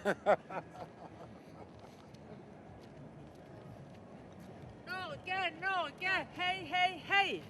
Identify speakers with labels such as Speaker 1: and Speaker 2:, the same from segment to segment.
Speaker 1: No again, no again. Hey, hey, hey.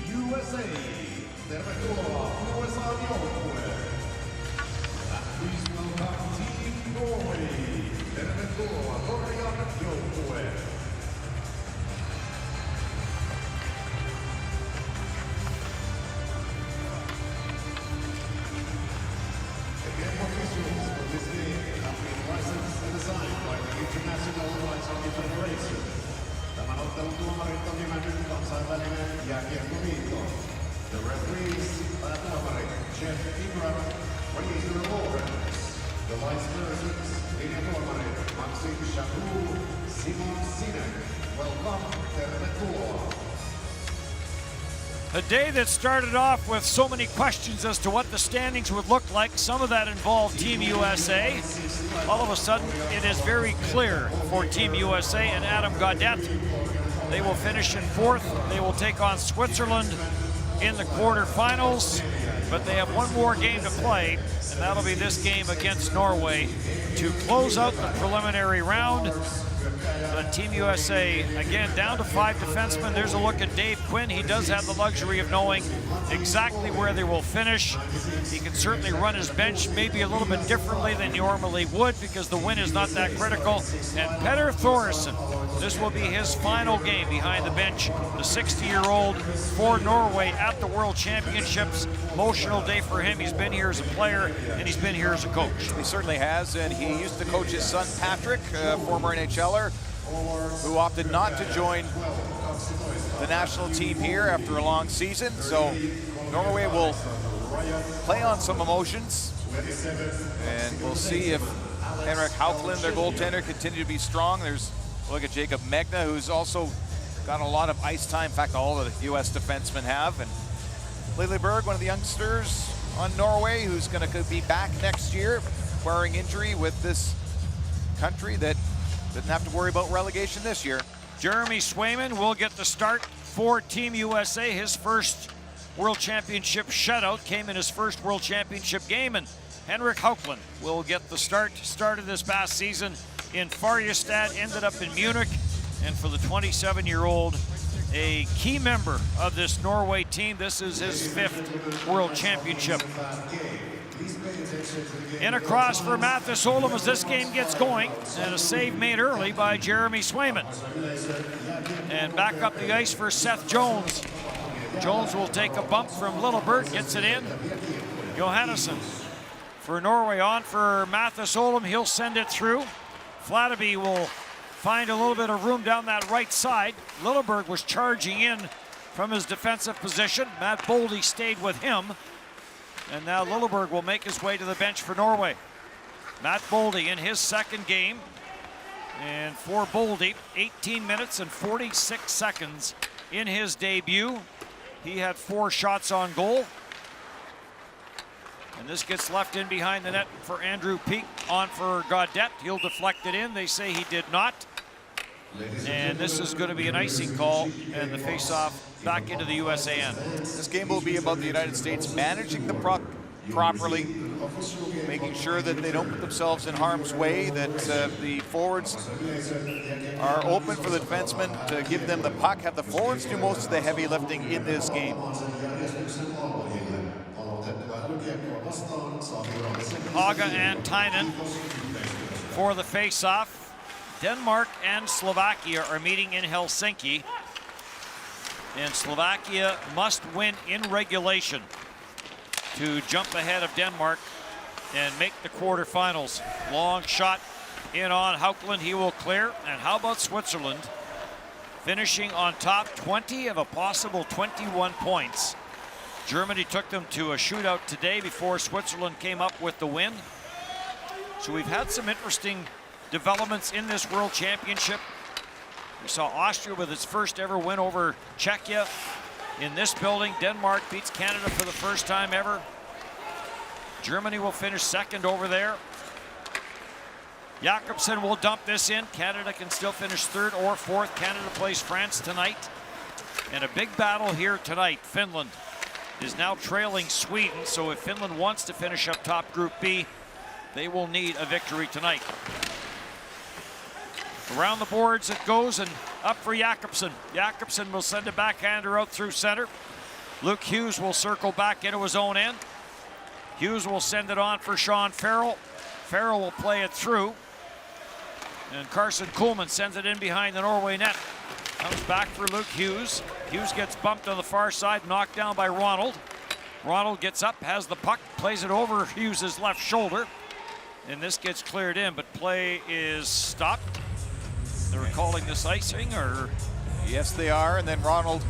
Speaker 2: USA, tervetuloa USA-joukkue. Please welcome Team Norway, tervetuloa Norjan joukkue. The game officials for this game have been licensed and assigned by the International Ice Hockey Federation. Tämän ottelun tuomarit on nimennyt kansainvälinen jääkiekkoliitto. The referees, päätuomari Jeff Ingram, Reese Lawrence. The vice presidents, linjatuomari Maxim Shakur, Simon Sinek. Welcome, tervetuloa.
Speaker 3: A day that started off with so many questions as to what the standings would look like. Some of that involved Team USA. All of a sudden, it is very clear for Team USA and Adam Gaudette. They will finish in fourth. They will take on Switzerland in the quarterfinals, but they have one more game to play, and that'll be this game against Norway to close out the preliminary round. Team USA, again, down to 5 defensemen. There's a look at Dave Quinn. He does have the luxury of knowing exactly where they will finish. He can certainly run his bench maybe a little bit differently than he normally would because the win is not that critical. And Petter Thoresen, this will be his final game behind the bench. The 60-year-old for Norway at the World Championships. Emotional day for him. He's been here as a player and he's been here as a coach.
Speaker 4: He certainly has, and he used to coach his son Patrick, former NHLer, who opted not to join the national team here after a long season. So Norway will play on some emotions, and we'll see if Henrik Hauklund, their goaltender, continue to be strong. There's look at Jacob Megna, who's also got a lot of ice time. In fact, all of the U.S. defensemen have. And Lilleberg, one of the youngsters on Norway, who's going to be back next year, acquiring injury with this country that didn't have to worry about relegation this year.
Speaker 3: Jeremy Swayman will get the start for Team USA. His first World Championship shutout came in his first World Championship game, and Henrik Hauklund will get the start. Started this past season in Färjestad, ended up in Munich, and for the 27-year-old, a key member of this Norway team. This is his 5th World Championship. In across for Mathis Olom as this game gets going, and a save made early by Jeremy Swayman. And back up the ice for Seth Jones. Jones will take a bump from Lilleberg, gets it in. Johannesson for Norway on for Mathis Olom. He'll send it through. Flateby will find a little bit of room down that right side. Lilleberg was charging in from his defensive position. Matt Boldy stayed with him. And now Lilleberg will make his way to the bench for Norway. Matt Boldy in his second game. And for Boldy, 18 minutes and 46 seconds in his debut. He had 4 shots on goal. And this gets left in behind the net for Andrew Peak. On for Gaudette. He'll deflect it in. They say he did not. And this is going to be an icing call, and the face-off back into the USA end.
Speaker 4: This game will be about the United States managing the puck properly, making sure that they don't put themselves in harm's way, that the forwards are open for the defensemen to give them the puck, have the forwards do most of the heavy lifting in this game.
Speaker 3: Haga and Tynan for the face-off. Denmark and Slovakia are meeting in Helsinki. And Slovakia must win in regulation to jump ahead of Denmark and make the quarterfinals. Long shot in on Hauklund, he will clear. And how about Switzerland finishing on top, 20 of a possible 21 points. Germany took them to a shootout today before Switzerland came up with the win. So we've had some interesting developments in this World Championship. We saw Austria with its first ever win over Czechia in this building. Denmark beats Canada for the first time ever. Germany will finish second over there. Jakobsen will dump this in. Canada can still finish third or fourth. Canada plays France tonight. And a big battle here tonight. Finland is now trailing Sweden, so if Finland wants to finish up top Group B, they will need a victory tonight. Around the boards it goes, and up for Jakobsen. Jakobsen will send a backhander out through center. Luke Hughes will circle back into his own end. Hughes will send it on for Sean Farrell. Farrell will play it through. And Carson Kuhlman sends it in behind the Norway net. Comes back for Luke Hughes. Hughes gets bumped on the far side, knocked down by Ronald. Ronald gets up, has the puck, plays it over Hughes' left shoulder. And this gets cleared in, but play is stopped. They're calling this icing, or?
Speaker 4: Yes, they are. And then Ronald,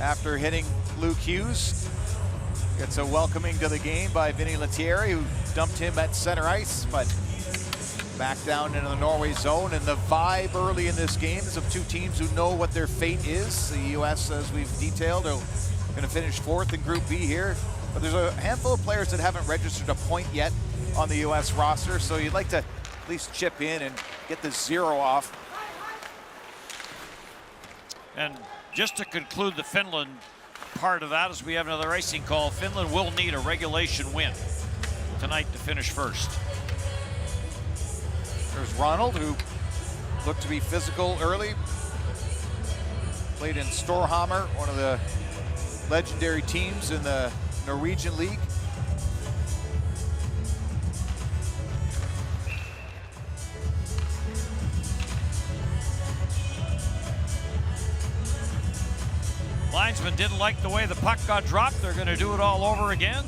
Speaker 4: after hitting Luke Hughes, gets a welcoming to the game by Vinny Lettieri, who dumped him at center ice, but back down into the Norway zone. And the vibe early in this game is of two teams who know what their fate is. The U.S., as we've detailed, are going to finish fourth in Group B here. But there's a handful of players that haven't registered a point yet on the U.S. roster, so you'd like to at least chip in and get the 0 off.
Speaker 3: And just to conclude the Finland part of that, as we have another icing call, Finland will need a regulation win tonight to finish first.
Speaker 4: There's Ronald, who looked to be physical early. Played in Storhamar, one of the legendary teams in the Norwegian League.
Speaker 3: Linesman didn't like the way the puck got dropped. They're going to do it all over again.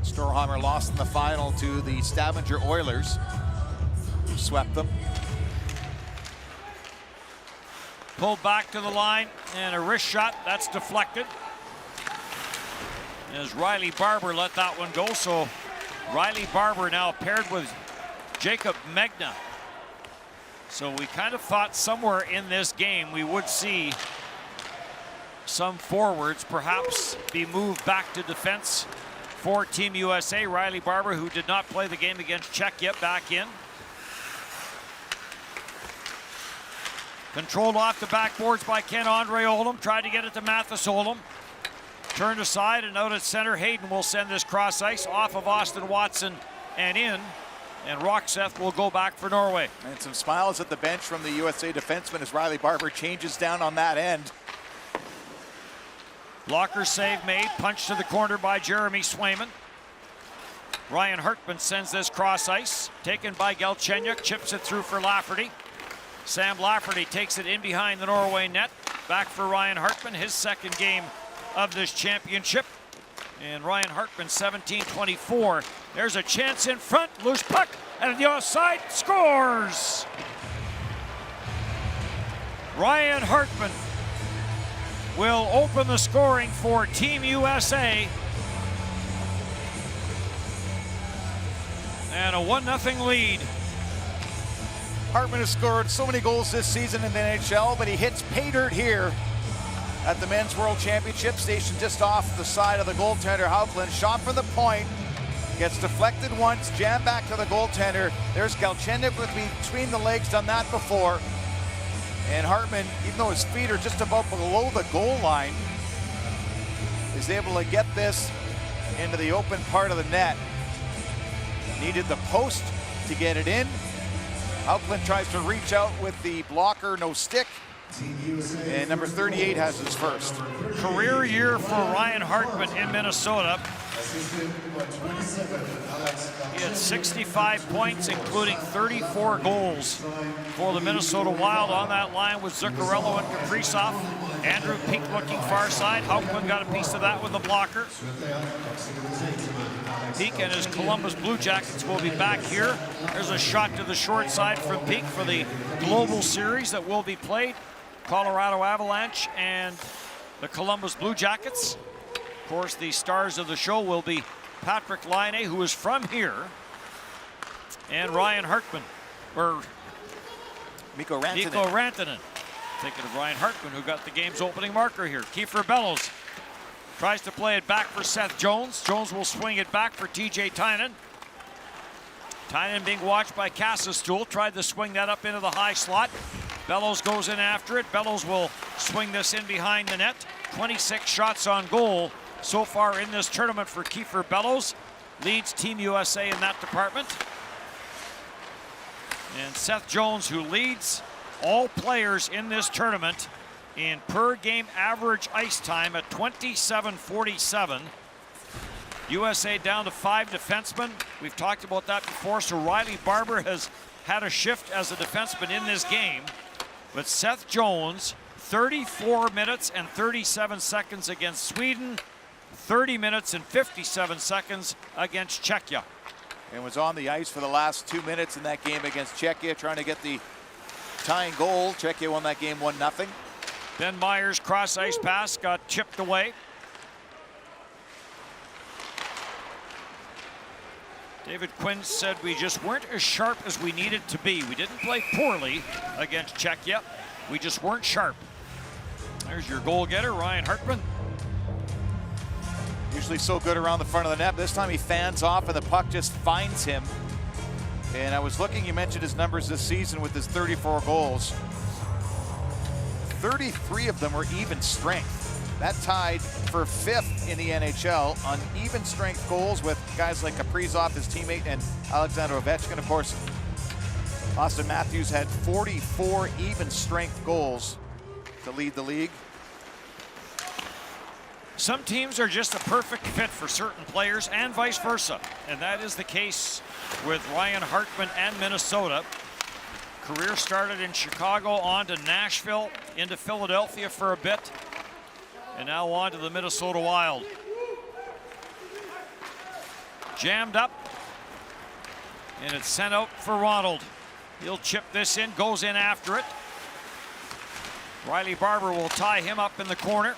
Speaker 4: Storhamar lost in the final to the Stavanger Oilers, who swept them.
Speaker 3: Pulled back to the line, and a wrist shot, that's deflected. As Riley Barber let that one go, so Riley Barber now paired with Jacob Megna. So we kind of thought somewhere in this game we would see some forwards perhaps be moved back to defense for Team USA. Riley Barber, who did not play the game against Czechia, back in. Controlled off the backboards by Ken-Andre Olam. Tried to get it to Mathis Olam. Turned aside and out at center. Hayden will send this cross ice off of Austin Watson and in. And Roxeth will go back for Norway.
Speaker 4: And some smiles at the bench from the USA defenseman as Riley Barber changes down on that end.
Speaker 3: Blocker save made. Punch to the corner by Jeremy Swayman. Ryan Hartman sends this cross ice. Taken by Galchenyuk. Chips it through for Lafferty. Sam Lafferty takes it in behind the Norway net. Back for Ryan Hartman, his second game of this championship. And Ryan Hartman, 17-24. There's a chance in front. Loose puck. And the offside scores. Ryan Hartman will open the scoring for Team USA. And a 1-0 lead.
Speaker 4: Hartman has scored so many goals this season in the NHL, but he hits pay dirt here at the Men's World Championship, stationed just off the side of the goaltender, Hauckland. Shot from the point, gets deflected once, jammed back to the goaltender. There's Galchenyuk with between the legs, done that before. And Hartman, even though his feet are just about below the goal line, is able to get this into the open part of the net. Needed the post to get it in. Hauckland tries to reach out with the blocker, no stick. And number 38 has his first.
Speaker 3: Career year for Ryan Hartman in Minnesota. He had 65 points, including 34 goals for the Minnesota Wild. On that line with Zuccarello and Kaprizov. Andrew Peak looking far side. Hauckland got a piece of that with the blocker. Peak and his Columbus Blue Jackets will be back here. There's a shot to the short side from Peak for the Global Series that will be played. Colorado Avalanche and the Columbus Blue Jackets. Of course, the stars of the show will be Patrick Laine, who is from here, and Ryan Hartman, or
Speaker 4: Mikko Rantanen.
Speaker 3: Mikko Rantanen. Thinking of Ryan Hartman, who got the game's opening marker here. Kiefer Bellows tries to play it back for Seth Jones. Jones will swing it back for TJ Tynan. Tynan being watched by Cassastool. Tried to swing that up into the high slot. Bellows goes in after it. Bellows will swing this in behind the net. 26 shots on goal so far in this tournament for Kiefer Bellows. Leads Team USA in that department. And Seth Jones, who leads all players in this tournament in per game average ice time at 27:47. USA down to 5 defensemen. We've talked about that before, so Riley Barber has had a shift as a defenseman in this game. But Seth Jones, 34 minutes and 37 seconds against Sweden, 30 minutes and 57 seconds against Czechia.
Speaker 4: And was on the ice for the last 2 minutes in that game against Czechia, trying to get the tying goal. Czechia won that game 1-0.
Speaker 3: Ben Meyer's cross ice pass got chipped away. David Quinn said we just weren't as sharp as we needed to be. We didn't play poorly against Czechia. We just weren't sharp. There's your goal getter, Ryan Hartman.
Speaker 4: Usually so good around the front of the net. This time he fans off and the puck just finds him. And I was looking, you mentioned his numbers this season with his 34 goals. 33 of them were even strength. That tied for 5th in the NHL on even strength goals with guys like Kaprizov, his teammate, and Alexander Ovechkin. Of course, Austin Matthews had 44 even strength goals to lead the league.
Speaker 3: Some teams are just a perfect fit for certain players and vice versa. And that is the case with Ryan Hartman and Minnesota. Career started in Chicago, on to Nashville, into Philadelphia for a bit, and now on to the Minnesota Wild. Jammed up, and it's sent out for Ronald. He'll chip this in, goes in after it. Riley Barber will tie him up in the corner.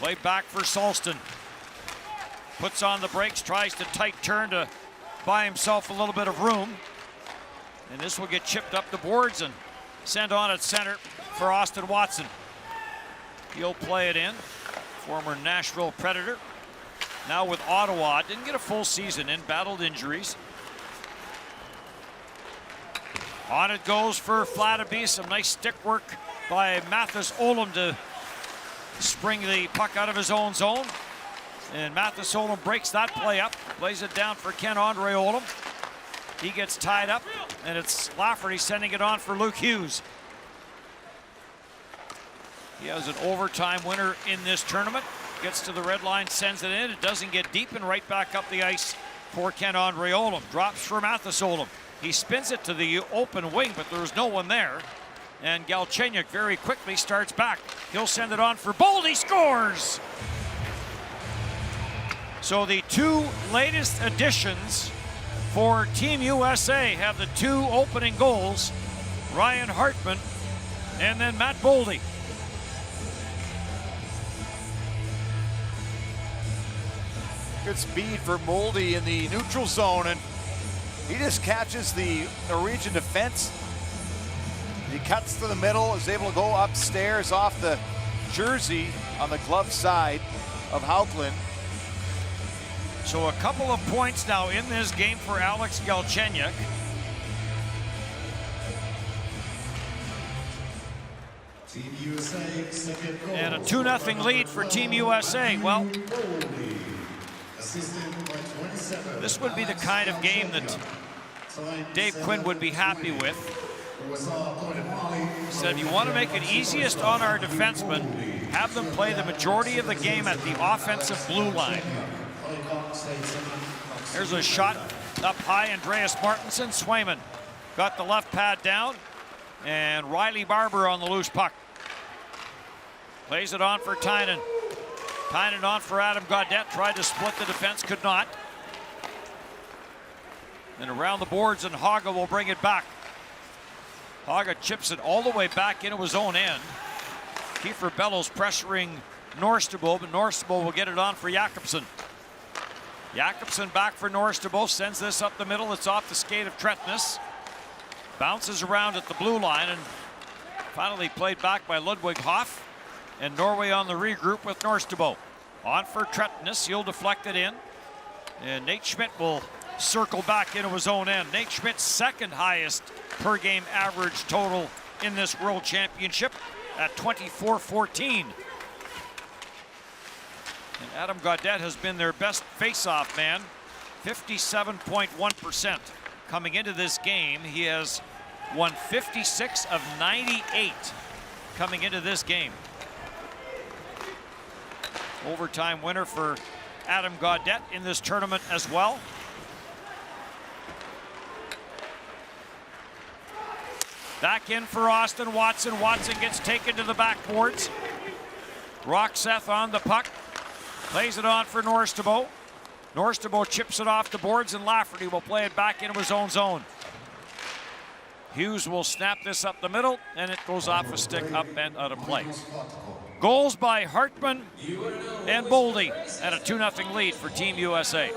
Speaker 3: Play back for Solston. Puts on the brakes, tries to tight turn to buy himself a little bit of room. And this will get chipped up the boards and sent on at center for Austin Watson. He'll play it in. Former Nashville Predator. Now with Ottawa. Didn't get a full season in, battled injuries. On it goes for Flatterby. Some nice stick work by Mathis Olam to spring the puck out of his own zone. And Mathis Olam breaks that play up. Plays it down for Ken-Andre Olam. He gets tied up, and it's Lafferty sending it on for Luke Hughes. He has an overtime winner in this tournament. Gets to the red line, sends it in. It doesn't get deep, and right back up the ice for Ken-Andre Olam. Drops for Mathis Olam. He spins it to the open wing, but there's no one there. And Galchenyuk very quickly starts back. He'll send it on for Bold. He scores! So the two latest additions for Team USA have the 2 opening goals. Ryan Hartman and then Matt Boldy.
Speaker 4: Good speed for Moldy in the neutral zone, and he just catches the Norwegian defense. He cuts to the middle, is able to go upstairs off the jersey on the glove side of Hauklund.
Speaker 3: So a couple of points now in this game for Alex Galchenyuk.
Speaker 2: Team USA, second goal.
Speaker 3: And a 2-0 lead for Team USA. Well, this would be the kind of game that Dave Quinn would be happy with. He said, if you want to make it easiest on our defensemen, have them play the majority of the game at the offensive blue line. There's a shot up high. Andreas Martinson. Swayman got the left pad down, and Riley Barber on the loose puck. Plays it on for Tynan. Tynan on for Adam Gaudette. Tried to split the defense, could not. And around the boards, and Haga will bring it back. Haga chips it all the way back into his own end. Kiefer Bellows pressuring Norstabo, but Norstabo will get it on for Jakobsen. Jakobsen back for Norstabo, sends this up the middle. It's off the skate of Tretnes. Bounces around at the blue line, and finally played back by Ludwig Hoff. And Norway on the regroup with Norstabo. On for Tretnes, he'll deflect it in. And Nate Schmidt will circle back into his own end. Nate Schmidt's second highest per game average total in this World Championship at 24-14. And Adam Gaudette has been their best face-off man, 57.1%. coming into this game. He has won 56 of 98 coming into this game. Overtime winner for Adam Gaudette in this tournament as well. Back in for Austin Watson. Watson gets taken to the backboards. Roxeth on the puck. Plays it on for Norstabo. Norstabo chips it off the boards, and Lafferty will play it back into his own zone. Hughes will snap this up the middle, and it goes off a stick up and out of play. Goals by Hartman and Boldy, and a 2-0 lead for Team USA.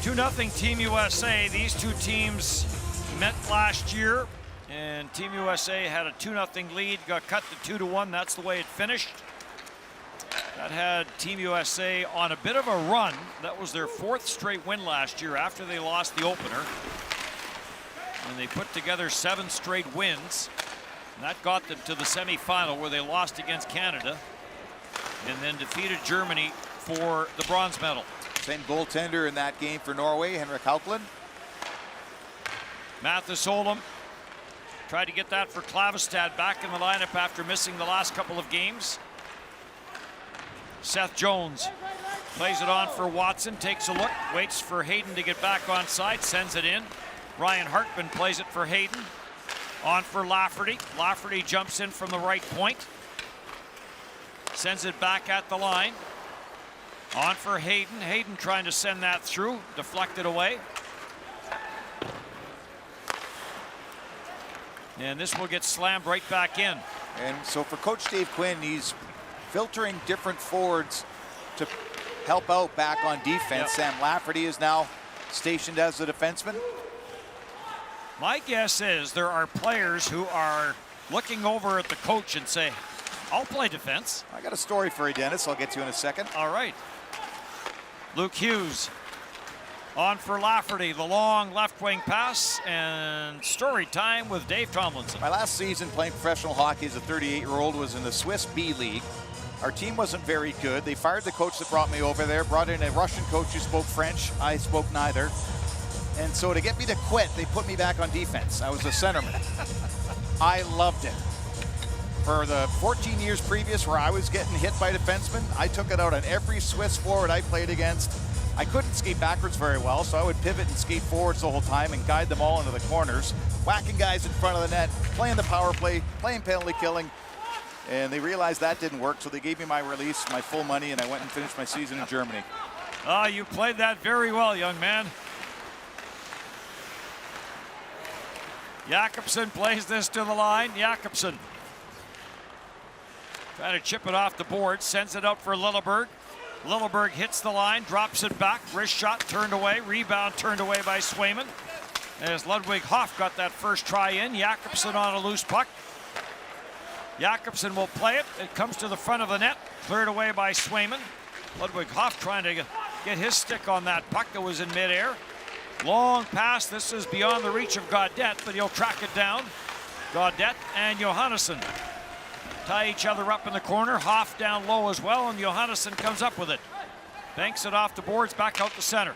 Speaker 3: 2-0 Team USA. These two teams met last year, and Team USA had a 2-0 lead, got cut to 2-1. That's the way it finished. That had Team USA on a bit of a run. That was their 4th straight win last year after they lost the opener. And they put together 7 straight wins. And that got them to the semifinal, where they lost against Canada and then defeated Germany for the bronze medal.
Speaker 4: Same goaltender in that game for Norway, Henrik Haukeland.
Speaker 3: Mathis Olem tried to get that for Klavestad back in the lineup after missing the last couple of games. Seth Jones plays it on for Watson, takes a look, waits for Hayden to get back on side, sends it in. Ryan Hartman plays it for Hayden. On for Lafferty. Lafferty jumps in from the right point. Sends it back at the line. On for Hayden. Hayden trying to send that through, deflected away. And this will get slammed right back in.
Speaker 4: And so for Coach Dave Quinn, he's filtering different forwards to help out back on defense. Yep. Sam Lafferty is now stationed as a defenseman.
Speaker 3: My guess is there are players who are looking over at the coach and say, I'll play defense.
Speaker 4: I got a story for you, Dennis. I'll get to you in a second.
Speaker 3: All right. Luke Hughes on for Lafferty, the long left wing pass, and story time with Dave Tomlinson.
Speaker 4: My last season playing professional hockey as a 38-year-old was in the Swiss B League. Our team wasn't very good. They fired the coach that brought me over there, brought in a Russian coach who spoke French. I spoke neither. And so to get me to quit, they put me back on defense. I was a centerman. I loved it. For the 14 years previous where I was getting hit by defensemen, I took it out on every Swiss forward I played against. I couldn't skate backwards very well, so I would pivot and skate forwards the whole time and guide them all into the corners, whacking guys in front of the net, playing the power play, playing penalty killing. And they realized that didn't work, so they gave me my release, my full money, and I went and finished my season in Germany.
Speaker 3: Oh, you played that very well, young man. Jakobsen plays this to the line. Jakobsen trying to chip it off the board, sends it out for Lilleberg. Lilleberg hits the line, drops it back, wrist shot turned away, rebound turned away by Swayman. As Ludwig Hoff got that first try in, Jakobsen on a loose puck. Jakobsen will play it. It comes to the front of the net, cleared away by Swayman. Ludwig Hoff trying to get his stick on that puck that was in midair. Long pass. This is beyond the reach of Gaudette, but he'll track it down. Gaudette and Johannesson tie each other up in the corner. Hoff down low as well, and Johannesson comes up with it. Banks it off the boards, back out the center.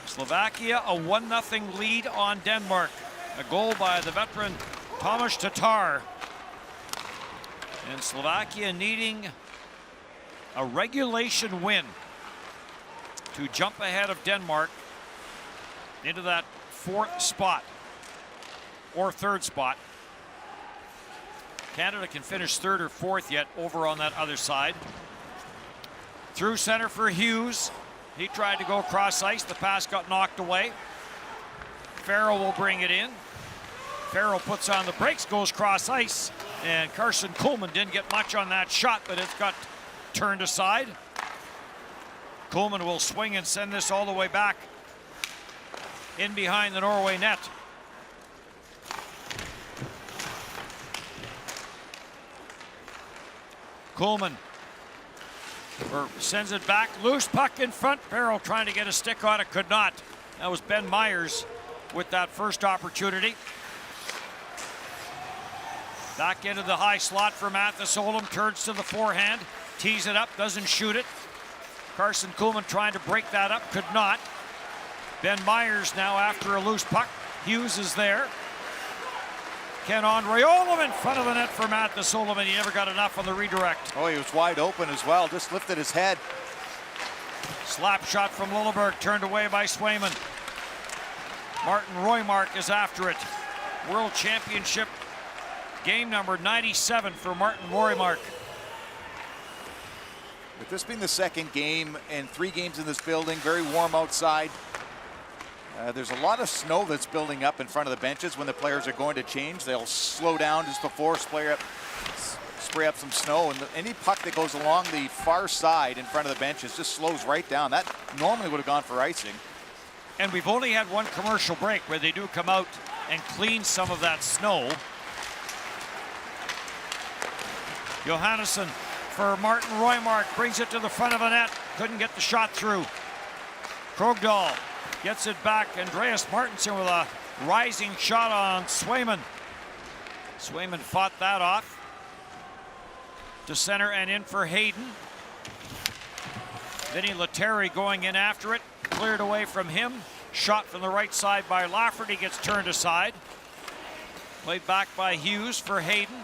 Speaker 3: Slovakia, a 1-0 lead on Denmark. A goal by the veteran Tomáš Tatar. And Slovakia needing a regulation win to jump ahead of Denmark into that 4th spot or 3rd spot. Canada can finish 3rd or 4th yet over on that other side. Through center for Hughes. He tried to go cross ice. The pass got knocked away. Farrell will bring it in. Farrell puts on the brakes, goes cross ice, and Carson Kuhlman didn't get much on that shot, but it got turned aside. Kuhlman will swing and send this all the way back in behind the Norway net. Kuhlman sends it back, loose puck in front. Farrell trying to get a stick on it, could not. That was Ben Myers with that first opportunity. Back into the high slot for Mathis Olam, turns to the forehand, tees it up, doesn't shoot it. Carson Kuhlman trying to break that up, could not. Ben Myers now after a loose puck. Hughes is there. Ken-Andre Olam in front of the net for Mathis Olam, and he never got enough on the redirect.
Speaker 4: Oh, he was wide open as well, just lifted his head.
Speaker 3: Slap shot from Lilleberg, turned away by Swayman. Martin Roymark is after it. World Championship game number 97 for Martin Roymark.
Speaker 4: With this being the 2nd game and 3 games in this building, very warm outside. There's a lot of snow that's building up in front of the benches when the players are going to change. They'll slow down just before spray up some snow, and any puck that goes along the far side in front of the benches just slows right down. That normally would have gone for icing.
Speaker 3: And we've only had one commercial break where they do come out and clean some of that snow. Johannesson for Martin Roymark, brings it to the front of the net, couldn't get the shot through. Krogdahl gets it back. Andreas Martinsen with a rising shot on Swayman. Swayman fought that off. To center and in for Hayden. Vinny Lettieri going in after it. Cleared away from him. Shot from the right side by Lafferty, gets turned aside. Played back by Hughes for Hayden.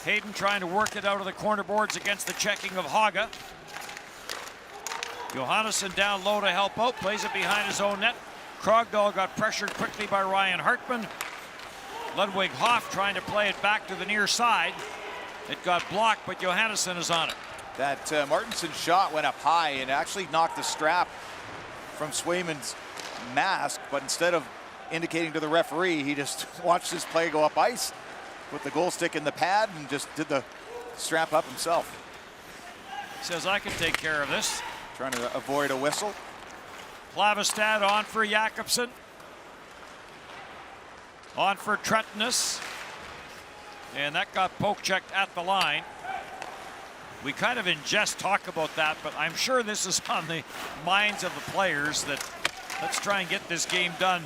Speaker 3: Hayden trying to work it out of the corner boards against the checking of Haga. Johannesson down low to help out, plays it behind his own net. Krogdahl got pressured quickly by Ryan Hartman. Ludwig Hoff trying to play it back to the near side. It got blocked, but Johannesson is on it.
Speaker 4: That Martinson shot went up high and actually knocked the strap from Swayman's mask, but instead of indicating to the referee, he just watched his play go up ice, put the goal stick in the pad, and just did the strap up himself.
Speaker 3: He says, I can take care of this.
Speaker 4: Trying to avoid a whistle.
Speaker 3: Klavestad on for Jakobsen. On for Tretnes. And that got poke checked at the line. We kind of in jest talk about that, but I'm sure this is on the minds of the players that let's try and get this game done.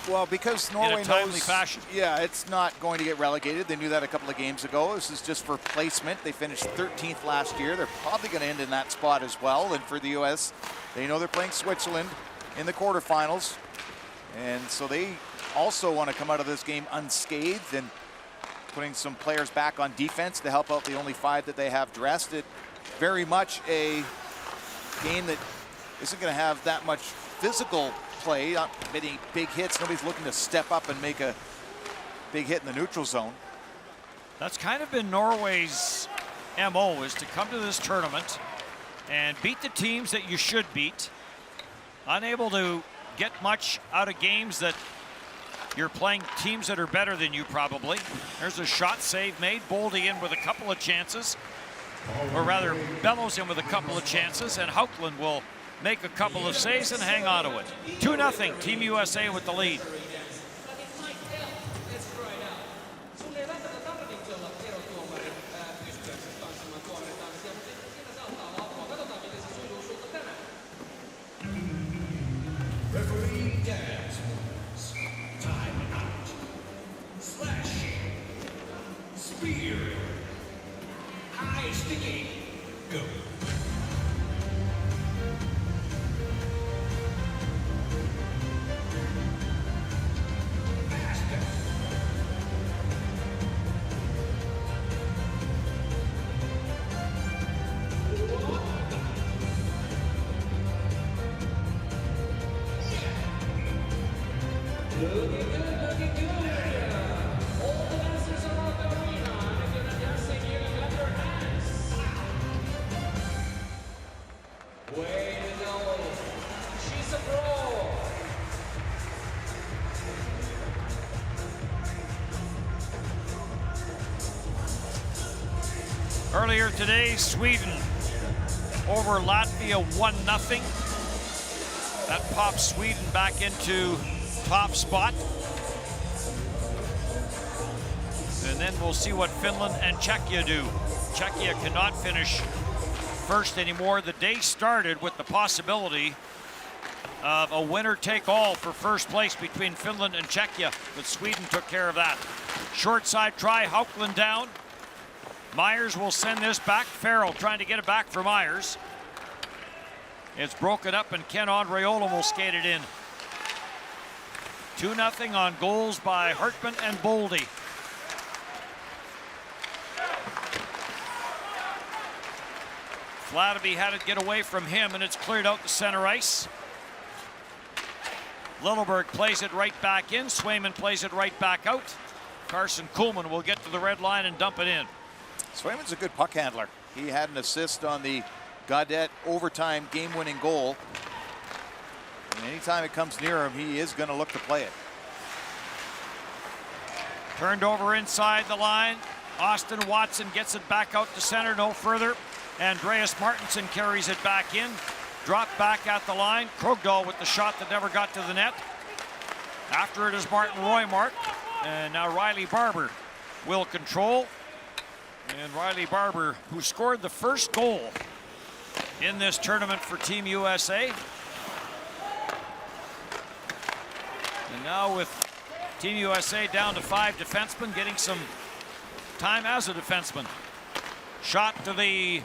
Speaker 4: Well, because Norway
Speaker 3: in a timely
Speaker 4: knows,
Speaker 3: fashion.
Speaker 4: Yeah, it's not going to get relegated. They knew that a couple of games ago. This is just for placement. They finished 13th last year. They're probably going to end in that spot as well. And for the U.S., they know they're playing Switzerland in the quarterfinals. And so they also want to come out of this game unscathed and putting some players back on defense to help out the only 5 that they have dressed. It very much a game that isn't going to have that much physical play, not many big hits. Nobody's looking to step up and make a big hit in the neutral zone.
Speaker 3: That's kind of been Norway's MO, is to come to this tournament and beat the teams that you should beat. Unable to get much out of games that you're playing teams that are better than you probably. There's a shot save made. Boldy in with a couple of chances. Or rather, Bellows in with a couple of chances, and Hauckland will make a couple of saves and hang on to it. 2-0, Team USA with the lead.
Speaker 2: Referee dance. Time out. Slash. Spear. High sticky. Go.
Speaker 3: Earlier today, Sweden over Latvia 1-0. That pops Sweden back into top spot. And then we'll see what Finland and Czechia do. Czechia cannot finish first anymore. The day started with the possibility of a winner-take-all for first place between Finland and Czechia, but Sweden took care of that. Short side try, Hauckland down. Myers will send this back. Farrell trying to get it back for Myers. It's broken up and Ken Andreola will skate it in. 2-0 on goals by Hartman and Boldy. Flatterby had it get away from him, and it's cleared out to center ice. Lilleberg plays it right back in. Swayman plays it right back out. Carson Kuhlman will get to the red line and dump it in.
Speaker 4: Swayman's a good puck handler. He had an assist on the Gaudette overtime game-winning goal. And anytime it comes near him, he is going to look to play it.
Speaker 3: Turned over inside the line. Austin Watson gets it back out to center, no further. Andreas Martinson carries it back in. Dropped back at the line. Krogdahl with the shot that never got to the net. After it is Martin Roymark. And now Riley Barber will control. And Riley Barber, who scored the first goal in this tournament for Team USA. And now with Team USA down to 5 defensemen, getting some time as a defenseman. Shot to the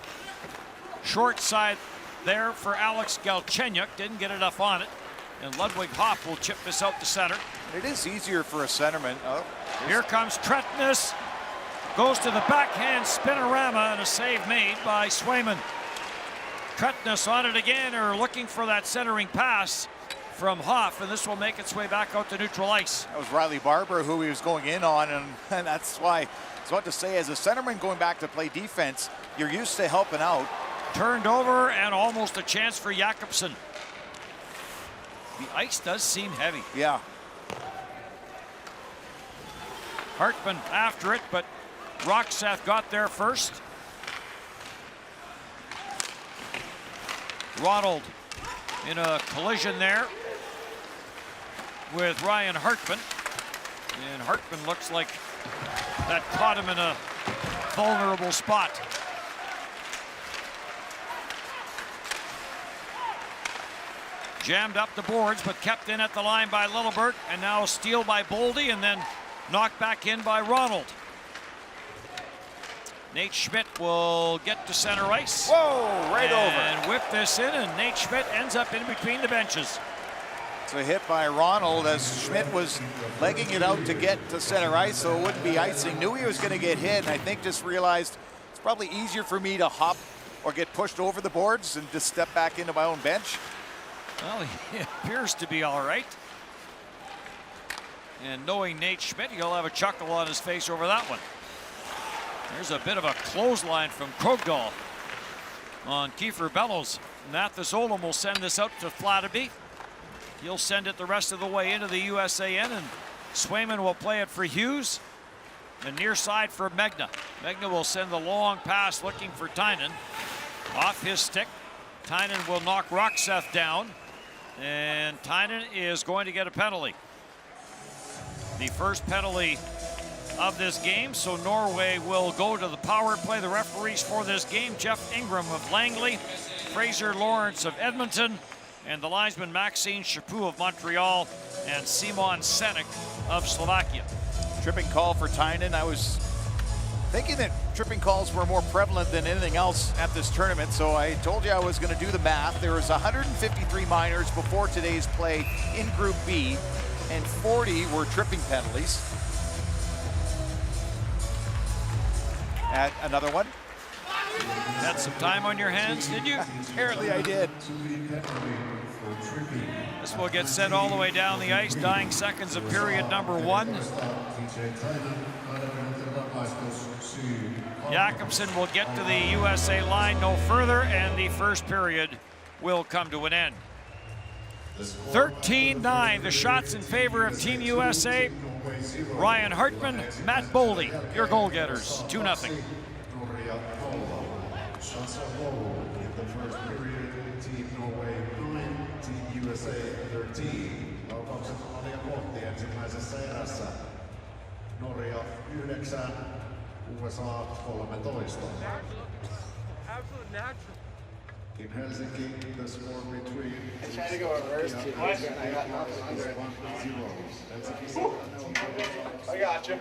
Speaker 3: short side there for Alex Galchenyuk. Didn't get enough on it. And Ludwig Hopp will chip this out to center.
Speaker 4: It is easier for a centerman. Oh,
Speaker 3: here comes Tretnes. Goes to the backhand spinorama and a save made by Swayman. Tretnes on it again, or looking for that centering pass from Hoff, and this will make its way back out to neutral ice.
Speaker 4: That was Riley Barber who he was going in on, and that's why I was about to say, as a centerman going back to play defense, you're used to helping out.
Speaker 3: Turned over and almost a chance for Jakobsen. The ice does seem heavy.
Speaker 4: Yeah.
Speaker 3: Hartman after it, but Roxeth got there first. Ronald in a collision there with Ryan Hartman. And Hartman looks like that caught him in a vulnerable spot. Jammed up the boards, but kept in at the line by Lilleberg, and now a steal by Boldy, and then knocked back in by Ronald. Nate Schmidt will get to center ice.
Speaker 4: Whoa, right over.
Speaker 3: And whip this in, and Nate Schmidt ends up in between the benches.
Speaker 4: It's a hit by Ronald as Schmidt was legging it out to get to center ice, so it wouldn't be icing. Knew he was going to get hit, and I think just realized it's probably easier for me to hop or get pushed over the boards and just step back into my own bench.
Speaker 3: Well, he appears to be all right. And knowing Nate Schmidt, he'll have a chuckle on his face over that one. There's a bit of a clothesline from Krogdahl on Kiefer Bellows. Mathis Olam will send this out to Flatterby. He'll send it the rest of the way into the USAN, and Swayman will play it for Hughes. And near side for Megna. Megna will send the long pass looking for Tynan. Off his stick. Tynan will knock Roxeth down. And Tynan is going to get a penalty. The first penalty of this game, so Norway will go to the power play. The referees for this game, Jeff Ingram of Langley, Fraser Lawrence of Edmonton, and the linesman Maxime Chaput of Montreal, and Simon Senek of Slovakia.
Speaker 4: Tripping call for Tynan. I was thinking that tripping calls were more prevalent than anything else at this tournament, so I told you I was going to do the math. There was 153 minors before today's play in Group B, and 40 were tripping penalties. Add another one.
Speaker 3: Had some time on your hands, did you?
Speaker 4: Apparently I did.
Speaker 3: This will get sent all the way down the ice, dying seconds of period number 1. Jakobsen will get to the USA line no further, and the first period will come to an end. 13-9, the shots in favor of Team USA. Ryan Hartman, Matt Boldy, your goal getters, 2-0.
Speaker 2: Shots are low in the first period. Team Norway 9, Team USA 13. Laukaukset malia kohti ensimmäisessä erässä. Norja 9, USA 13.
Speaker 1: Absolute natural.
Speaker 2: In Helsinki, the score between
Speaker 5: I tried to go reverse to this and I got nothing.
Speaker 2: is 1-0.
Speaker 5: I got you.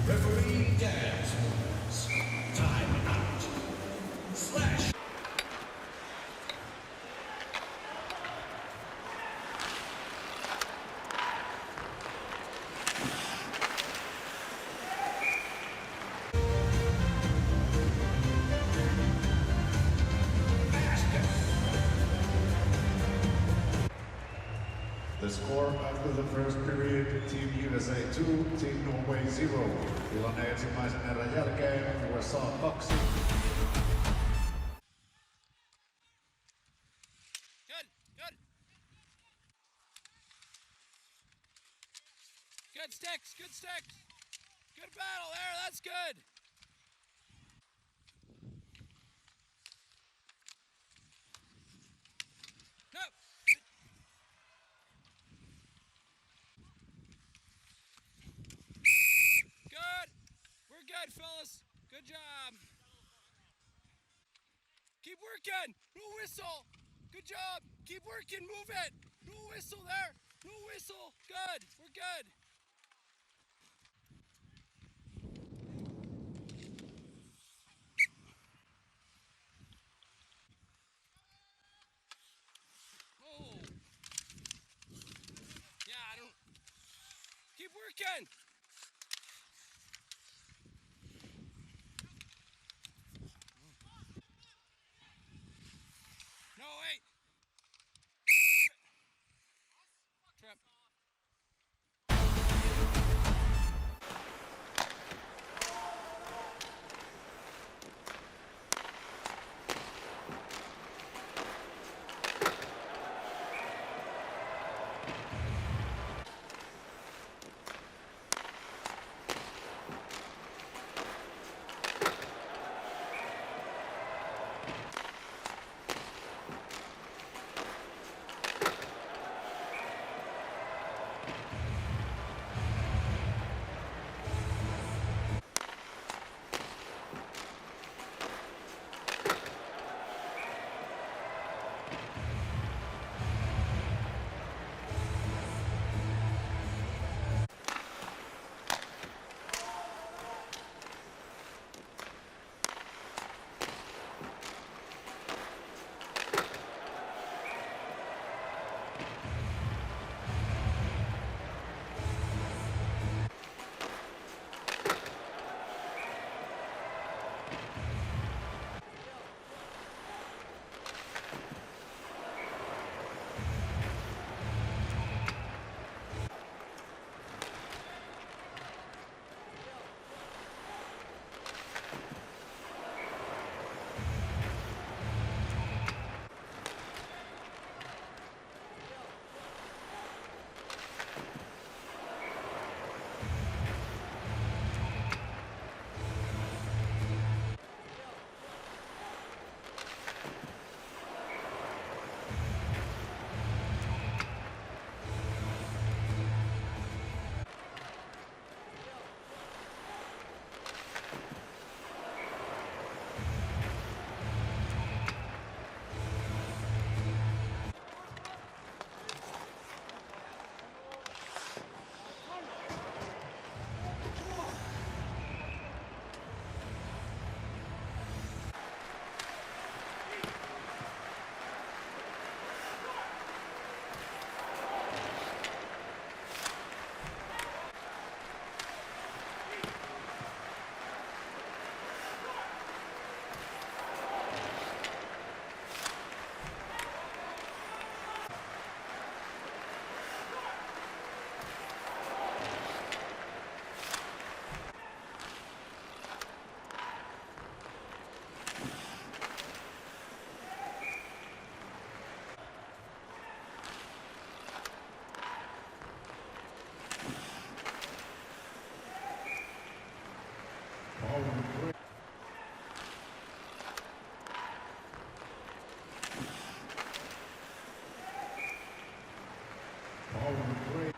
Speaker 2: Referee dance. Time out. Slash. The score after the first period, Team USA 2, Team Norway 0. Tilanne ensimmäisen erän jälkeen USA 2.
Speaker 1: Good, good. Good sticks, good sticks. Good battle there, that's good. No. Good. We're good, fellas. Good job. Keep working. No whistle. Good job. Keep working. Move it. No whistle there. No whistle. Good. We're good. Oh. Yeah, I don't. Keep working. No, wait. Trip.
Speaker 2: all of the great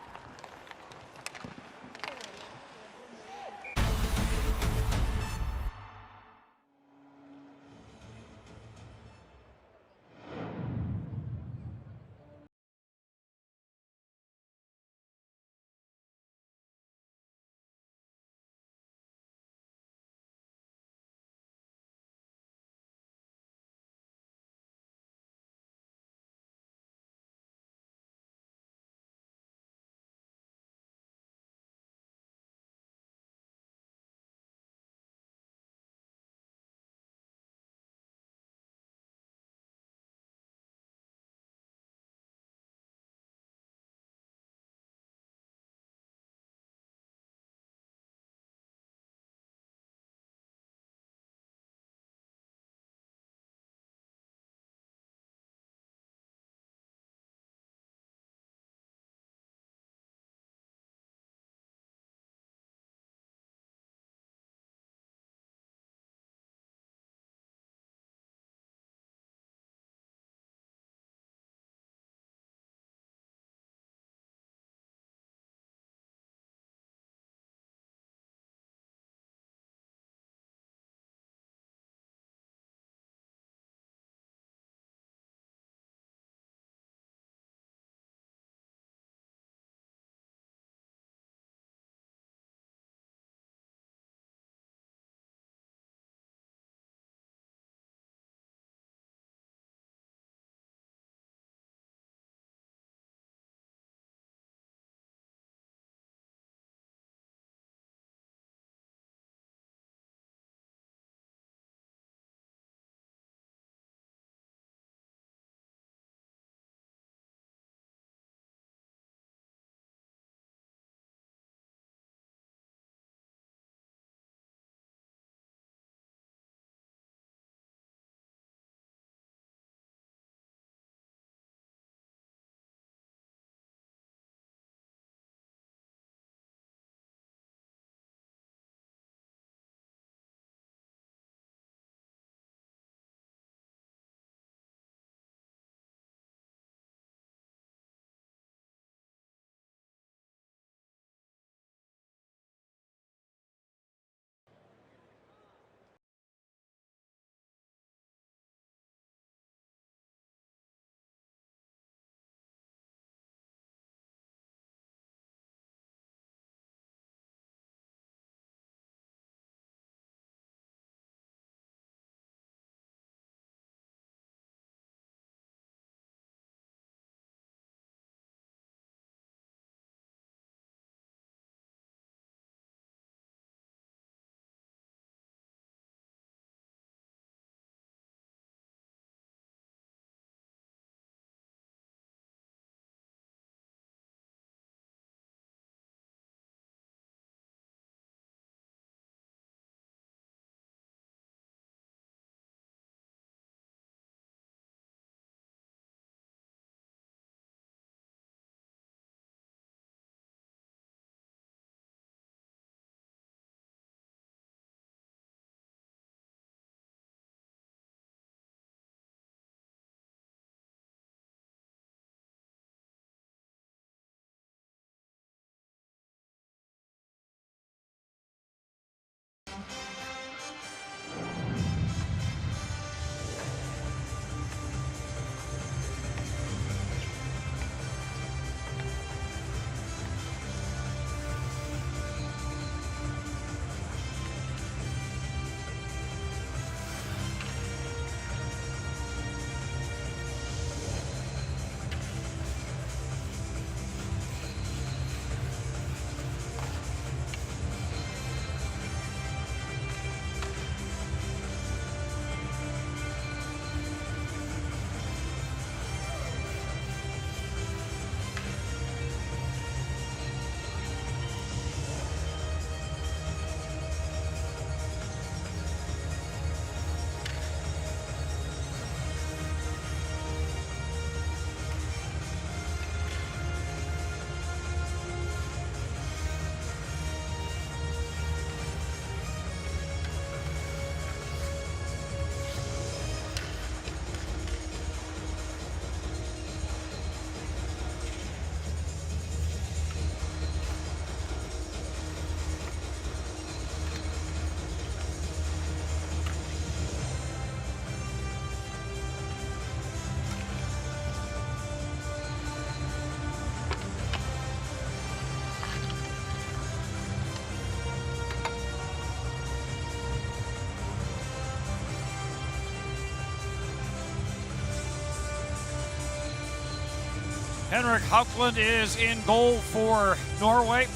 Speaker 3: Henrik Haukeland is in goal for Norway.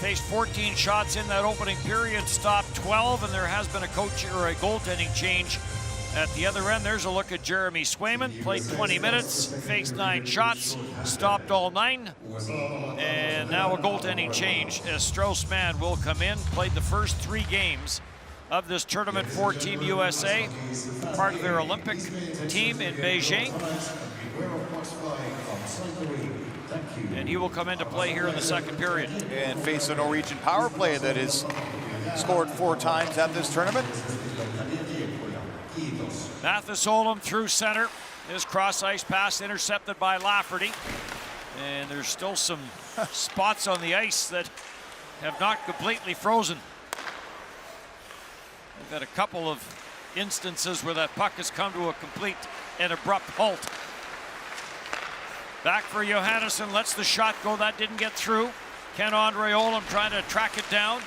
Speaker 3: Faced 14 shots in that opening period, stopped 12, and there has been a coach or a goaltending change at the other end. There's a look at Jeremy Swayman. Played 20 minutes, faced 9 shots, stopped all 9. And now a goaltending change as Strauss-Mann will come in. Played the first 3 games of this tournament for Team USA, part of their Olympic team in Beijing. And he will come into play here in the second period.
Speaker 4: And face a Norwegian power play that has scored 4 times at this tournament.
Speaker 3: Mathis Olom through center. His cross-ice pass intercepted by Lafferty. And there's still some spots on the ice that have not completely frozen. We've had a couple of instances where that puck has come to a complete and abrupt halt. Back for Johannesson, lets the shot go. That didn't get through. Ken-Andre Olom trying to track it down.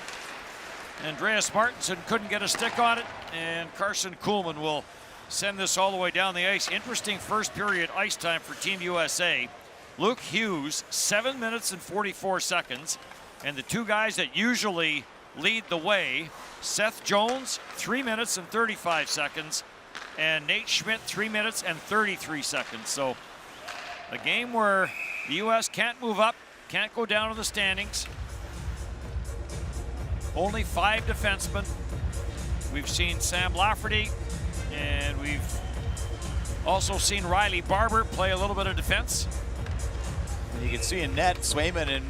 Speaker 3: Andreas Martinsen couldn't get a stick on it, and Carson Kuhlman will send this all the way down the ice. Interesting first period ice time for Team USA. Luke Hughes, 7 minutes and 44 seconds. And the 2 guys that usually lead the way, Seth Jones, 3 minutes and 35 seconds, and Nate Schmidt, 3 minutes and 33 seconds. So a game where the U.S. can't move up, can't go down to the standings. Only 5 defensemen. We've seen Sam Lafferty, and we've also seen Riley Barber play a little bit of defense.
Speaker 4: And you can see in net, Swayman, and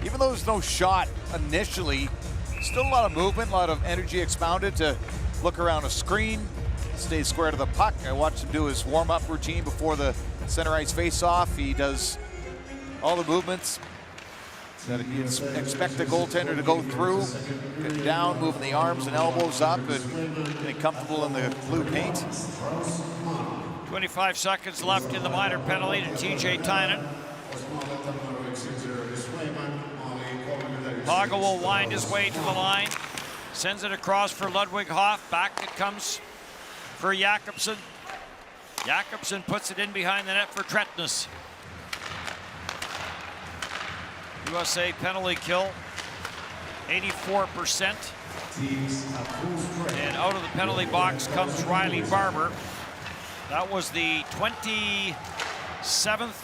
Speaker 4: even though there's no shot initially, still a lot of movement, a lot of energy expounded to look around a screen, stay square to the puck. I watched him do his warm-up routine before the center ice face-off. He does all the movements that you expect a goaltender to go through, getting down, moving the arms and elbows up, and getting comfortable in the blue paint.
Speaker 3: 25 seconds left in the minor penalty to TJ Tynan. Haga will wind his way to the line, sends it across for Ludwig Hoff. Back it comes for Jakobsen. Jakobsen puts it in behind the net for Tretnes. USA penalty kill, 84%. And out of the penalty box comes Riley Barber. That was the 27th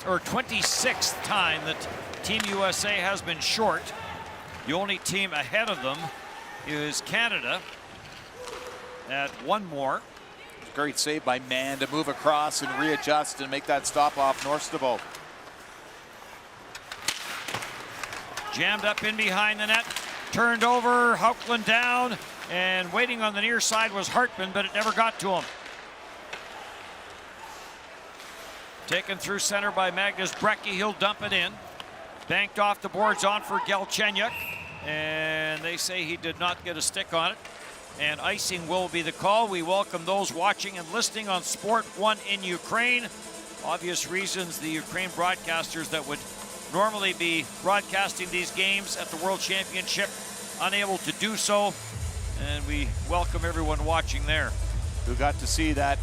Speaker 3: or 26th time that Team USA has been short. The only team ahead of them is Canada at 1 more.
Speaker 4: Great save by Mann to move across and readjust and make that stop off Norstabo.
Speaker 3: Jammed up in behind the net, turned over, Haukeland down, and waiting on the near side was Hartman, but it never got to him. Taken through center by Magnus Brecky, he'll dump it in. Banked off the boards on for Galchenyuk, and they say he did not get a stick on it. And icing will be the call. We welcome those watching and listening on Sport 1 in Ukraine. Obvious reasons, the Ukraine broadcasters that would normally be broadcasting these games at the World Championship, unable to do so. And we welcome everyone watching there.
Speaker 4: Who got to see that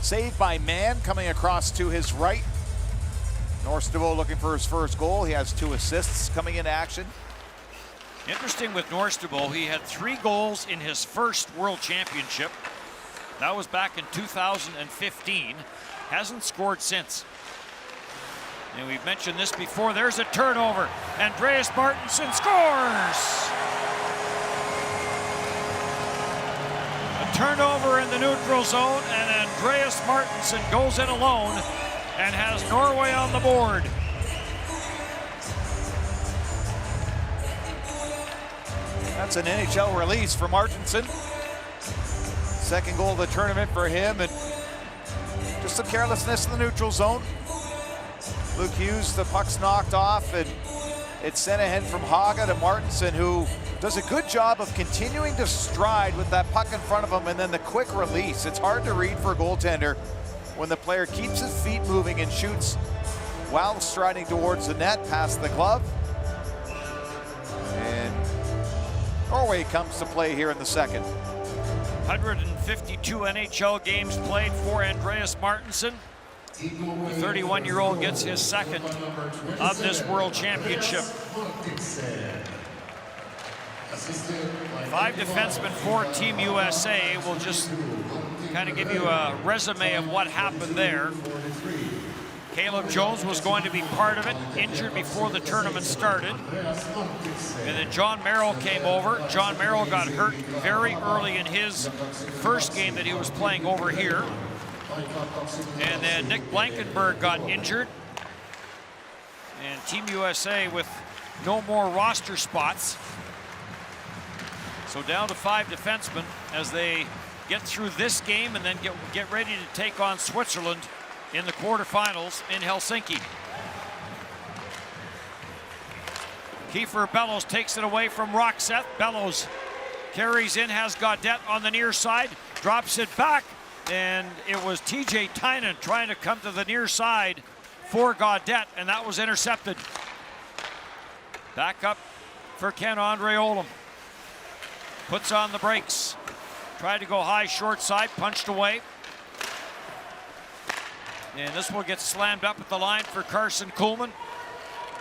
Speaker 4: save by Mann coming across to his right. Norstabo looking for his first goal. He has 2 assists coming into action.
Speaker 3: Interesting with Norstabo, he had 3 goals in his first World Championship. That was back in 2015. Hasn't scored since. And we've mentioned this before. There's a turnover. Andreas Martinsen scores! A turnover in the neutral zone, and Andreas Martinsen goes in alone and has Norway on the board.
Speaker 4: That's an NHL release for Martinsen. Second goal of the tournament for him, and just some carelessness in the neutral zone. Luke Hughes, the puck's knocked off, and it's sent ahead from Haga to Martinsen, who does a good job of continuing to stride with that puck in front of him, and then the quick release. It's hard to read for a goaltender when the player keeps his feet moving and shoots while striding towards the net past the glove. And Norway comes to play here in the second.
Speaker 3: 152 NHL games played for Andreas Martinsen. The 31-year-old gets his second of this World Championship. 5 defensemen for Team USA. We'll just kind of give you a resume of what happened there. Caleb Jones was going to be part of it, injured before the tournament started. And then John Merrill came over. John Merrill got hurt very early in his first game that he was playing over here. And then Nick Blankenberg got injured. And Team USA with no more roster spots. So down to 5 defensemen as they get through this game and then get ready to take on Switzerland in the quarterfinals in Helsinki. Kiefer Bellows takes it away from Roxeth. Bellows carries in, has Gaudette on the near side, drops it back, and it was TJ Tynan trying to come to the near side for Gaudette, and that was intercepted. Back up for Ken-Andre Olam. Puts on the brakes. Tried to go high, short side, punched away. And this will get slammed up at the line for Carson Kuhlman.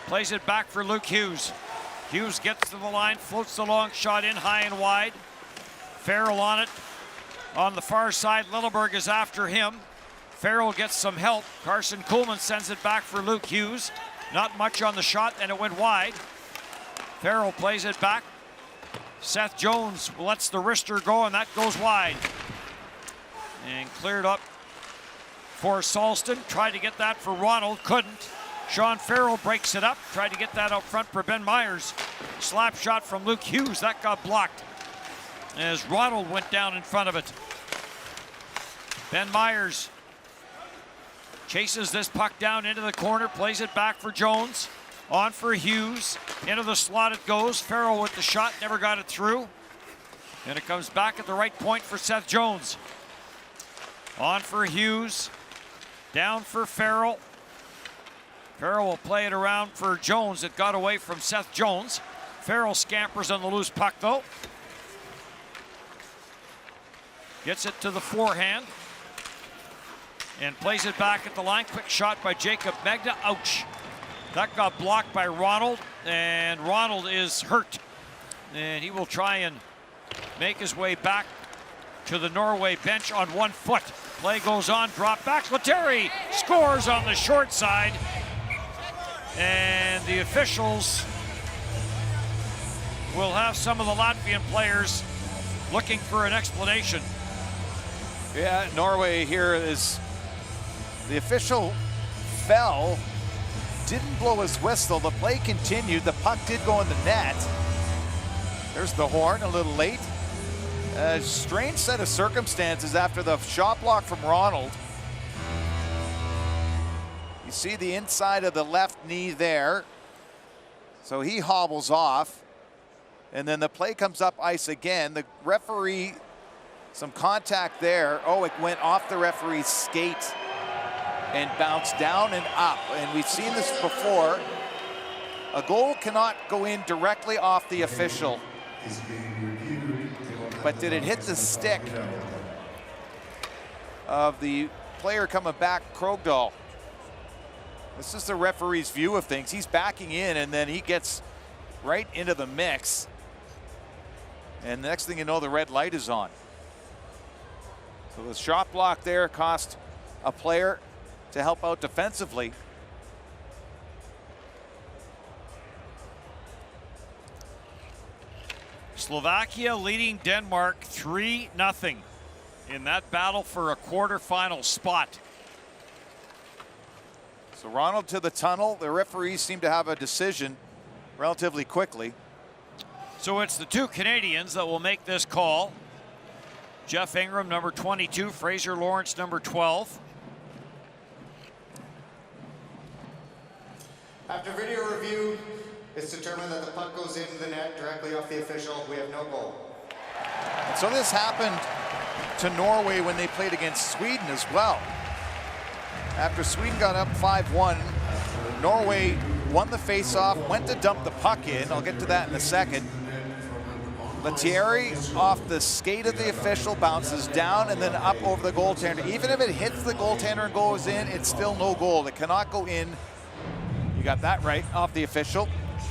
Speaker 3: Plays it back for Luke Hughes. Hughes gets to the line, floats the long shot in high and wide. Farrell on it. On the far side, Lilleberg is after him. Farrell gets some help. Carson Kuhlman sends it back for Luke Hughes. Not much on the shot, and it went wide. Farrell plays it back. Seth Jones lets the wrister go, and that goes wide. And cleared up for Salston. Tried to get that for Ronald, couldn't. Sean Farrell breaks it up. Tried to get that out front for Ben Myers. Slap shot from Luke Hughes. That got blocked as Ronald went down in front of it. Ben Myers chases this puck down into the corner, plays it back for Jones. On for Hughes. Into the slot it goes. Farrell with the shot, never got it through. And it comes back at the right point for Seth Jones. On for Hughes. Down for Farrell. Farrell will play it around for Jones. It got away from Seth Jones. Farrell scampers on the loose puck though. Gets it to the forehand. And plays it back at the line. Quick shot by Jacob Megna. Ouch. That got blocked by Ronald, and Ronald is hurt. And he will try and make his way back to the Norway bench on 1 foot. Play goes on, drop back. Lettieri scores on the short side. And the officials will have some of the Latvian players looking for an explanation.
Speaker 4: Yeah, Norway here is, the official fell, didn't blow his whistle. The play continued. The puck did go in the net. There's the horn, a little late. A strange set of circumstances after the shot block from Ronald. You see the inside of the left knee there. So he hobbles off. And then the play comes up ice again. The referee, some contact there. Oh, it went off the referee's skate and bounced down and up. And we've seen this before. A goal cannot go in directly off the official. But did it hit the stick of the player coming back, Krogdahl? This is the referee's view of things. He's backing in and then he gets right into the mix. And the next thing you know, the red light is on. So the shot block there cost a player to help out defensively.
Speaker 3: Slovakia leading Denmark 3-0 in that battle for a quarterfinal spot.
Speaker 4: So Ronald to the tunnel. The referees seem to have a decision relatively quickly.
Speaker 3: So it's the 2 Canadians that will make this call. Jeff Ingram, number 22, Fraser Lawrence, number 12.
Speaker 6: After video review, it's determined that the puck goes into the net directly off the official. We have no goal.
Speaker 4: So this happened to Norway when they played against Sweden as well. After Sweden got up 5-1, Norway won the face-off, went to dump the puck in. I'll get to that in a second. Lettieri off the skate of the official, bounces down and then up over the goaltender. Even if it hits the goaltender and goes in, it's still no goal. It cannot go in. You got that right, off the official.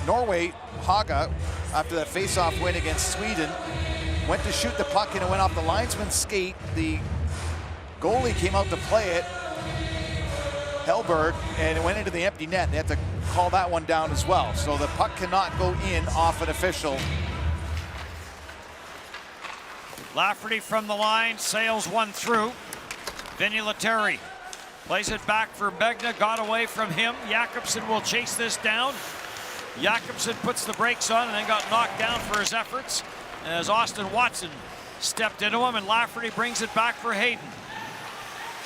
Speaker 4: Norway, Haga, after that face-off win against Sweden, went to shoot the puck and it went off the linesman's skate. The goalie came out to play it, Hellberg, and it went into the empty net. They had to call that one down as well. So the puck cannot go in off an official.
Speaker 3: Lafferty from the line, sails one through. Vinny Lettieri plays it back for Begna, got away from him. Jakobsen will chase this down. Jakobsen puts the brakes on and then got knocked down for his efforts as Austin Watson stepped into him, and Lafferty brings it back for Hayden.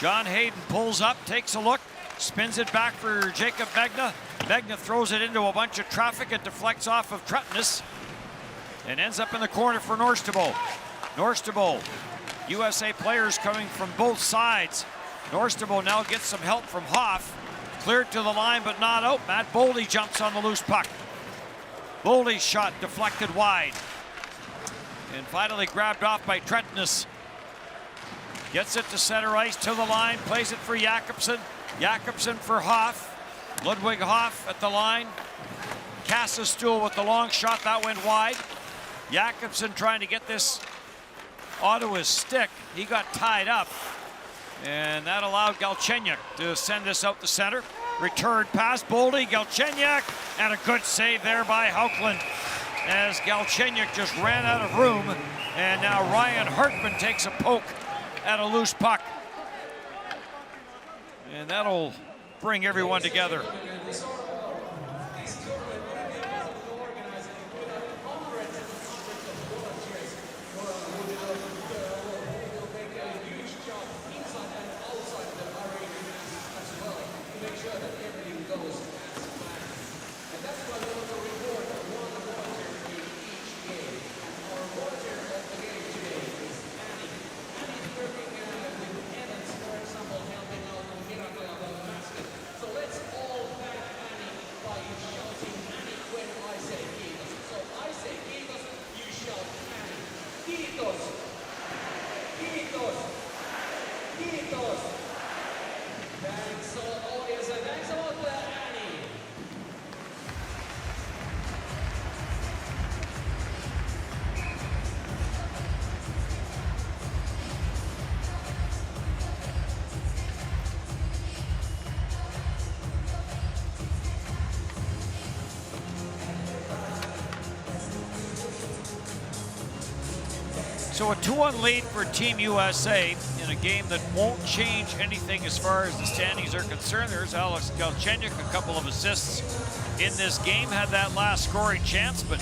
Speaker 3: John Hayden pulls up, takes a look, spins it back for Jacob Begna. Begna throws it into a bunch of traffic. It deflects off of Tretnes and ends up in the corner for Norstabo. Norstabo, USA players coming from both sides. Norstabo now gets some help from Hoff. Cleared to the line, but not out. Matt Boldy jumps on the loose puck. Boldy's shot deflected wide. And finally grabbed off by Tretnes. Gets it to center ice, to the line, plays it for Jakobsen. Jakobsen for Hoff. Ludwig Hoff at the line. Kassestuhl with the long shot, that went wide. Jakobsen trying to get this onto his stick. He got tied up, and that allowed Galchenyuk to send this out the center. Return pass, Boldy, Galchenyuk, and a good save there by Hauckland as Galchenyuk just ran out of room, and now Ryan Hartman takes a poke at a loose puck. And that'll bring everyone together. So a 2-1 lead for Team USA in a game that won't change anything as far as the standings are concerned. There's Alex Galchenyuk, a couple of assists in this game, had that last scoring chance, but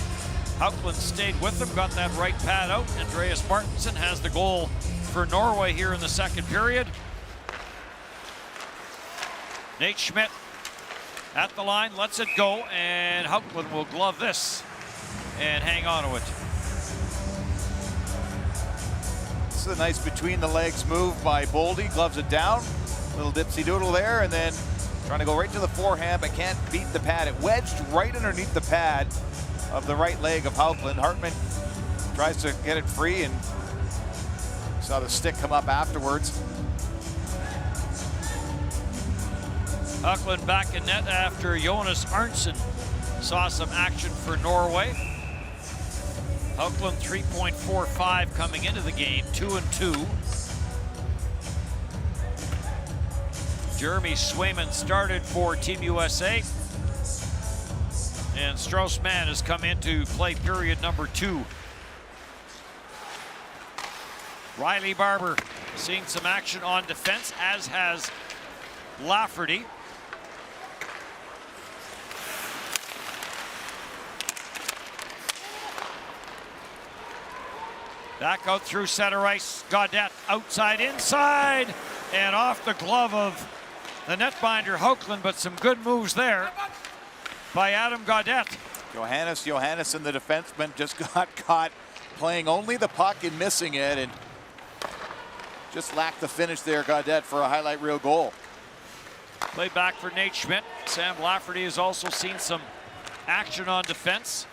Speaker 3: Hauckland stayed with them, got that right pad out. Andreas Martinsen has the goal for Norway here in the second period. Nate Schmidt at the line, lets it go, and Hauckland will glove this and hang on to it.
Speaker 4: This is a nice between the legs move by Boldy, gloves it down, little dipsy doodle there, and then trying to go right to the forehand, but can't beat the pad. It wedged right underneath the pad of the right leg of Hauckland. Hartman tries to get it free and saw the stick come up afterwards.
Speaker 3: Hauckland back in net after Jonas Arntzen saw some action for Norway. Hauckland 3.45 coming into the game, 2-2. Jeremy Swayman started for Team USA. And Strauss-Mann has come in to play period number 2. Riley Barber seeing some action on defense, as has Lafferty. Back out through center ice, Gaudette outside, inside, and off the glove of the netminder Hauckland, but some good moves there by Adam Gaudette.
Speaker 4: Johannes Johannesson, the defenseman, just got caught playing only the puck and missing it, and just lacked the finish there, Gaudette, for a highlight reel goal.
Speaker 3: Play back for Nate Schmidt. Sam Lafferty has also seen some action on defense.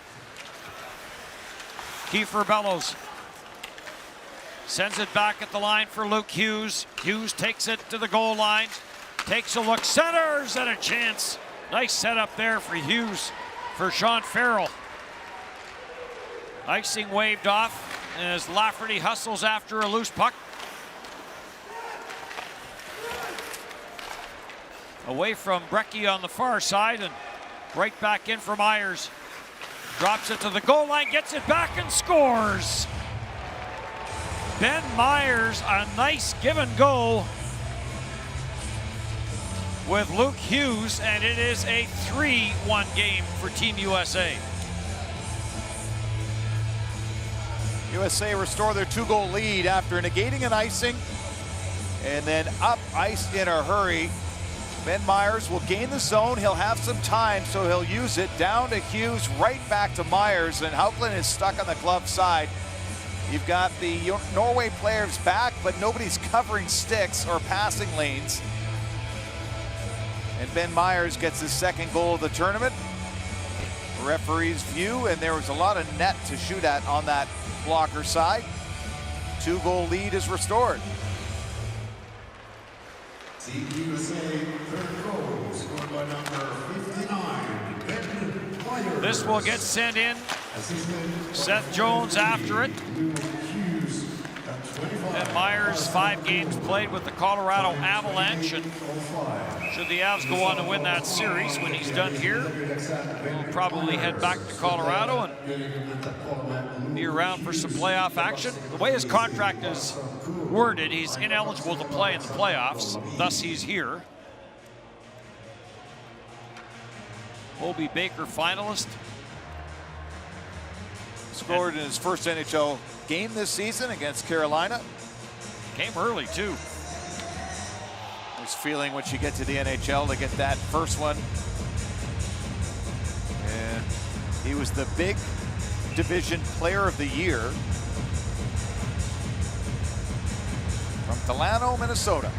Speaker 3: Kiefer Bellows sends it back at the line for Luke Hughes. Hughes takes it to the goal line, takes a look, centers, and a chance. Nice setup there for Hughes, for Sean Farrell. Icing waved off as Lafferty hustles after a loose puck. Away from Brecky on the far side and right back in for Myers. Drops it to the goal line, gets it back and scores. Ben Myers, a nice give and go with Luke Hughes, and it is a 3-1 game for Team USA.
Speaker 4: USA restore their 2-goal lead after negating an icing and then up ice in a hurry. Ben Myers will gain the zone. He'll have some time, so he'll use it. Down to Hughes, right back to Myers, and Houghton is stuck on the glove side. You've got the Norway players back, but nobody's covering sticks or passing lanes. And Ben Myers gets his second goal of the tournament. Referee's view, and there was a lot of net to shoot at on that blocker side. 2-goal lead is restored.
Speaker 2: Team USA, third goal, scored by number 59, Ben Myers.
Speaker 3: This will get sent in.
Speaker 2: Assistant
Speaker 3: Seth Jones after it.
Speaker 2: Hughes at 25.
Speaker 3: Ben Myers, 5 games played with the Colorado Avalanche, and should the Avs go on to win that series, when he's done here, he'll probably head back to Colorado and be around for some playoff action. The way his contract is worded, he's ineligible to play in the playoffs, thus he's here. Hobey Baker finalist.
Speaker 4: Scored in his first NHL game this season against Carolina.
Speaker 3: Came early too.
Speaker 4: There's feeling once you get to the NHL to get that first one. And he was the big division player of the year from Delano, Minnesota.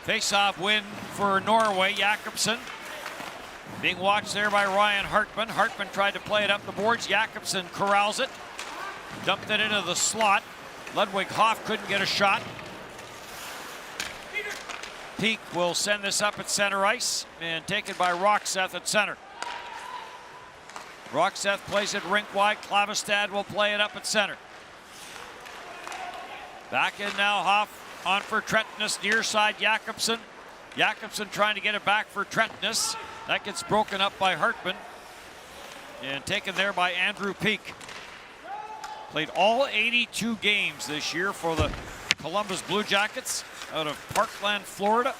Speaker 3: Face-off win for Norway. Jakobsen being watched there by Ryan Hartman. Hartman tried to play it up the boards. Jakobsen corrals it, dumped it into the slot. Ludwig Hoff couldn't get a shot. Peak will send this up at center ice and taken by Roxeth at center. Roxeth plays it rink wide. Klavestad will play it up at center. Back in now, Hoff on for Tretness, near side Jakobsen. Jakobsen trying to get it back for Tretness. That gets broken up by Hartman and taken there by Andrew Peak. Played all 82 games this year for the Columbus Blue Jackets out of Parkland, Florida.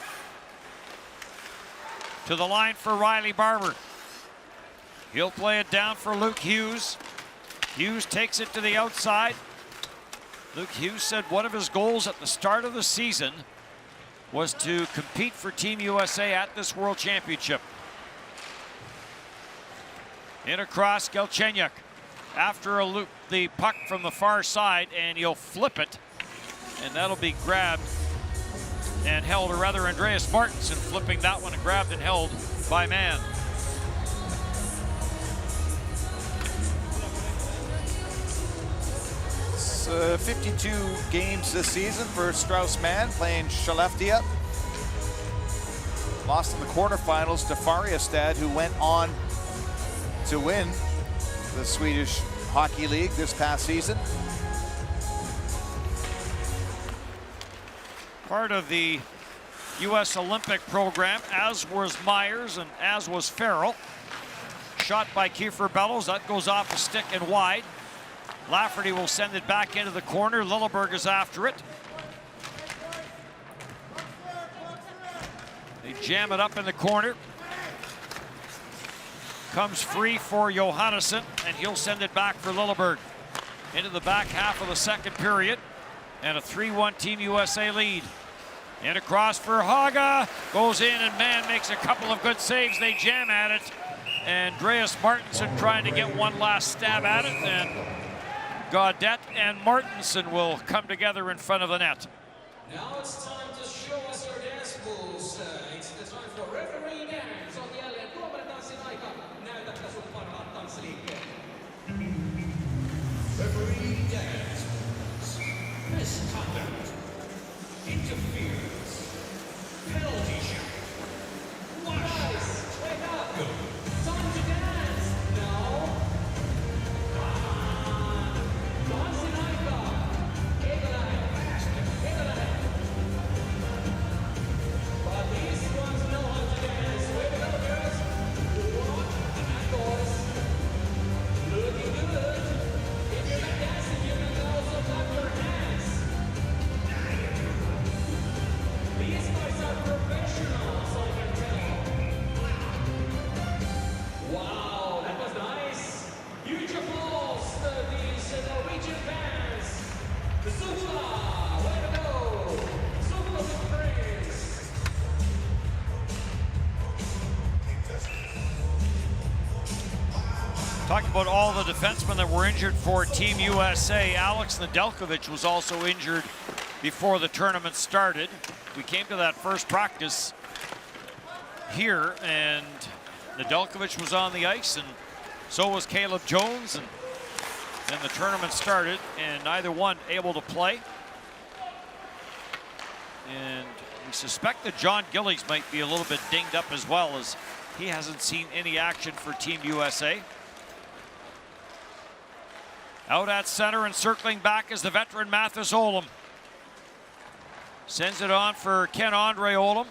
Speaker 3: To the line for Riley Barber. He'll play it down for Luke Hughes. Hughes takes it to the outside. Luke Hughes said one of his goals at the start of the season was to compete for Team USA at this World Championship. In across Galchenyuk after a loop, the puck from the far side, and he'll flip it, and that'll be grabbed and held, or rather Andreas Martinson flipping that one and grabbed and held by Mann.
Speaker 4: It's 52 games this season for Strauss-Mann playing Skellefteå. Lost in the quarterfinals to Färjestad, who went on to win the Swedish Hockey League this past season.
Speaker 3: Part of the U.S. Olympic program, as was Myers and as was Farrell. Shot by Kiefer Bellows, that goes off a stick and wide. Lafferty will send it back into the corner. Lilleberg is after it. They jam it up in the corner. Comes free for Johannesson, and he'll send it back for Lilleberg. Into the back half of the second period, and a 3-1 Team USA lead. And across for Haga, goes in, and Mann makes a couple of good saves. They jam at it. Andreas Martinson trying to get one last stab at it, and Gaudette and Martinson will come together in front of the net.
Speaker 7: Now it's time to show us your dance moves. It's the time for referee dance on the island.
Speaker 3: Talk about all the defensemen that were injured for Team USA. Alex Nedeljkovic was also injured before the tournament started. We came to that first practice here, and Nedeljkovic was on the ice, and so was Caleb Jones. And then the tournament started, and neither one able to play. And we suspect that John Gillies might be a little bit dinged up as well, as he hasn't seen any action for Team USA. Out at center and circling back is the veteran Mathis Olam. Sends it on for Ken-Andre Olam.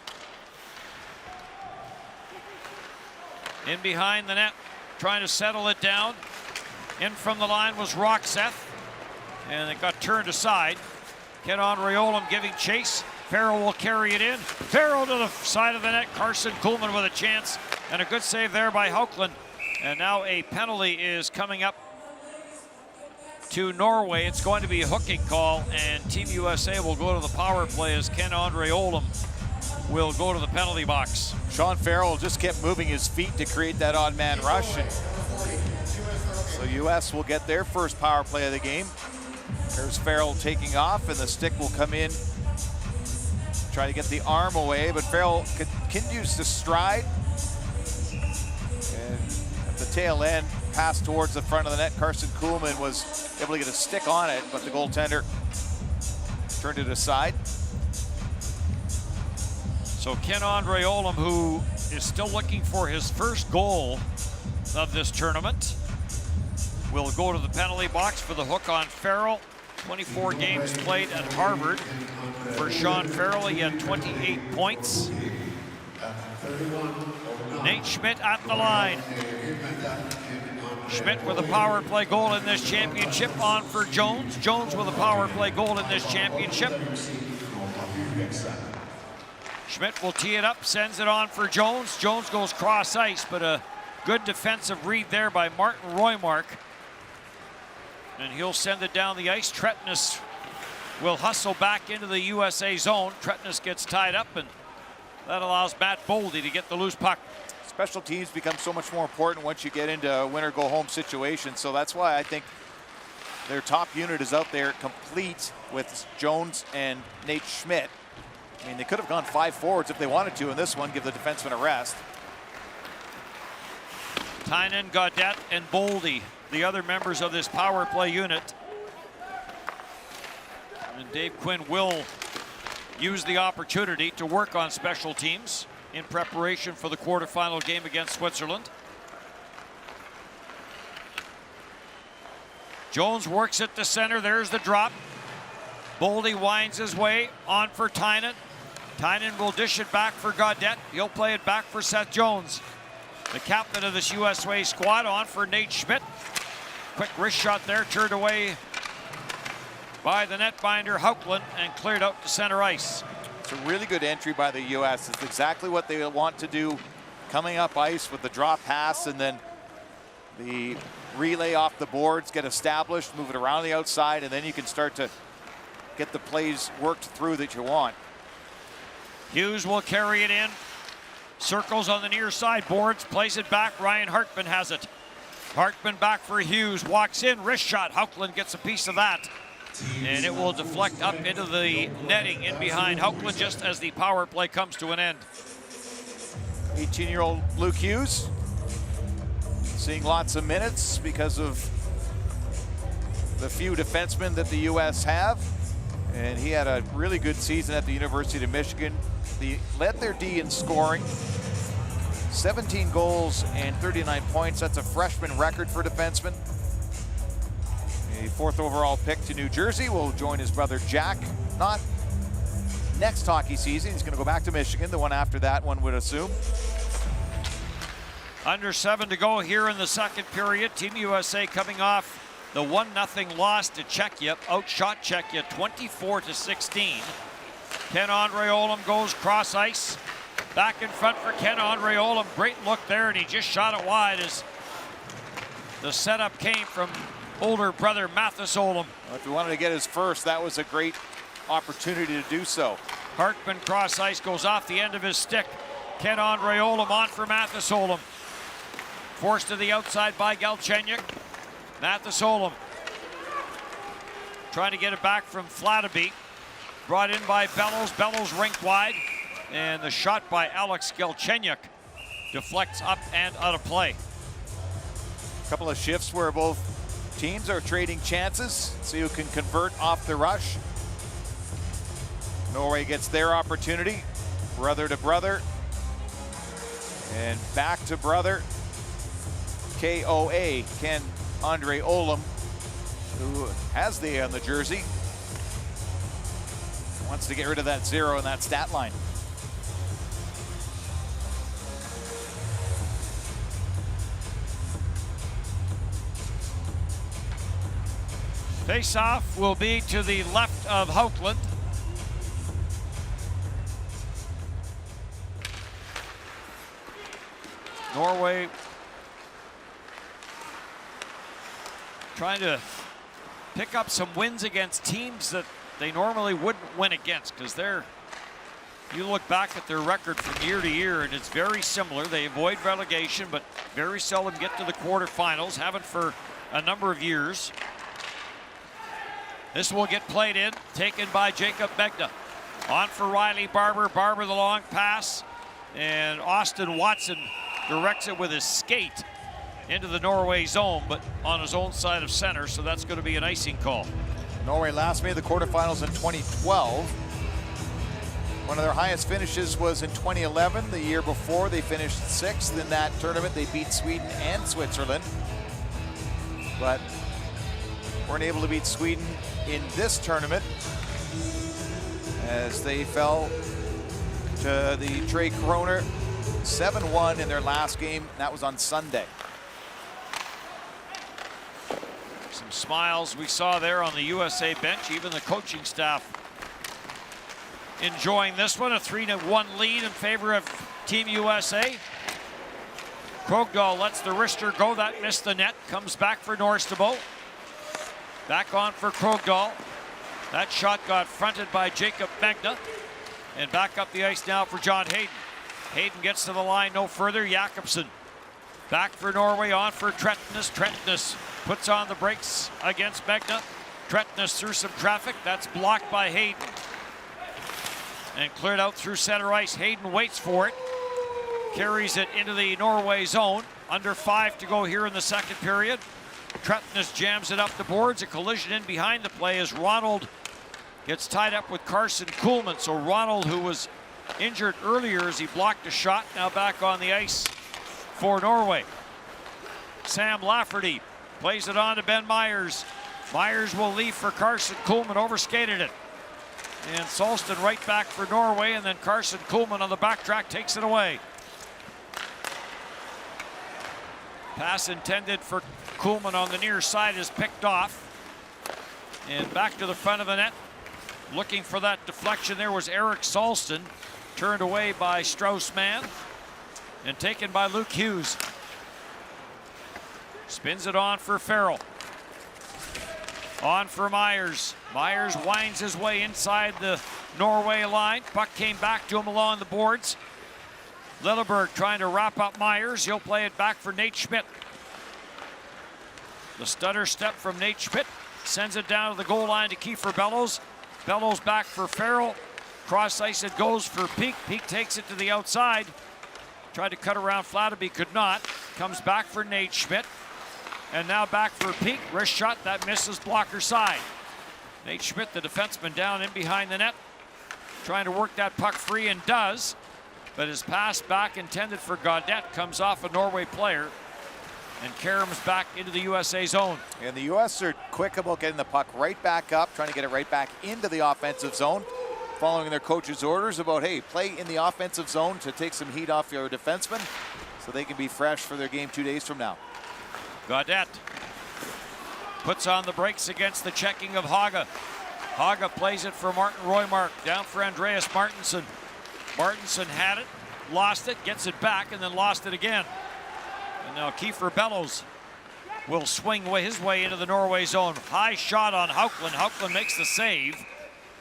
Speaker 3: In behind the net, trying to settle it down. In from the line was Roxeth, and it got turned aside. Ken-Andre Olam giving chase. Farrell will carry it in. Farrell to the side of the net. Carson Kuhlman with a chance, and a good save there by Hauckland. And now a penalty is coming up to Norway. It's going to be a hooking call, and Team USA will go to the power play as Ken-Andre Olam will go to the penalty box.
Speaker 4: Sean Farrell just kept moving his feet to create that odd man rush. And so US will get their first power play of the game. There's Farrell taking off, and the stick will come in. Try to get the arm away, but Farrell continues to stride. And at the tail end, pass towards the front of the net. Carson Kuhlman was able to get a stick on it, but the goaltender turned it aside.
Speaker 3: So Ken-Andre Olam, who is still looking for his first goal of this tournament, will go to the penalty box for the hook on Farrell. 24 games played at Harvard. For Sean Farrell, he had 28 points. Nate Schmidt at the line. Schmidt with a power play goal in this championship on for Jones. Jones with a power play goal in this championship. Schmidt will tee it up, sends it on for Jones. Jones goes cross ice, but a good defensive read there by Martin Roymark. And he'll send it down the ice. Tretness will hustle back into the USA zone. Tretness gets tied up, and that allows Matt Boldy to get the loose puck.
Speaker 4: Special teams become so much more important once you get into a win or go home situation. So that's why I think their top unit is out there complete with Jones and Nate Schmidt. I mean, they could have gone 5 forwards if they wanted to in this one, give the defenseman a rest.
Speaker 3: Tynan, Gaudette, and Boldy, the other members of this power play unit. And Dave Quinn will use the opportunity to work on special teams in preparation for the quarterfinal game against Switzerland. Jones works it to center. There's the drop. Boldy winds his way on for Tynan. Tynan will dish it back for Gaudette. He'll play it back for Seth Jones. The captain of this USA squad on for Nate Schmidt. Quick wrist shot there, turned away by the netminder Hauckland and cleared out to center ice.
Speaker 4: It's a really good entry by the US. It's exactly what they want to do, coming up ice with the drop pass and then the relay off the boards, get established, move it around the outside, and then you can start to get the plays worked through that you want.
Speaker 3: Hughes will carry it in. Circles on the near side boards, plays it back. Ryan Hartman has it. Hartman back for Hughes, walks in, wrist shot. Hauckland gets a piece of that. And it will deflect up into the netting in behind Hauckland just as the power play comes to an end.
Speaker 4: 18-year-old Luke Hughes seeing lots of minutes because of the few defensemen that the US have. And he had a really good season at the University of Michigan. They led their D in scoring. 17 goals and 39 points. That's a freshman record for defensemen. A 4th overall pick to New Jersey will join his brother Jack. Not next hockey season. He's going to go back to Michigan. The one after that, one would assume.
Speaker 3: Under 7 to go here in the second period. Team USA coming off the 1-0 loss to Czechia. Outshot Czechia 24-16. Ken-Andre Olam goes cross ice. Back in front for Ken-Andre Olam. Great look there, and he just shot it wide as the setup came from older brother Mathis Olam.
Speaker 4: Well, if he wanted to get his first, that was a great opportunity to do so.
Speaker 3: Hartman cross ice goes off the end of his stick. Ken-Andre Olam on for Mathis Olam. Forced to the outside by Galchenyuk. Mathis Olam trying to get it back from Flatterby. Brought in by Bellows. Bellows rink wide. And the shot by Alex Galchenyuk deflects up and out of play.
Speaker 4: A couple of shifts where both teams are trading chances, see who can convert off the rush. Norway gets their opportunity. Brother to brother. And back to brother. KOA, Ken Andre Olam, who has the A on the jersey. Wants to get rid of that 0 in that stat line.
Speaker 3: Face-off will be to the left of Hauckland. Norway trying to pick up some wins against teams that they normally wouldn't win against, because you look back at their record from year to year and it's very similar. They avoid relegation but very seldom get to the quarterfinals, haven't for a number of years. This will get played in, taken by Jacob Megna. On for Riley Barber. Barber the long pass, and Austin Watson directs it with his skate into the Norway zone, but on his own side of center, so that's going to be an icing call.
Speaker 4: Norway last made the quarterfinals in 2012. One of their highest finishes was in 2011. The year before, they finished 6th in that tournament. They beat Sweden and Switzerland, but weren't able to beat Sweden in this tournament as they fell to the Tre Kronor 7-1 in their last game. That was on Sunday.
Speaker 3: Some smiles we saw there on the USA bench, even the coaching staff enjoying this one. A 3-1 lead in favor of Team USA. Krogdahl lets the wrister go, that missed the net, comes back for Norstabo. Back on for Krogdahl. That shot got fronted by Jacob Megna. And back up the ice now for John Hayden. Hayden gets to the line no further. Jakobsen back for Norway, on for Trettenes. Trettenes puts on the brakes against Megna. Trettenes through some traffic. That's blocked by Hayden. And cleared out through center ice. Hayden waits for it. Carries it into the Norway zone. Under 5 to go here in the second period. Trettenes jams it up the boards. A collision in behind the play as Ronald gets tied up with Carson Kuhlman. So Ronald, who was injured earlier as he blocked a shot, now back on the ice for Norway. Sam Lafferty plays it on to Ben Myers. Myers will leave for Carson Kuhlman, overskated it. And Solston right back for Norway, and then Carson Kuhlman on the backtrack takes it away. Pass intended for Kuhlman on the near side is picked off. And back to the front of the net. Looking for that deflection there was Eric Solston. Turned away by Strauss-Mann. And taken by Luke Hughes. Spins it on for Farrell. On for Myers. Myers winds his way inside the Norway line. Puck came back to him along the boards. Lilleberg trying to wrap up Myers. He'll play it back for Nate Schmidt. The stutter step from Nate Schmidt sends it down to the goal line to Kiefer Bellows. Bellows back for Farrell. Cross ice it goes for Peak. Peak takes it to the outside. Tried to cut around Flatterby, could not. Comes back for Nate Schmidt. And now back for Peak. Wrist shot, that misses blocker side. Nate Schmidt, the defenseman, down in behind the net. Trying to work that puck free, and does. But his pass back intended for Gaudette comes off a Norway player and caroms back into the USA zone.
Speaker 4: And the US are quick about getting the puck right back up, trying to get it right back into the offensive zone, following their coach's orders about, hey, play in the offensive zone to take some heat off your defensemen so they can be fresh for their game 2 days from now.
Speaker 3: Gaudette puts on the brakes against the checking of Haga. Haga plays it for Martin Roymark, down for Andreas Martinson. Martinson had it, lost it, gets it back, and then lost it again. And now Kiefer Bellows will swing his way into the Norway zone. High shot on Hauckland. Hauckland makes the save,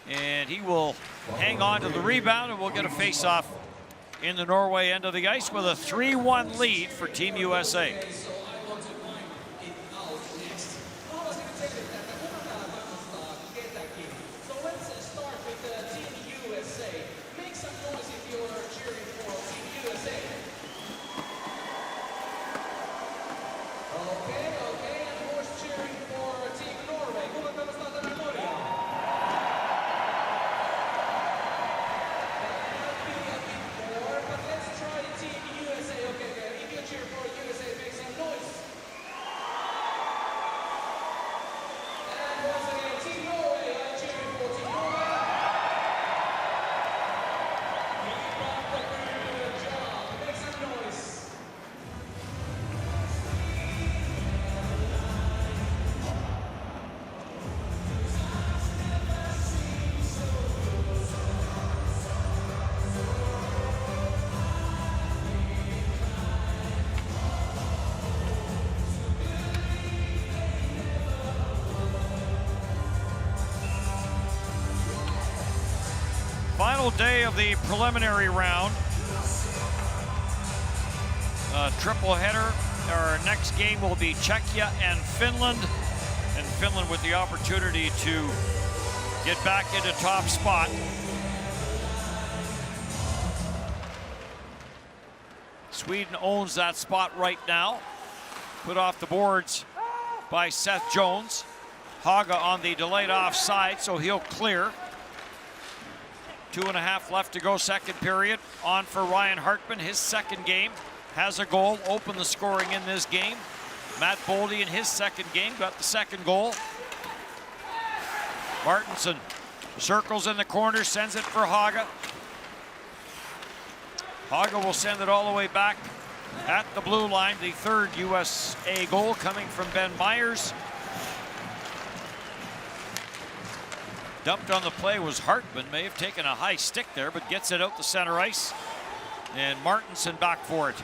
Speaker 3: and he will hang on to the rebound, and we'll get a face-off in the Norway end of the ice with a 3-1 lead for Team USA. Final day of the preliminary round. Triple header. Our next game will be Czechia and Finland. And Finland with the opportunity to get back into top spot. Sweden owns that spot right now. Put off the boards by Seth Jones. Haga on the delayed offside, so he'll clear. 2.5 left to go, second period. On for Ryan Hartman, his second game. Has a goal, opened the scoring in this game. Matt Boldy in his second game got the second goal. Martinson circles in the corner, sends it for Haga. Haga will send it all the way back at the blue line. The third USA goal coming from Ben Myers. Dumped on the play was Hartman. May have taken a high stick there, but gets it out to center ice. And Martinson back for it.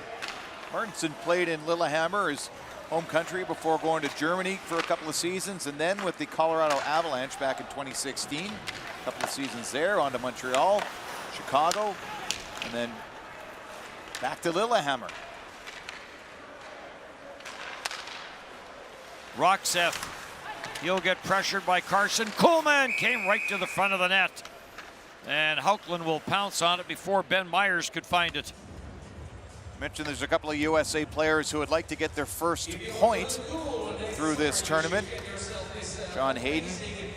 Speaker 4: Martinson played in Lillehammer, his home country, before going to Germany for a couple of seasons, and then with the Colorado Avalanche back in 2016. A couple of seasons there, on to Montreal, Chicago, and then back to Lillehammer.
Speaker 3: Roxeth, he'll get pressured by Carson. Kuhlman came right to the front of the net. And Hauckland will pounce on it before Ben Myers could find it.
Speaker 4: Mentioned there's a couple of USA players who would like to get their first point through this tournament. John Hayden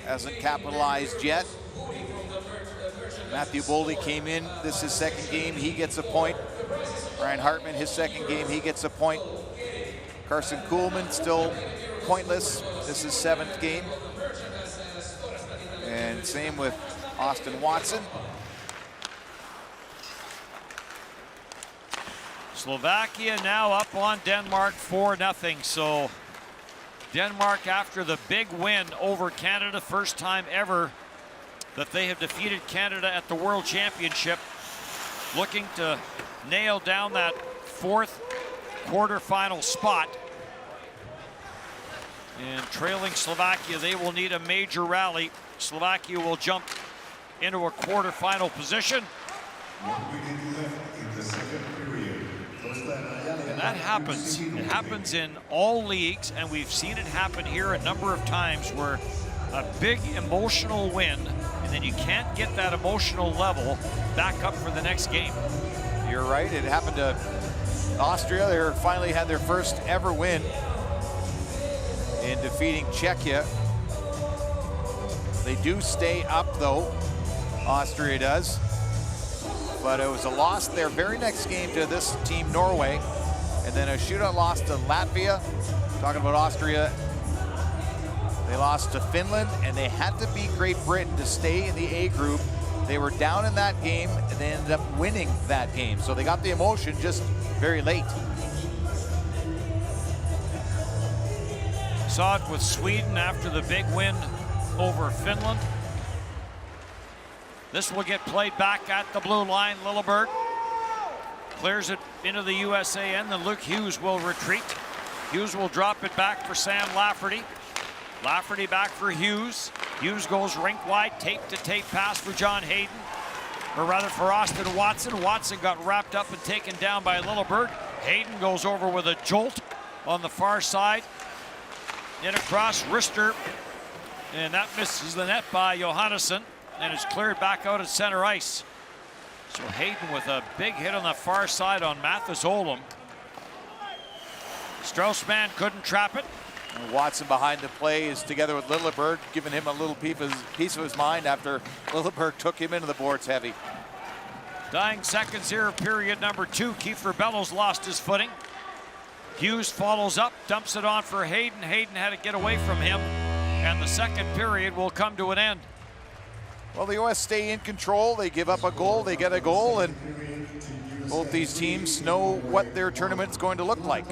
Speaker 4: hasn't capitalized yet. Matthew Boldy came in. This is his second game. He gets a point. Ryan Hartman, his second game. He gets a point. Carson Kuhlman still pointless. This is seventh game. And same with Austin Watson.
Speaker 3: Slovakia now up on Denmark 4-0. So Denmark, after the big win over Canada, first time ever that they have defeated Canada at the World Championship, looking to nail down that fourth quarterfinal spot. And trailing Slovakia, they will need a major rally. Slovakia will jump into a quarterfinal position. And that happens. It happens in all leagues, and we've seen it happen here a number of times where a big emotional win, and then you can't get that emotional level back up for the next game.
Speaker 4: You're right. It happened to Austria. They finally had their first ever win in defeating Czechia. They do stay up, though. Austria does. But it was a loss their very next game to this team, Norway. And then a shootout loss to Latvia. Talking about Austria, they lost to Finland, and they had to beat Great Britain to stay in the A group. They were down in that game, and they ended up winning that game. So they got the emotion just very late.
Speaker 3: Saw it with Sweden after the big win over Finland. This will get played back at the blue line. Lilleberg clears it into the USA end. Then Luke Hughes will retreat. Hughes will drop it back for Sam Lafferty. Lafferty back for Hughes. Hughes goes rink wide, tape to tape pass for John Hayden. or rather for Austin Watson. Watson got wrapped up and taken down by Lilleberg. Hayden goes over with a jolt on the far side. In across, Rister, and that misses the net by Johannesson, and it's cleared back out at center ice. So Hayden with a big hit on the far side on Mathis Olam. Straussman couldn't trap it.
Speaker 4: Watson behind the play is together with Lilleberg, giving him a little piece of his mind after Lilleberg took him into the boards heavy.
Speaker 3: Dying seconds here of period number 2. Kiefer Bellows lost his footing. Hughes follows up, dumps it on for Hayden. Hayden had to get away from him, and the second period will come to an end.
Speaker 4: Well, the US stay in control. They give up a goal, they get a goal, and both these teams know what their tournament's going to look like.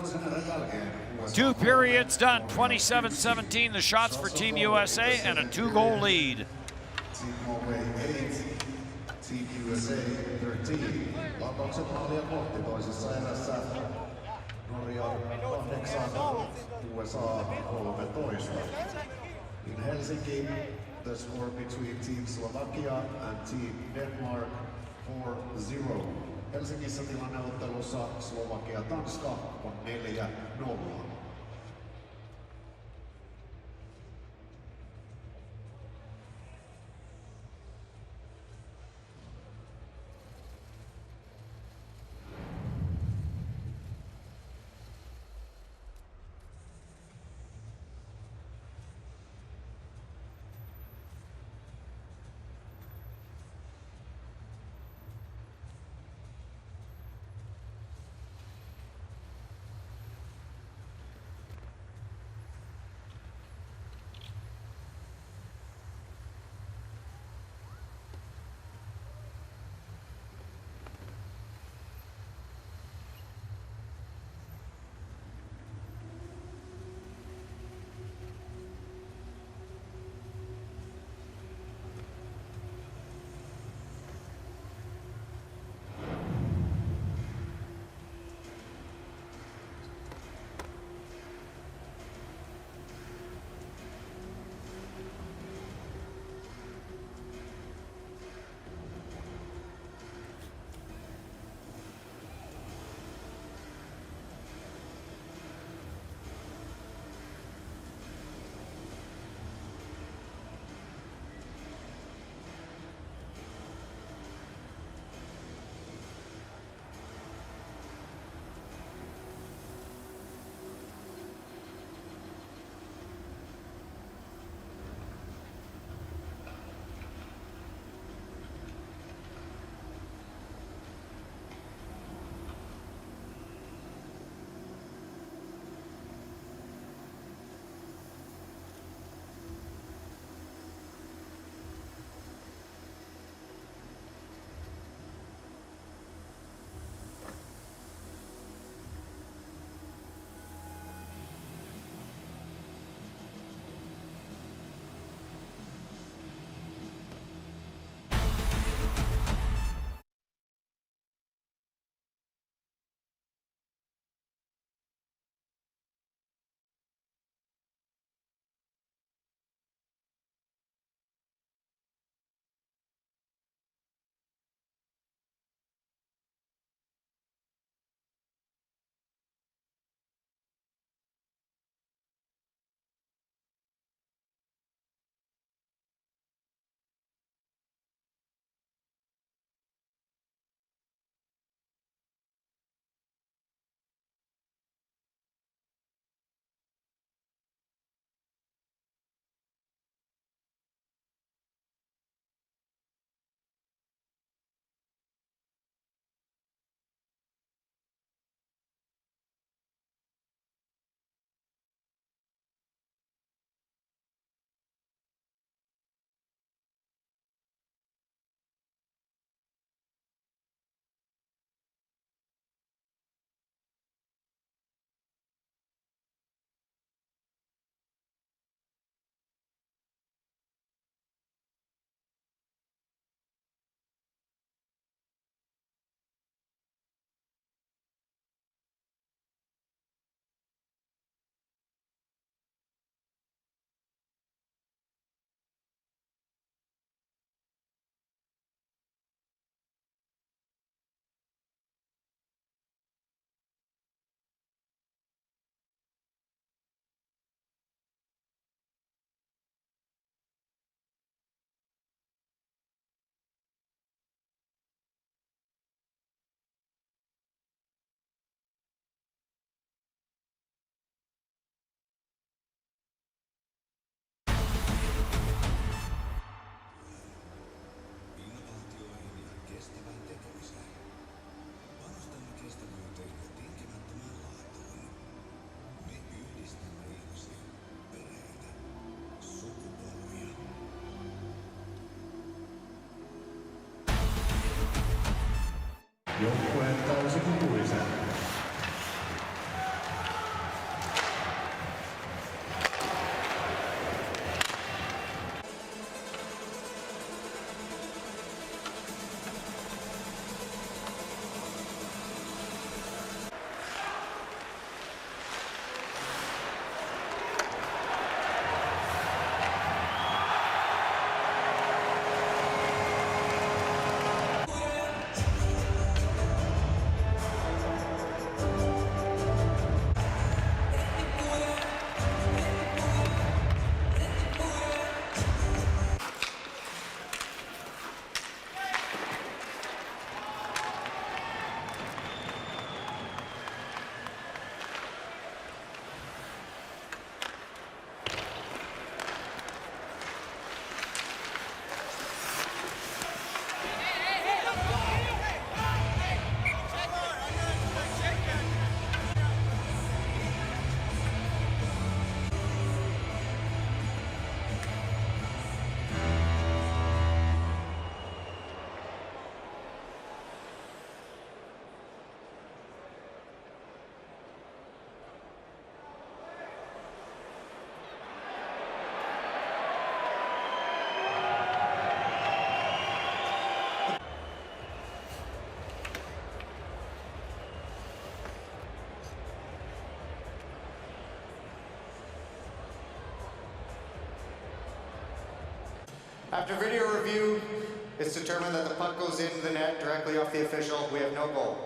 Speaker 3: 2 periods done, 27-17 the shots for Team USA, and a 2-goal lead.
Speaker 2: Team Norway 8, Team USA 13. Laukaukset maalia kohti toisessa erässä. Norja 8, USA 13. In Helsinki, the score between Team Slovakia and Team Denmark 4-0. Helsingissä tilanneottelussa Slovakia-Tanska on 4-0.
Speaker 6: After video review, it's determined that the puck goes into the net directly off the official. We have no goal.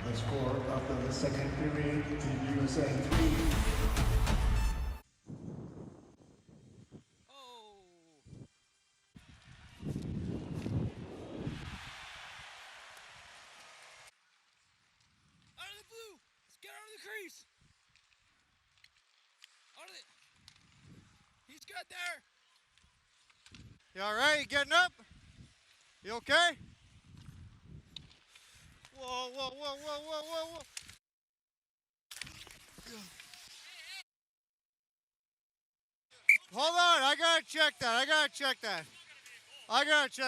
Speaker 2: The score after the second period, Team USA 3.
Speaker 1: Oh. Out of the blue. Let's get out of the crease. Out of the. He's good there.
Speaker 8: You all right? You getting up? You okay? Whoa, whoa, whoa, whoa, whoa, whoa, whoa. Hold on, I gotta check that. I gotta check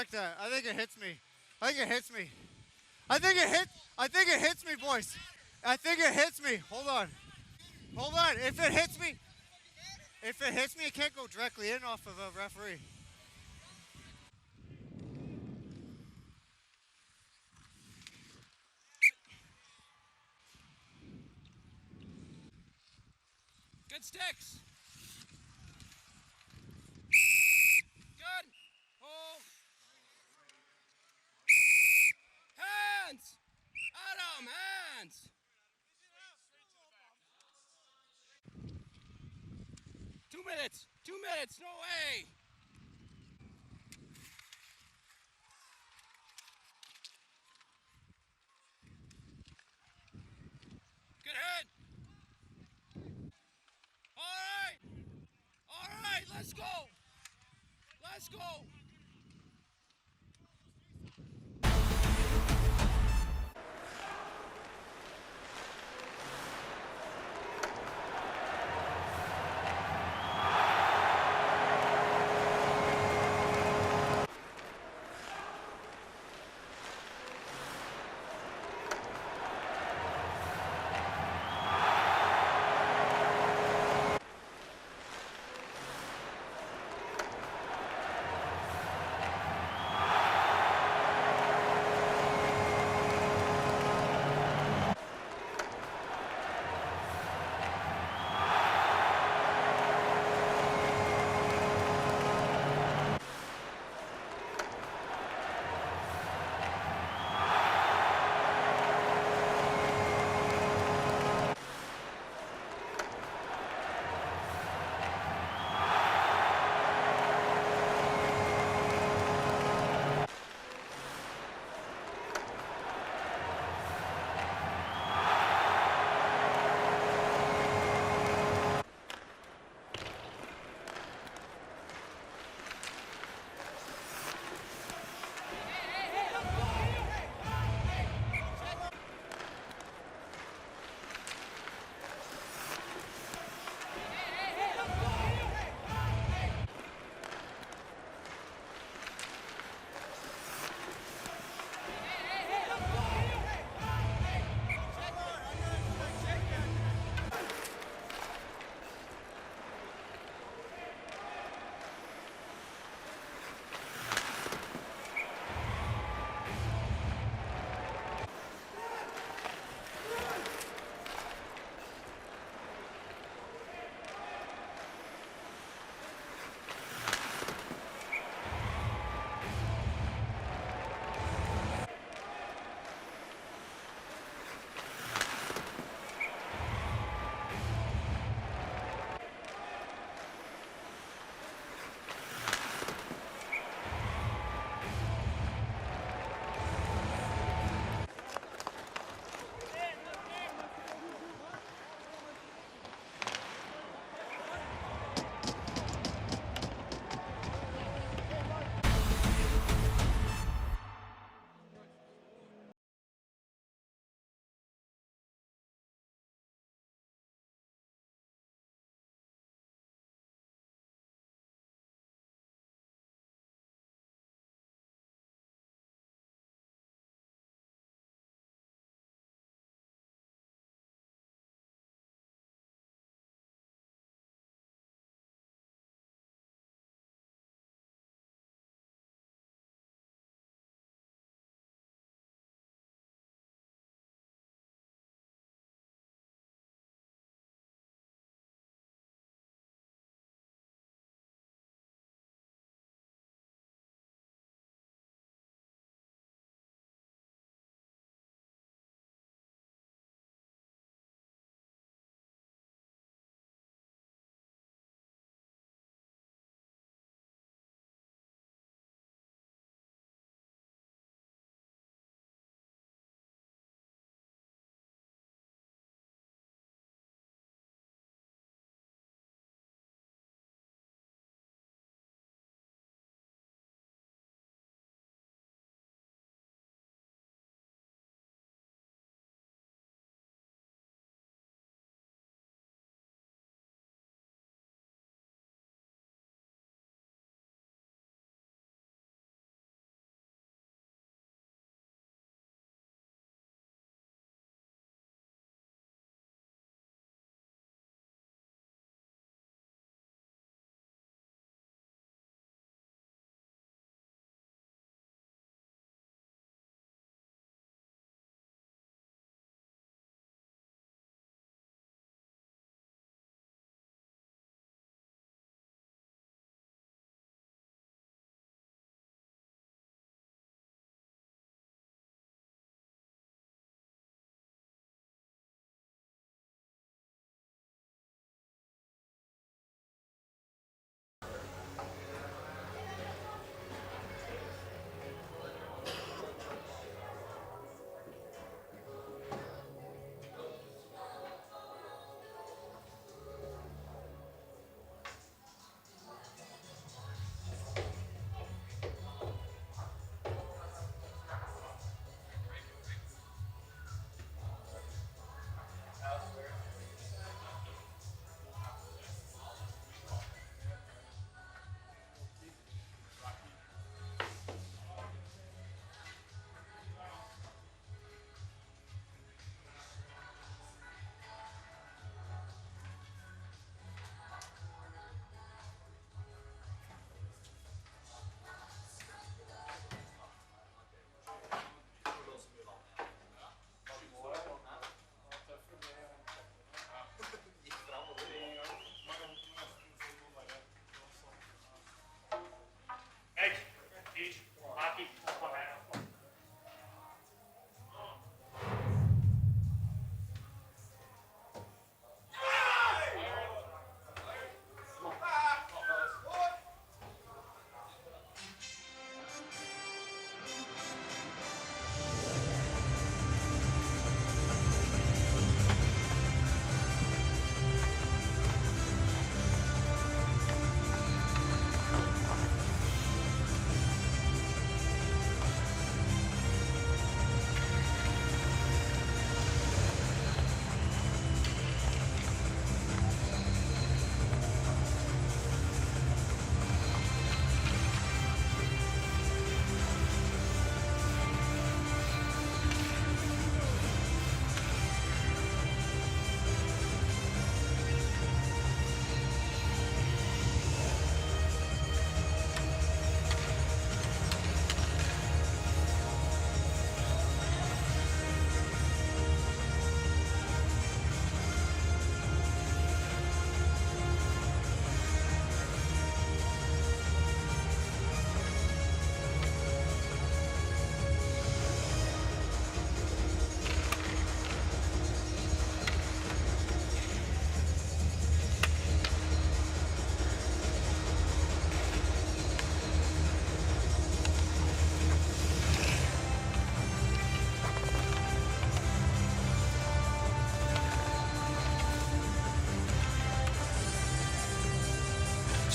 Speaker 8: that. I think it hits me. I think it hits me, boys. I think it hits me. Hold on. If it hits me, it can't go directly in off of a referee.
Speaker 1: Good sticks. Good. Oh. Hands. Adam, hands. 2 minutes. 2 minutes. No way. Good hit. All right, let's go. Let's go.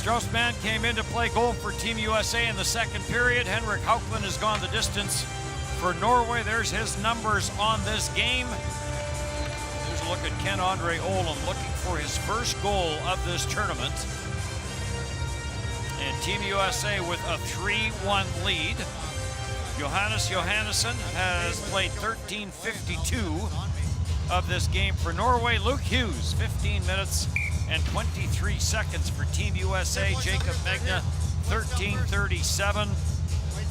Speaker 3: Straussman came in to play goal for Team USA in the second period. Henrik Haukeland has gone the distance for Norway. There's his numbers on this game. Here's a look at Ken-Andre Olam looking for his first goal of this tournament. And Team USA with a 3-1 lead. Johannes Johannesson has played 13:52 of this game for Norway. Luke Hughes, 15 minutes and 23 seconds for Team USA. Jacob Megna, 13:37.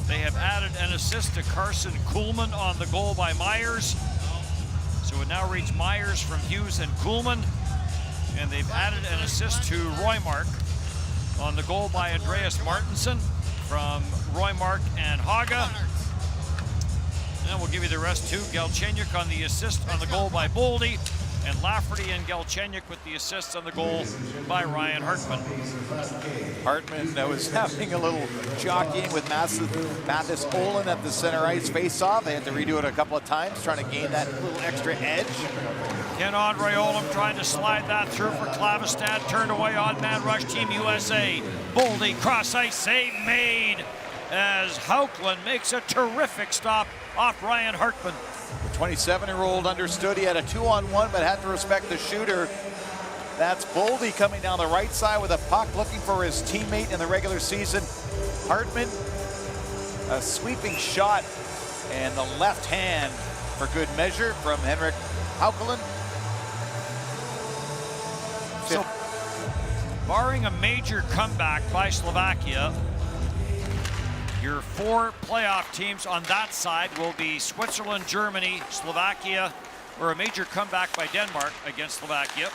Speaker 3: They have added an assist to Carson Kuhlman on the goal by Myers. So it now reads Myers from Hughes and Kuhlman. And they've added an assist to Roymark on the goal by Andreas Martinsen from Roymark and Haga. And we'll give you the rest too. Galchenyuk on the assist on the goal by Boldy, and Lafferty and Galchenyuk with the assists on the goal by Ryan Hartman.
Speaker 4: Hartman was having a little jockeying with Mathis Olin at the center ice face-off. They had to redo it a couple of times, trying to gain that little extra edge.
Speaker 3: Ken-Andre Olam trying to slide that through for Klavestad. Turned away on man rush, Team USA. Boldy, cross-ice save made as Haukeland makes a terrific stop off Ryan Hartman.
Speaker 4: The 27-year-old understood he had a 2-on-1, but had to respect the shooter. That's Boldy coming down the right side with a puck, looking for his teammate in the regular season. Hartman, a sweeping shot, and the left hand for good measure from Henrik Haukeland.
Speaker 3: So, barring a major comeback by Slovakia, your four playoff teams on that side will be Switzerland, Germany, Slovakia, or a major comeback by Denmark against Slovakia.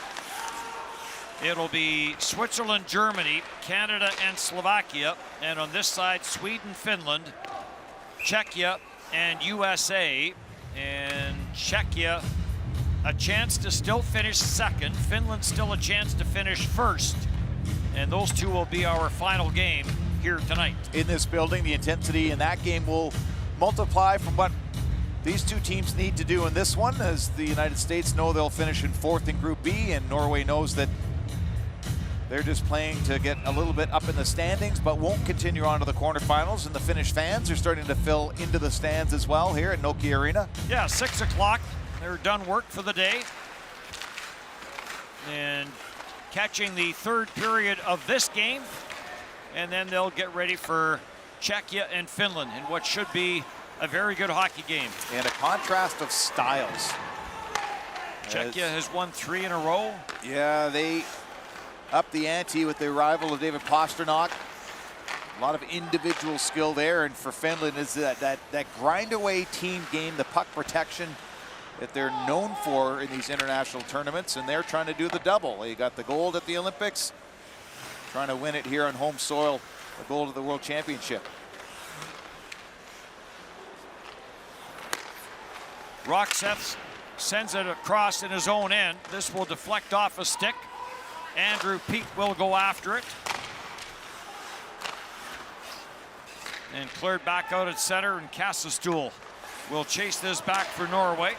Speaker 3: It'll be Switzerland, Germany, Canada, and Slovakia. And on this side, Sweden, Finland, Czechia, and USA. And Czechia, a chance to still finish second. Finland still a chance to finish first. And those two will be our final game here tonight.
Speaker 4: In this building, the intensity in that game will multiply from what these two teams need to do in this one, as the United States know they'll finish in fourth in Group B, and Norway knows that they're just playing to get a little bit up in the standings, but won't continue on to the quarterfinals. And the Finnish fans are starting to fill into the stands as well here at Nokia Arena.
Speaker 3: Yeah, 6 o'clock. They're done work for the day. And catching the third period of this game. And then they'll get ready for Czechia and Finland in what should be a very good hockey game.
Speaker 4: And a contrast of styles.
Speaker 3: Czechia has won 3 in a row.
Speaker 4: Yeah, they upped the ante with the arrival of David Pasternak. A lot of individual skill there, and for Finland is that grind away team game, the puck protection that they're known for in these international tournaments, and they're trying to do the double. They got the gold at the Olympics, trying to win it here on home soil, the gold of the World Championship.
Speaker 3: Roxeth sends it across in his own end. This will deflect off a stick. Andrew Peak will go after it. And cleared back out at center, and Kassestuhl will chase this back for Norway.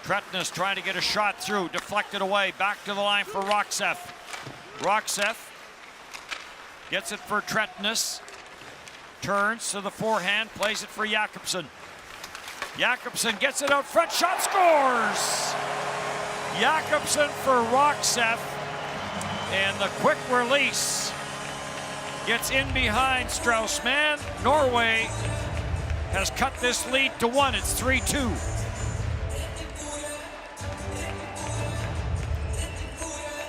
Speaker 3: Tretnes trying to get a shot through, deflected away, back to the line for Roxeth. Roxeth gets it for Tretnes, turns to the forehand, plays it for Jakobsen. Jakobsen gets it out front, shot, scores! Jakobsen for Roxeth, and the quick release gets in behind Straussman. Norway has cut this lead to 1, it's 3-2.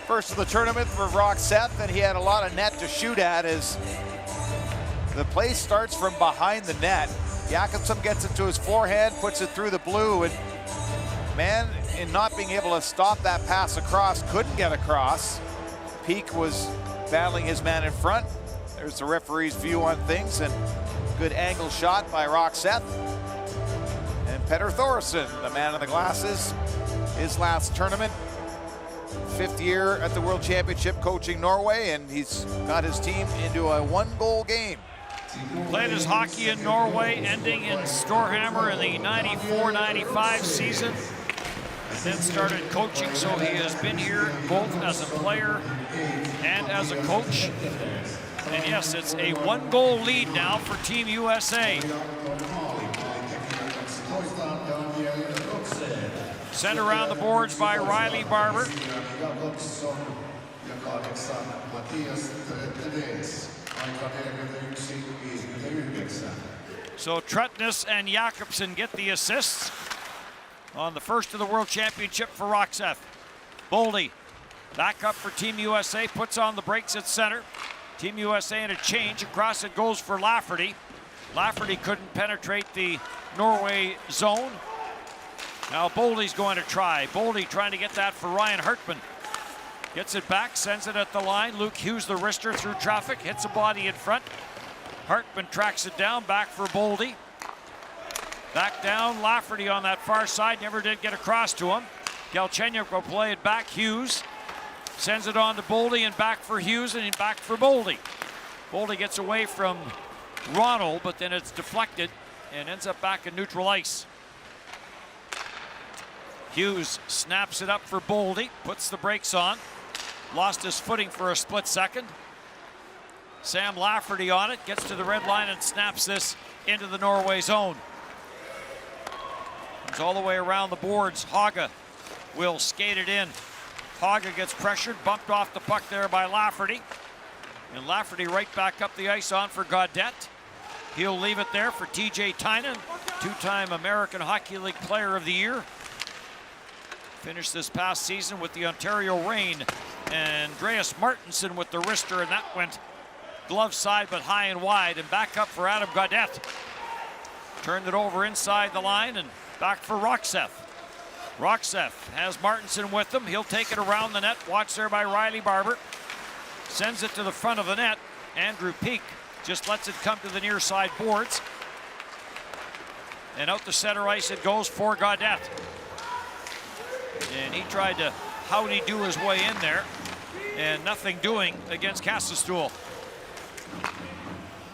Speaker 4: First of the tournament for Roxeth, and he had a lot of net to shoot at as the play starts from behind the net. Jakobsen gets it to his forehand, puts it through the blue, and man, in not being able to stop that pass across, couldn't get across. Peak was battling his man in front. There's the referee's view on things, and good angle shot by Roxeth. And Petter Thoresen, the man in the glasses, his last tournament. 5th year at the World Championship coaching Norway, and he's got his team into a 1-goal game.
Speaker 3: Played his hockey in Norway, ending in Storhamar in the 94-95 season. and then started coaching, so he has been here both as a player and as a coach. And yes, it's a 1-goal lead now for Team USA. Sent around the boards by Riley Barber. So Tretnes and Jakobsen get the assists on the first of the World Championship for Roxeth. Boldy back up for Team USA, puts on the brakes at center. Team USA in a change. Across it goes for Lafferty. Lafferty couldn't penetrate the Norway zone. Now Boldy's going to try. Boldy trying to get that for Ryan Hartman. Gets it back, sends it at the line. Luke Hughes, the wrister through traffic, hits a body in front. Hartman tracks it down, back for Boldy. Back down, Lafferty on that far side, never did get across to him. Galchenyuk will play it back, Hughes. Sends it on to Boldy and back for Hughes and back for Boldy. Boldy gets away from Ronald, but then it's deflected and ends up back in neutral ice. Hughes snaps it up for Boldy, puts the brakes on. Lost his footing for a split second. Sam Lafferty on it, gets to the red line and snaps this into the Norway zone. Comes all the way around the boards. Haga will skate it in. Haga gets pressured, bumped off the puck there by Lafferty. And Lafferty right back up the ice on for Gaudette. He'll leave it there for TJ Tynan, two-time American Hockey League Player of the Year. Finished this past season with the Ontario Reign. And Andreas Martinson with the wrister, and that went glove side but high and wide. And back up for Adam Gaudette. Turned it over inside the line and back for Roxeth. Roxeth has Martinson with him. He'll take it around the net. Watched there by Riley Barber. Sends it to the front of the net. Andrew Peak just lets it come to the near side boards. And out the center ice it goes for Gaudette. And he tried to howdy-do his way in there. And nothing doing against Kasselstuhl.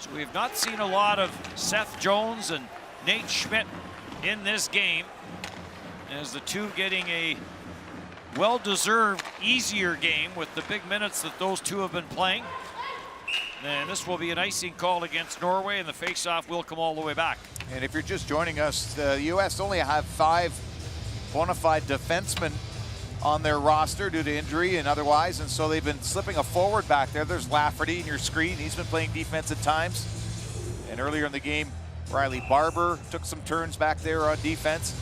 Speaker 3: So we've not seen a lot of Seth Jones and Nate Schmidt in this game, as the two getting a well-deserved easier game with the big minutes that those two have been playing. And this will be an icing call against Norway, and the face-off will come all the way back.
Speaker 4: And if you're just joining us, the U.S. only have 5 bona fide defensemen on their roster due to injury and otherwise, and so they've been slipping a forward back there. There's Lafferty in your screen. He's been playing defense at times. And earlier in the game, Riley Barber took some turns back there on defense.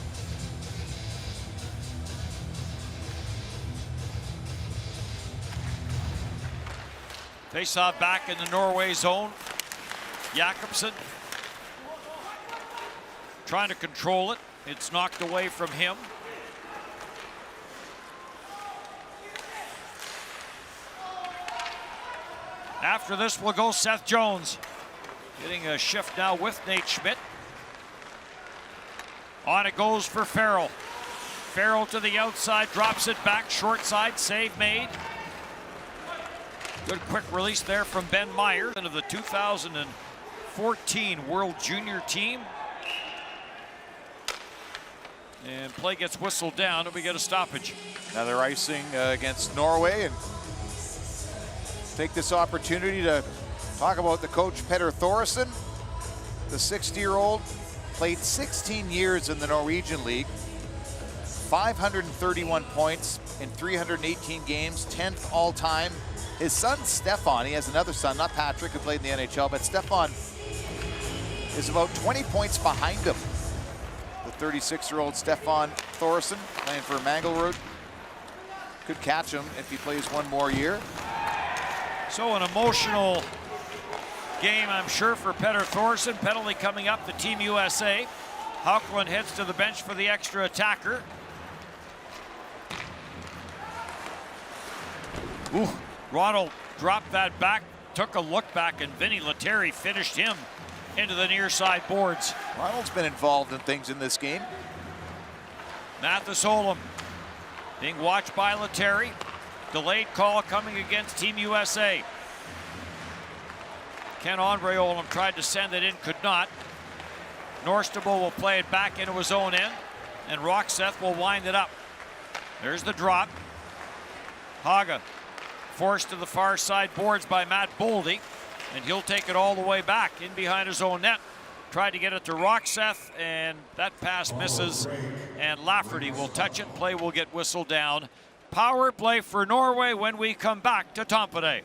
Speaker 3: Face-off back in the Norway zone. Jakobsen trying to control it. It's knocked away from him. After this will go Seth Jones. Getting a shift now with Nate Schmidt. On it goes for Farrell. Farrell to the outside, drops it back, short side, save made. Good quick release there from Ben Meyer of the 2014 World Junior team. And play gets whistled down and we get a stoppage.
Speaker 4: Another icing against Norway, and take this opportunity to talk about the coach Petter Thoresen. The 60-year-old played 16 years in the Norwegian League, 531 points in 318 games, 10th all time. His son Stefan, he has another son, not Patrick, who played in the NHL, but Stefan is about 20 points behind him. The 36-year-old Stefan Thoresen playing for Mangelrud. Could catch him if he plays one more year.
Speaker 3: So an emotional game, I'm sure, for Petter Thoresen. Penalty coming up to Team USA. Haukeland heads to the bench for the extra attacker. Ooh, Ronald dropped that back, took a look back, and Vinny Lettieri finished him into the near side boards.
Speaker 4: Ronald's been involved in things in this game.
Speaker 3: Mathis Olam being watched by Lettieri. Delayed call coming against Team USA. Ken-Andre Olam tried to send it in, could not. Norstable will play it back into his own end, and Roxeth will wind it up. There's the drop. Haga forced to the far side boards by Matt Boldy, and he'll take it all the way back in behind his own net. Tried to get it to Roxeth, and that pass misses, and Lafferty will touch it. Play will get whistled down. Power play for Norway when we come back to Tampere.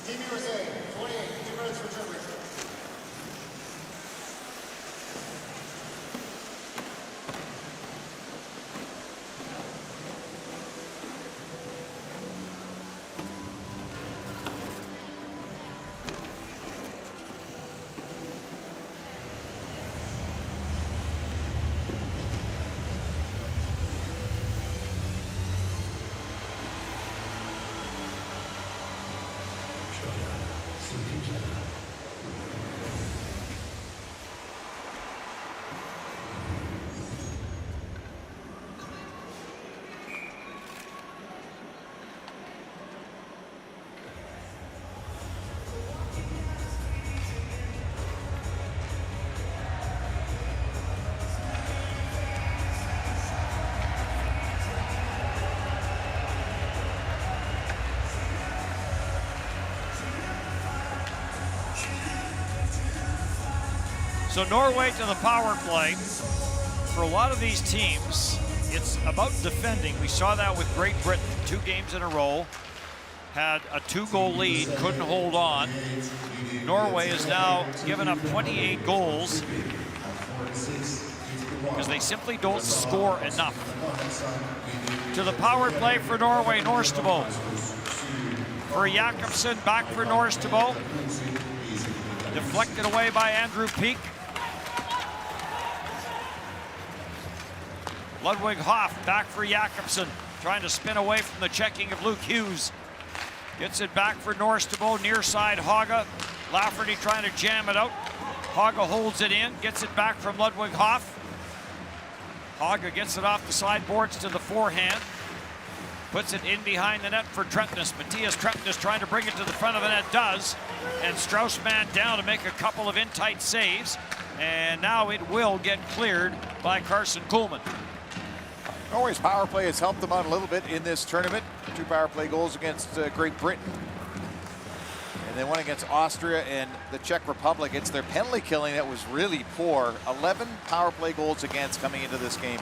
Speaker 2: Team USA, 28, 2 minutes for temperature.
Speaker 3: So Norway to the power play. For a lot of these teams, it's about defending. We saw that with Great Britain, 2 games in a row. Had a 2-goal lead, couldn't hold on. Norway has now given up 28 goals because they simply don't score enough. To the power play for Norway, Norstebo. For Jakobsen, back for Norstebo. Deflected away by Andrew Peak. Ludwig Hoff back for Jakobsen, trying to spin away from the checking of Luke Hughes. Gets it back for Norstebo, near side Haga. Lafferty trying to jam it out. Haga holds it in, gets it back from Ludwig Hoff. Haga gets it off the sideboards to the forehand. Puts it in behind the net for Trentness. Matthias Trentness trying to bring it to the front of the net, does. And Straussman down to make a couple of in-tight saves. And now it will get cleared by Carson Kuhlman.
Speaker 4: Norway's power play has helped them out a little bit in this tournament. 2 power play goals against Great Britain. And then one against Austria and the Czech Republic. It's their penalty killing that was really poor. 11 power play goals against coming into this game.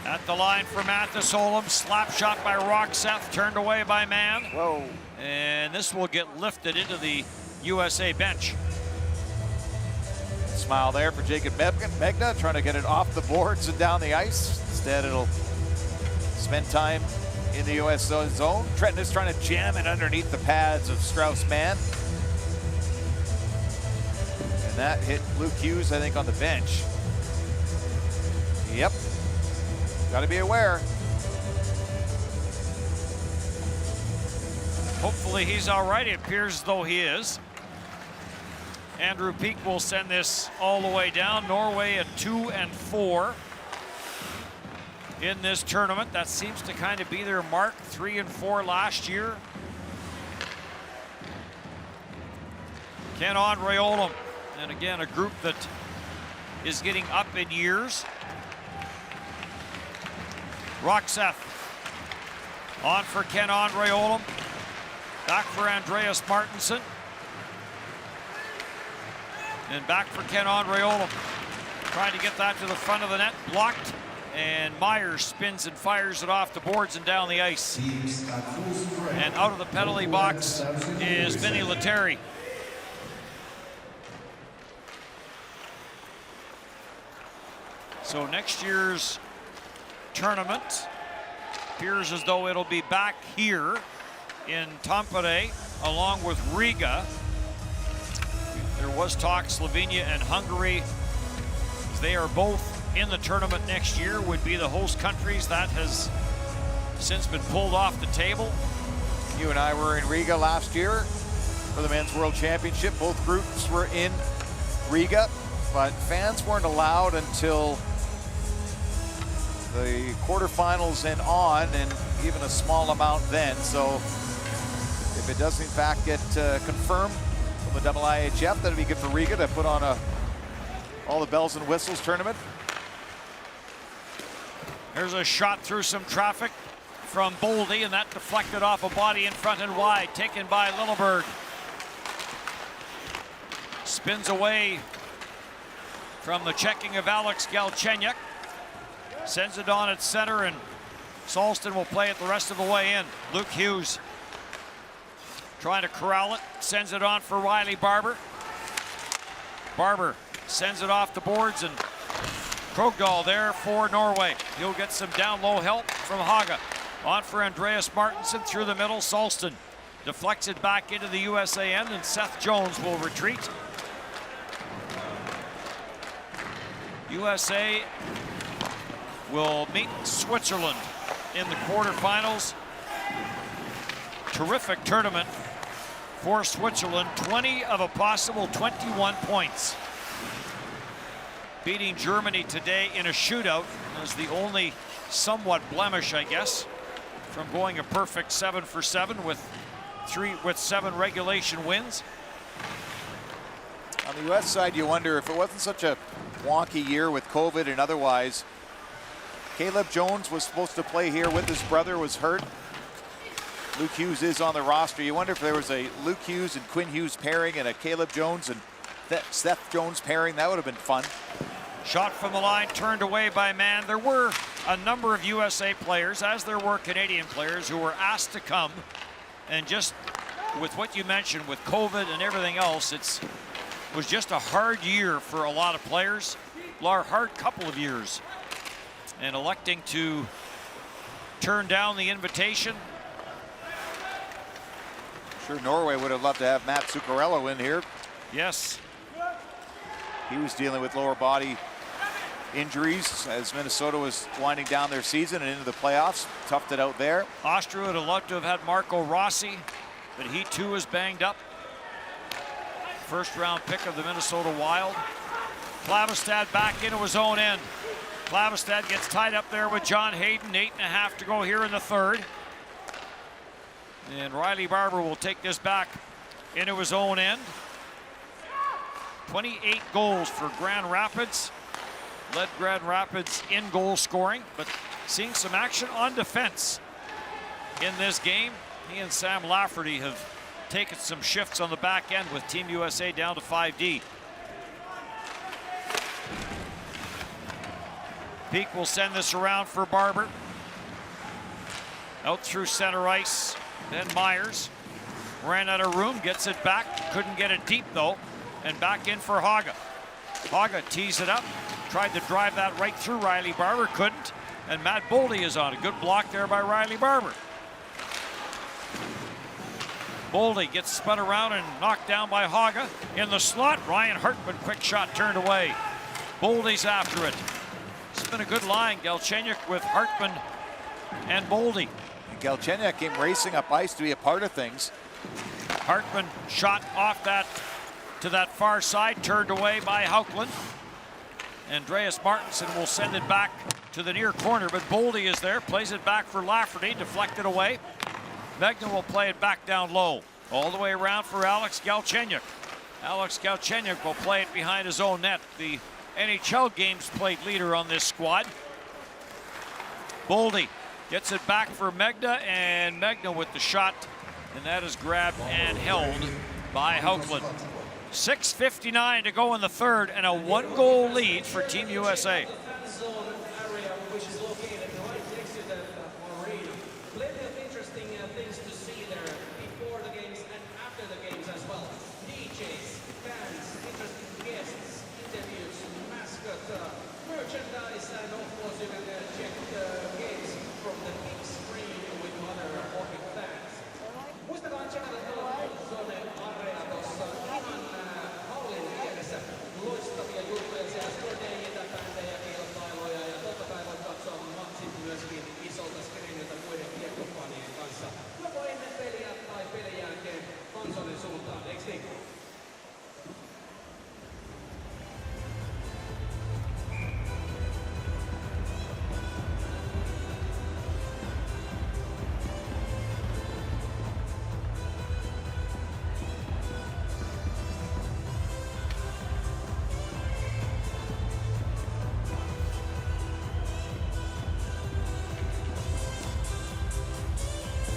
Speaker 3: At the line for Mathis Solom, slap shot by Roxeth, turned away by Mann.
Speaker 4: Whoa.
Speaker 3: And this will get lifted into the USA bench.
Speaker 4: Smile there for Jacob Megna, trying to get it off the boards and down the ice. Instead, it'll spend time in the US zone. Trenton is trying to jam it underneath the pads of Strauss-Mann. And that hit Luke Hughes, I think, on the bench. Yep. Got to be aware.
Speaker 3: Hopefully he's all right. It appears as though he is. Andrew Peak will send this all the way down. Norway at 2-4 in this tournament. That seems to kind of be their mark. 3-4 last year. Ken-Andre Olom, and again a group that is getting up in years. Roxeth on for Ken-Andre Olom. Back for Andreas Martinsen. And back for Ken-Andre Olom. Trying to get that to the front of the net. Blocked. And Myers spins and fires it off the boards and down the ice. And out of the penalty box is Vinny Lettieri. So next year's tournament appears as though it'll be back here in Tampere along with Riga. There was talk Slovenia and Hungary, they are both in the tournament next year, would be the host countries. That has since been pulled off the table.
Speaker 4: You and I were in Riga last year for the Men's World Championship. Both groups were in Riga, but fans weren't allowed until the quarterfinals and on, and even a small amount then. So if it does in fact get confirmed from the IIHF, that'd be good for Riga to put on a all the bells and whistles tournament.
Speaker 3: Here's a shot through some traffic from Boldy, and that deflected off a body in front and wide, taken by Lilleberg. Spins away from the checking of Alex Galchenyuk. Sends it on at center, and Salston will play it the rest of the way in. Luke Hughes trying to corral it, sends it on for Riley Barber. Barber sends it off the boards, and Krogdahl there for Norway. He'll get some down low help from Haga. On for Andreas Martinsen through the middle. Salston deflects it back into the USA end, and Seth Jones will retreat. USA will meet Switzerland in the quarterfinals. Terrific tournament for Switzerland. 20 of a possible 21 points. Beating Germany today in a shootout as the only somewhat blemish, I guess, from going a perfect 7 for 7 with 7 regulation wins.
Speaker 4: On the US side, you wonder if it wasn't such a wonky year with COVID and otherwise. Caleb Jones was supposed to play here with his brother, was hurt. Luke Hughes is on the roster. You wonder if there was a Luke Hughes and Quinn Hughes pairing and a Caleb Jones and Seth Jones pairing. That would have been fun.
Speaker 3: Shot from the line, turned away by Mann. There were a number of USA players, as there were Canadian players, who were asked to come. And just with what you mentioned, with COVID and everything else, it was just a hard year for a lot of players, a hard couple of years. And electing to turn down the invitation.
Speaker 4: Sure, Norway would have loved to have Matt Zuccarello in here.
Speaker 3: Yes.
Speaker 4: He was dealing with lower body injuries as Minnesota was winding down their season and into the playoffs. Toughed it out there.
Speaker 3: Austria would have loved to have had Marco Rossi, but he too is banged up. First round pick of the Minnesota Wild. Clavestad back into his own end. Clavestad gets tied up there with John Hayden. 8.5 to go here in the third. And Riley Barber will take this back into his own end. 28 goals for Grand Rapids. Led Grand Rapids in goal scoring, but seeing some action on defense in this game. He and Sam Lafferty have taken some shifts on the back end with Team USA down to 5D. Peak will send this around for Barber. Out through center ice. Then Myers ran out of room, gets it back. Couldn't get it deep though. And back in for Haga. Haga tees it up. Tried to drive that right through Riley Barber. Couldn't. And Matt Boldy is on. A good block there by Riley Barber. Boldy gets spun around and knocked down by Haga. In the slot, Ryan Hartman, quick shot turned away. Boldy's after it. It's been a good line. Galchenyuk with Hartman and Boldy.
Speaker 4: Galchenyuk came racing up ice to be a part of things.
Speaker 3: Hartman shot off that to that far side, turned away by Hauckland. Andreas Martinsen will send it back to the near corner, but Boldy is there, plays it back for Lafferty, deflected away. Megna will play it back down low, all the way around for Alex Galchenyuk. Alex Galchenyuk will play it behind his own net. The NHL games played leader on this squad. Boldy gets it back for Megna, and Megna with the shot, and that is grabbed and held by Hauckland. 6:59 to go in the third, and a 1-goal lead for Team USA.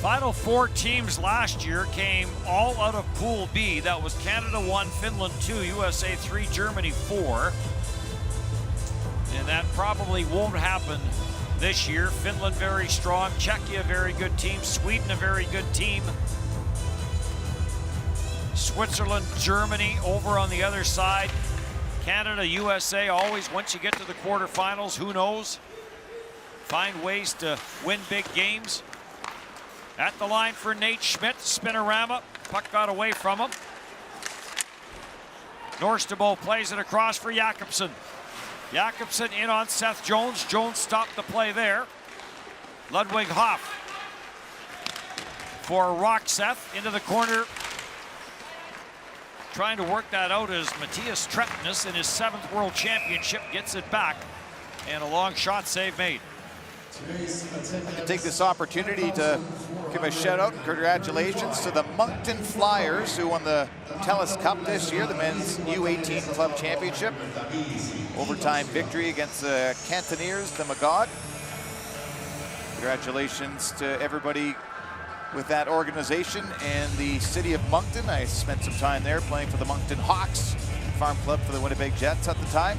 Speaker 3: Final 4 teams last year came all out of Pool B. That was Canada 1, Finland 2, USA 3, Germany 4. And that probably won't happen this year. Finland very strong, Czechia very good team, Sweden a very good team. Switzerland, Germany over on the other side. Canada, USA, always once you get to the quarterfinals, who knows? Find ways to win big games. At the line for Nate Schmidt, spinorama, puck got away from him. Norstabo plays it across for Jakobsen. Jakobsen in on Seth Jones. Jones stopped the play there. Ludwig Hoff for Rockseth into the corner. Trying to work that out as Matthias Tretnes in his 7th World Championship gets it back. And a long shot save made.
Speaker 4: I take this opportunity to give a shout out and congratulations to the Moncton Flyers who won the TELUS Cup this year, the men's U18 club championship. Overtime victory against the Cantoneers, the Magog. Congratulations to everybody with that organization and the city of Moncton. I spent some time there playing for the Moncton Hawks, farm club for the Winnipeg Jets at the time.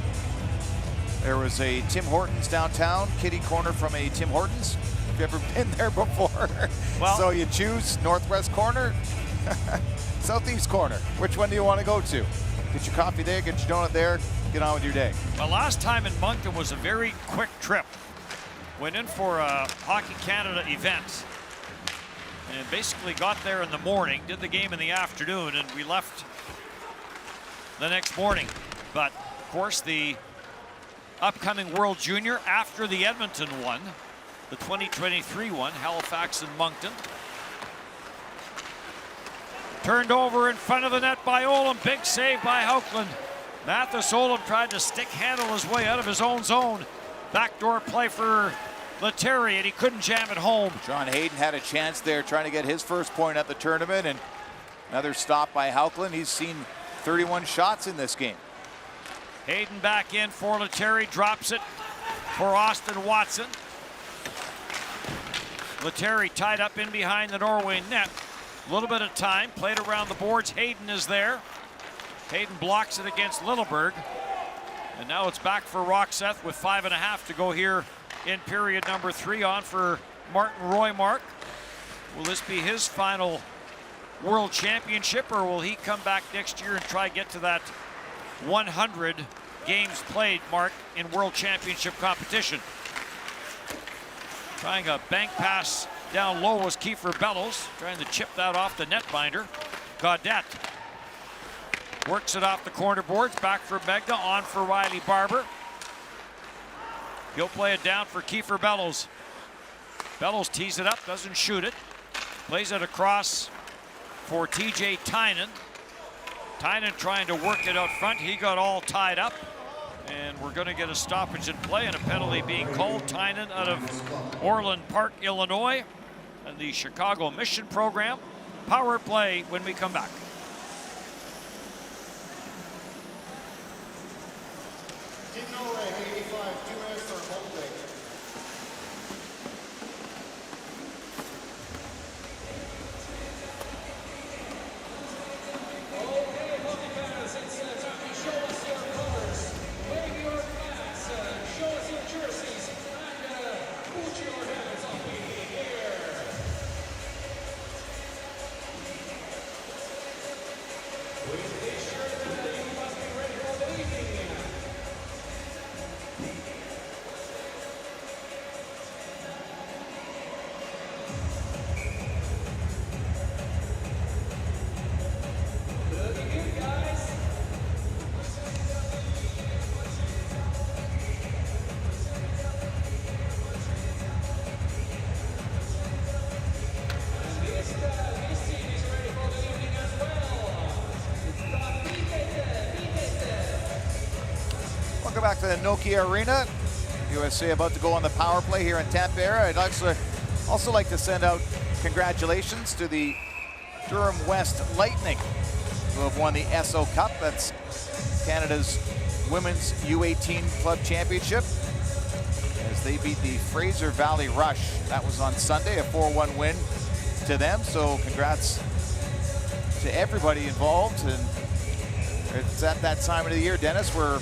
Speaker 4: There was a Tim Hortons downtown, kitty corner from a Tim Hortons. Have you ever been there before? Well, so you choose northwest corner, southeast corner. Which one do you want to go to? Get your coffee there, get your donut there, get on with your day.
Speaker 3: The last time in Moncton was a very quick trip. Went in for a Hockey Canada event and basically got there in the morning, did the game in the afternoon, and we left the next morning. But of course the upcoming World Junior after the Edmonton one, the 2023 one, Halifax and Moncton. Turned over in front of the net by Olam. Big save by Hauckland. Mathis Olam tried to stick handle his way out of his own zone. Backdoor play for Lettieri, and he couldn't jam it home.
Speaker 4: John Hayden had a chance there trying to get his first point at the tournament, and another stop by Hauckland. He's seen 31 shots in this game.
Speaker 3: Hayden back in for Lettieri, drops it for Austin Watson. Lettieri tied up in behind the Norway net. A little bit of time, played around the boards. Hayden is there. Hayden blocks it against Littleberg. And now it's back for Rockseth with 5.5 to go here in period number 3. On for Martin Roymark. Will this be his final World Championship, or will he come back next year and try to get to that 100 games played mark in World Championship competition? Trying a bank pass down low was Kiefer Bellows, trying to chip that off the netminder. Gaudette works it off the corner boards, back for Megna, on for Riley Barber. He'll play it down for Kiefer Bellows. Bellows tees it up, doesn't shoot it. Plays it across for TJ Tynan. Tynan trying to work it out front. He got all tied up. And we're going to get a stoppage in play and a penalty being called. Tynan out of Orland Park, Illinois, and the Chicago Mission Program. Power play when we come back.
Speaker 2: Team Norway, 85, 2 minutes for holding.
Speaker 7: Okay, hockey fans, it's time to show us your colors. Wave your flags, show us your jerseys, and put your hands up in the air. With this shirt, you must be ready for the evening. Looking good, guys. This team is ready for the evening as well.
Speaker 4: Welcome back to the Nokia Arena. USA about to go on the power play here in Tampere. I'd also like to send out congratulations to the Durham West Lightning, who have won the SO Cup. That's Canada's Women's U18 Club Championship, as they beat the Fraser Valley Rush. That was on Sunday, a 4-1 win to them. So congrats to everybody involved. And it's at that time of the year, Dennis, where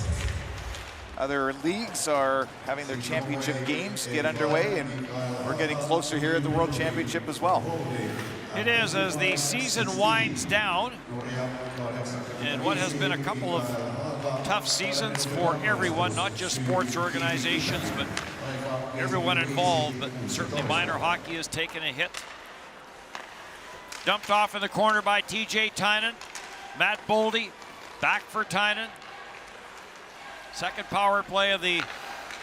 Speaker 4: other leagues are having their championship games get underway, and we're getting closer here at the World Championship as well.
Speaker 3: It is, as the season winds down, and what has been a couple of tough seasons for everyone, not just sports organizations, but everyone involved. But certainly minor hockey has taken a hit. Dumped off in the corner by TJ Tynan. Matt Boldy back for Tynan. Second power play of the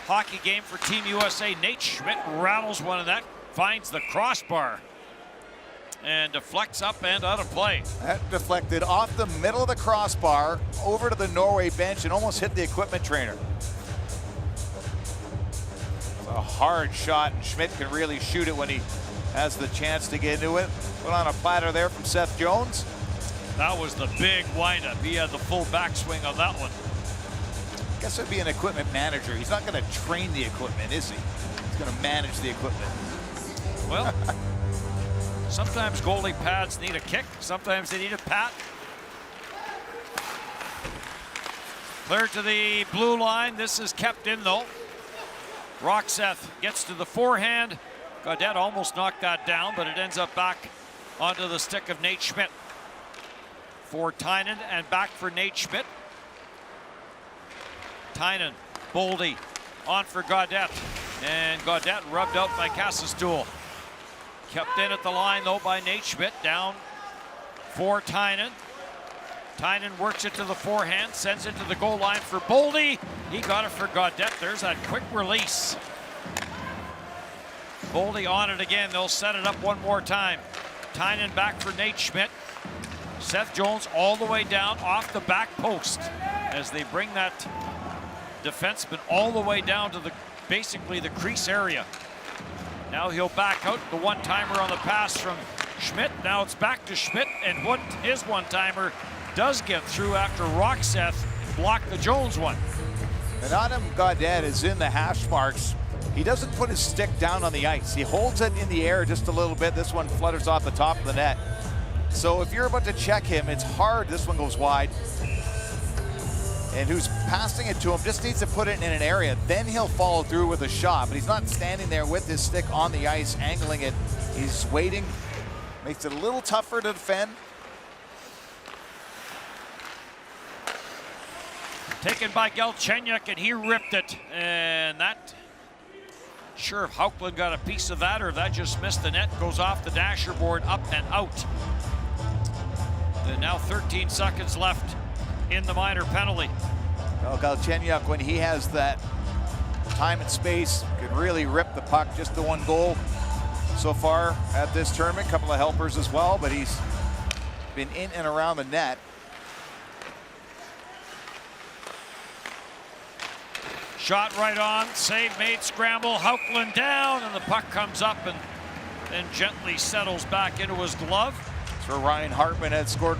Speaker 3: hockey game for Team USA. Nate Schmidt rattles one of that, finds the crossbar, and deflects up and out of play.
Speaker 4: That deflected off the middle of the crossbar over to the Norway bench and almost hit the equipment trainer. It's a hard shot, and Schmidt can really shoot it when he has the chance to get into it. Put on a platter there from Seth Jones.
Speaker 3: That was the big windup. He had the full backswing on that one.
Speaker 4: I guess it'd be an equipment manager. He's not going to train the equipment, is he? He's going to manage the equipment.
Speaker 3: Well, sometimes goalie pads need a kick. Sometimes they need a pat. Clear to the blue line. This is kept in, though. Roxeth gets to the forehand. Gaudette almost knocked that down, but it ends up back onto the stick of Nate Schmidt. For Tynan and back for Nate Schmidt. Tynan, Boldy on for Gaudette, and Gaudette rubbed out by Cassastool. Kept in at the line though by Nate Schmidt, down for Tynan. Tynan works it to the forehand, sends it to the goal line for Boldy. He got it for Gaudette. There's that quick release. Boldy on it again. They'll set it up one more time. Tynan back for Nate Schmidt. Seth Jones all the way down off the back post as they bring that defenseman all the way down to basically the crease area. Now he'll back out. The one-timer on the pass from Schmidt. Now it's back to Schmidt, and his one-timer does get through after Roxeth blocked the Jones one.
Speaker 4: And Adam Gaudette is in the hash marks. He doesn't put his stick down on the ice. He holds it in the air just a little bit. This one flutters off the top of the net. So if you're about to check him, it's hard. This one goes wide. And who's passing it to him just needs to put it in an area. Then he'll follow through with a shot. But he's not standing there with his stick on the ice, angling it. He's waiting. Makes it a little tougher to defend.
Speaker 3: Taken by Galchenyuk, and he ripped it. And that, sure if Hauckland got a piece of that or if that just missed the net, goes off the dasher board, up and out. And now 13 seconds left in the minor penalty.
Speaker 4: Well, Galchenyuk, when he has that time and space, could really rip the puck. Just the one goal so far at this tournament. A couple of helpers as well, but he's been in and around the net.
Speaker 3: Shot right on, save made, scramble, Hauckland down, and the puck comes up and then gently settles back into his glove.
Speaker 4: So Ryan Hartman had scored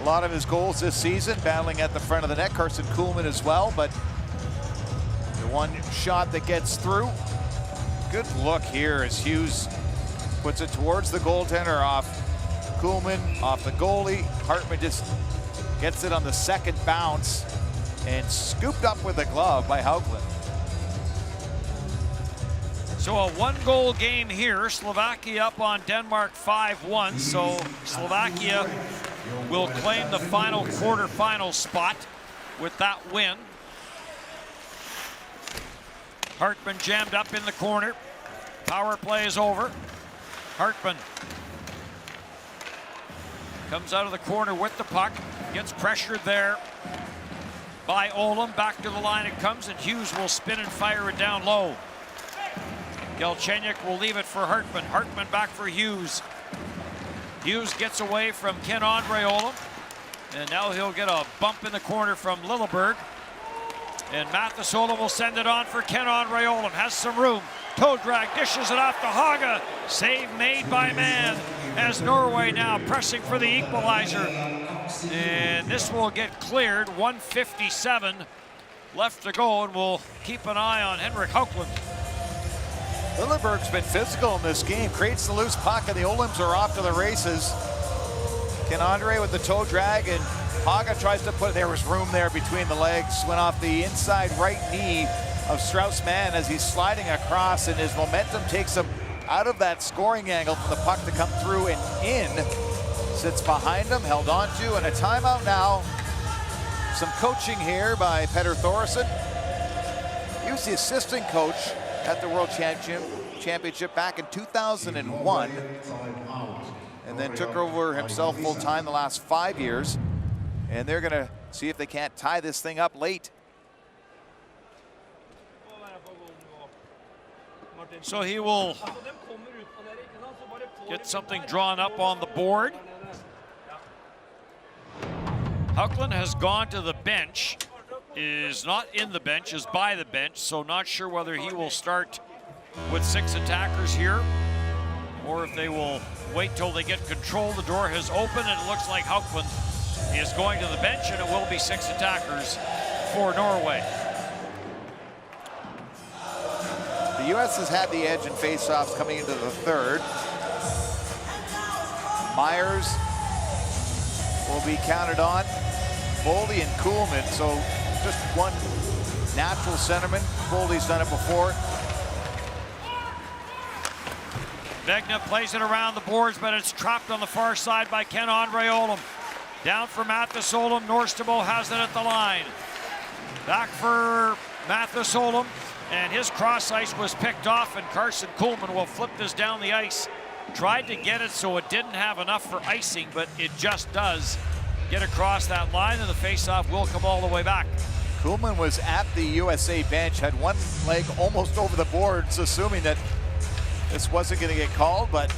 Speaker 4: a lot of his goals this season, battling at the front of the net. Carson Kuhlman as well, but the one shot that gets through. Good look here as Hughes puts it towards the goaltender off Kuhlman, off the goalie. Hartman just gets it on the second bounce and scooped up with a glove by Hauckland.
Speaker 3: So a one-goal game here. Slovakia up on Denmark 5-1. So Slovakia will claim the final quarterfinal spot with that win. Hartman jammed up in the corner. Power play is over. Hartman comes out of the corner with the puck. Gets pressured there by Olam. Back to the line it comes, and Hughes will spin and fire it down low. Galchenyuk will leave it for Hartman. Hartman back for Hughes. Hughes gets away from Ken-Andre Olam. And now he'll get a bump in the corner from Lilleberg. And Mathis Olam will send it on for Ken-Andre Olam. Has some room. Toe drag, dishes it off to Haga. Save made by Mann as Norway now pressing for the equalizer. And this will get cleared. 1:57 left to go, and we'll keep an eye on Henrik Hauckland.
Speaker 4: Lilleberg's been physical in this game. Creates the loose puck, and the Olims are off to the races. Ken Andre with the toe drag, and Haga tries to put, there was room there between the legs. Went off the inside right knee of Strauss-Mann as he's sliding across, and his momentum takes him out of that scoring angle for the puck to come through and in. Sits behind him, held on to, and a timeout now. Some coaching here by Petter Thoresen. He was the assistant coach at the World Championship back in 2001, and then took over himself full-time the last 5 years. And they're gonna see if they can't tie this thing up late.
Speaker 3: So he will get something drawn up on the board. Huckland has gone to the bench, is not in the bench, is by the bench, so not sure whether he will start with 6 attackers here or if they will wait till they get control. The door has opened and it looks like Huckland is going to the bench, and it will be 6 attackers for Norway.
Speaker 4: The U.S. has had the edge in faceoffs coming into the third. Myers will be counted on. Boldy and Kuhlman, so just one natural centerman. Boldy's done it before.
Speaker 3: Vegna plays it around the boards, but it's trapped on the far side by Ken-Andre Olim. Down for Mathis Olim. Norstabo has it at the line. Back for Mathis Olim, and his cross ice was picked off, and Carson Kuhlman will flip this down the ice. Tried to get it so it didn't have enough for icing, but it just does get across that line, and the faceoff will come all the way back.
Speaker 4: Kuhlman was at the USA bench, had one leg almost over the boards, assuming that this wasn't going to get called, but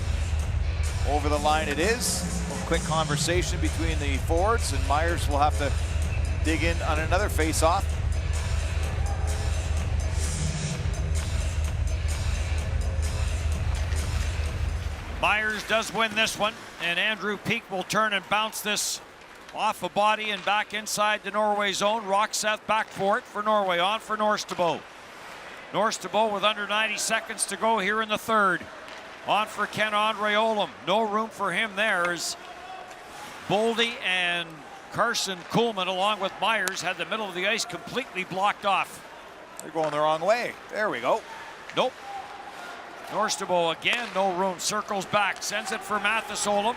Speaker 4: over the line it is. A quick conversation between the forwards, and Myers will have to dig in on another face-off.
Speaker 3: Myers does win this one, and Andrew Peak will turn and bounce this off a body and back inside the Norway zone. Rockseth back for it for Norway, on for Norstabo. Norstabo with under 90 seconds to go here in the third. On for Ken-Andre Olim. No room for him there as Boldy and Carson Kuhlman, along with Myers, had the middle of the ice completely blocked off.
Speaker 4: They're going the wrong way. There we go.
Speaker 3: Nope. Norstabo again, no room. Circles back, sends it for Mathis Olim,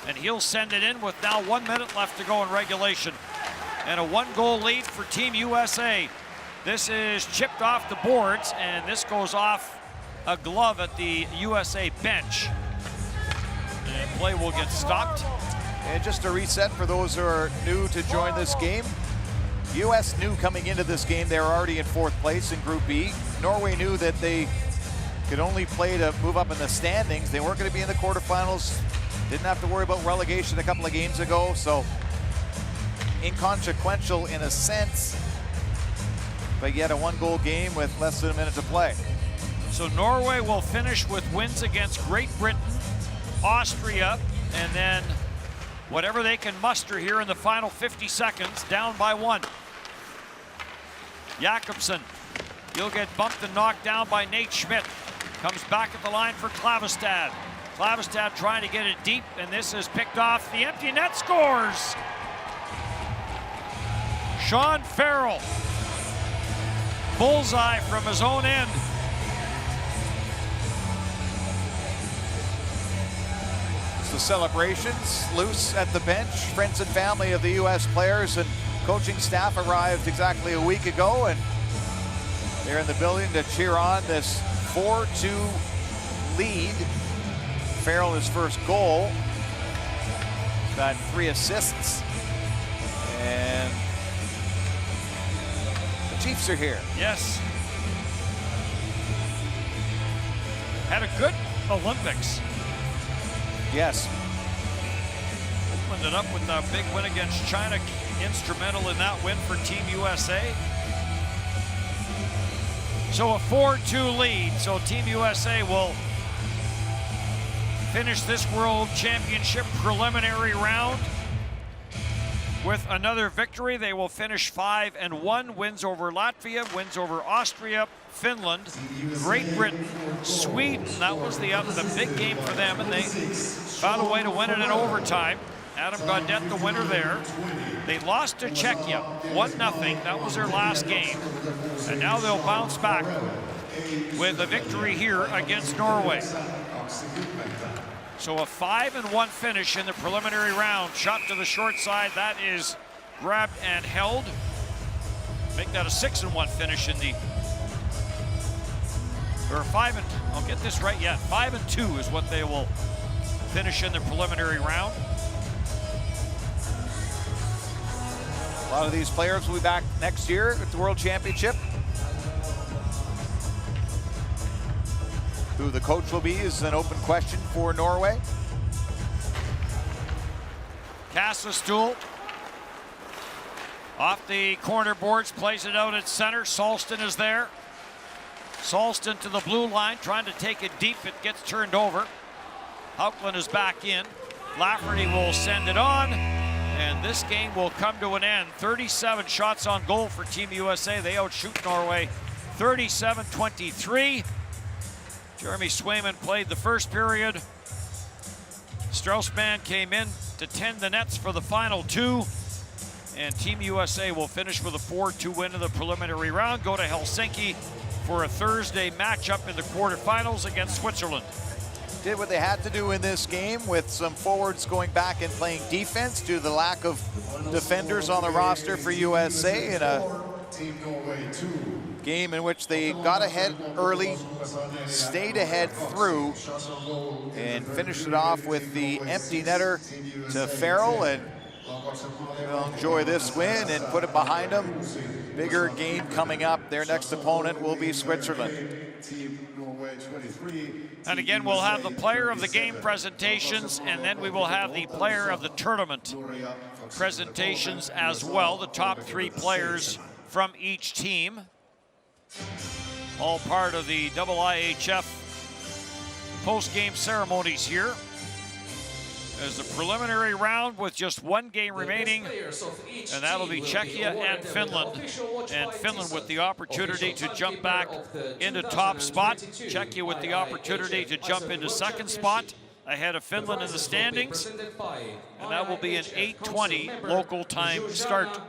Speaker 3: and he'll send it in with now 1 minute left to go in regulation. And a 1-goal lead for Team USA. This is chipped off the boards, and this goes off a glove at the USA bench. And play will get stopped.
Speaker 4: And just a reset for those who are new to join this game. US knew coming into this game they were already in 4th place in Group B. Norway knew that they could only play to move up in the standings. They weren't going to be in the quarterfinals. Didn't have to worry about relegation a couple of games ago, so inconsequential in a sense, but yet a 1-goal game with less than a minute to play.
Speaker 3: So Norway will finish with wins against Great Britain, Austria, and then whatever they can muster here in the final 50 seconds, down by 1. Jakobsen, he'll get bumped and knocked down by Nate Schmidt. Comes back at the line for Klavestad. Klavestad trying to get it deep, and this is picked off. The empty net scores! Sean Farrell. Bullseye from his own end.
Speaker 4: It's the celebrations. Loose at the bench. Friends and family of the U.S. players and coaching staff arrived exactly a week ago, and they're in the building to cheer on this 4-2 lead. Farrell, his first goal. Got 3 assists. And the Chiefs are here.
Speaker 3: Yes. Had a good Olympics.
Speaker 4: Yes.
Speaker 3: Opened it up with a big win against China. Instrumental in that win for Team USA. So a 4-2 lead. So Team USA will finish this World Championship preliminary round with another victory. They will finish 5-1. Wins over Latvia, wins over Austria, Finland, Great Britain, Sweden. That was the big game for them, and they found a way to win it in overtime. Adam Gaudette, the winner there. They lost to Czechia, 1-0. That was their last game. And now they'll bounce back with a victory here against Norway. So a 5-1 finish in the preliminary round. Shot to the short side, that is grabbed and held. Make that a 6-1 finish in the, or I'll get this right yet. 5-2 is what they will finish in the preliminary round.
Speaker 4: A lot of these players will be back next year at the World Championship. Who the coach will be is an open question for Norway.
Speaker 3: Kassestool off the corner boards, plays it out at center. Salston is there. Salston to the blue line, trying to take it deep. It gets turned over. Hauckland is back in. Lafferty will send it on, and this game will come to an end. 37 shots on goal for Team USA. They outshoot Norway 37-23. Jeremy Swayman played the first period. Straussman came in to tend the nets for the final two. And Team USA will finish with a 4-2 win in the preliminary round. Go to Helsinki for a Thursday matchup in the quarterfinals against Switzerland.
Speaker 4: Did what they had to do in this game with some forwards going back and playing defense due to the lack of defenders on the roster for USA in a game in which they got ahead early, stayed ahead through, and finished it off with the empty netter to Farrell, and they'll enjoy this win and put it behind them. Bigger game coming up. Their next opponent will be Switzerland.
Speaker 3: And again, we'll have the player of the game presentations, and then we will have the player of the tournament presentations as well. The top three players from each team. All part of the IIHF post-game ceremonies here. As the preliminary round with just one game remaining, and that'll be Czechia and Finland. And Finland with the opportunity to jump back into top spot. Czechia with the opportunity to jump into second spot ahead of Finland in the standings. And that will be an 8:20 local time start.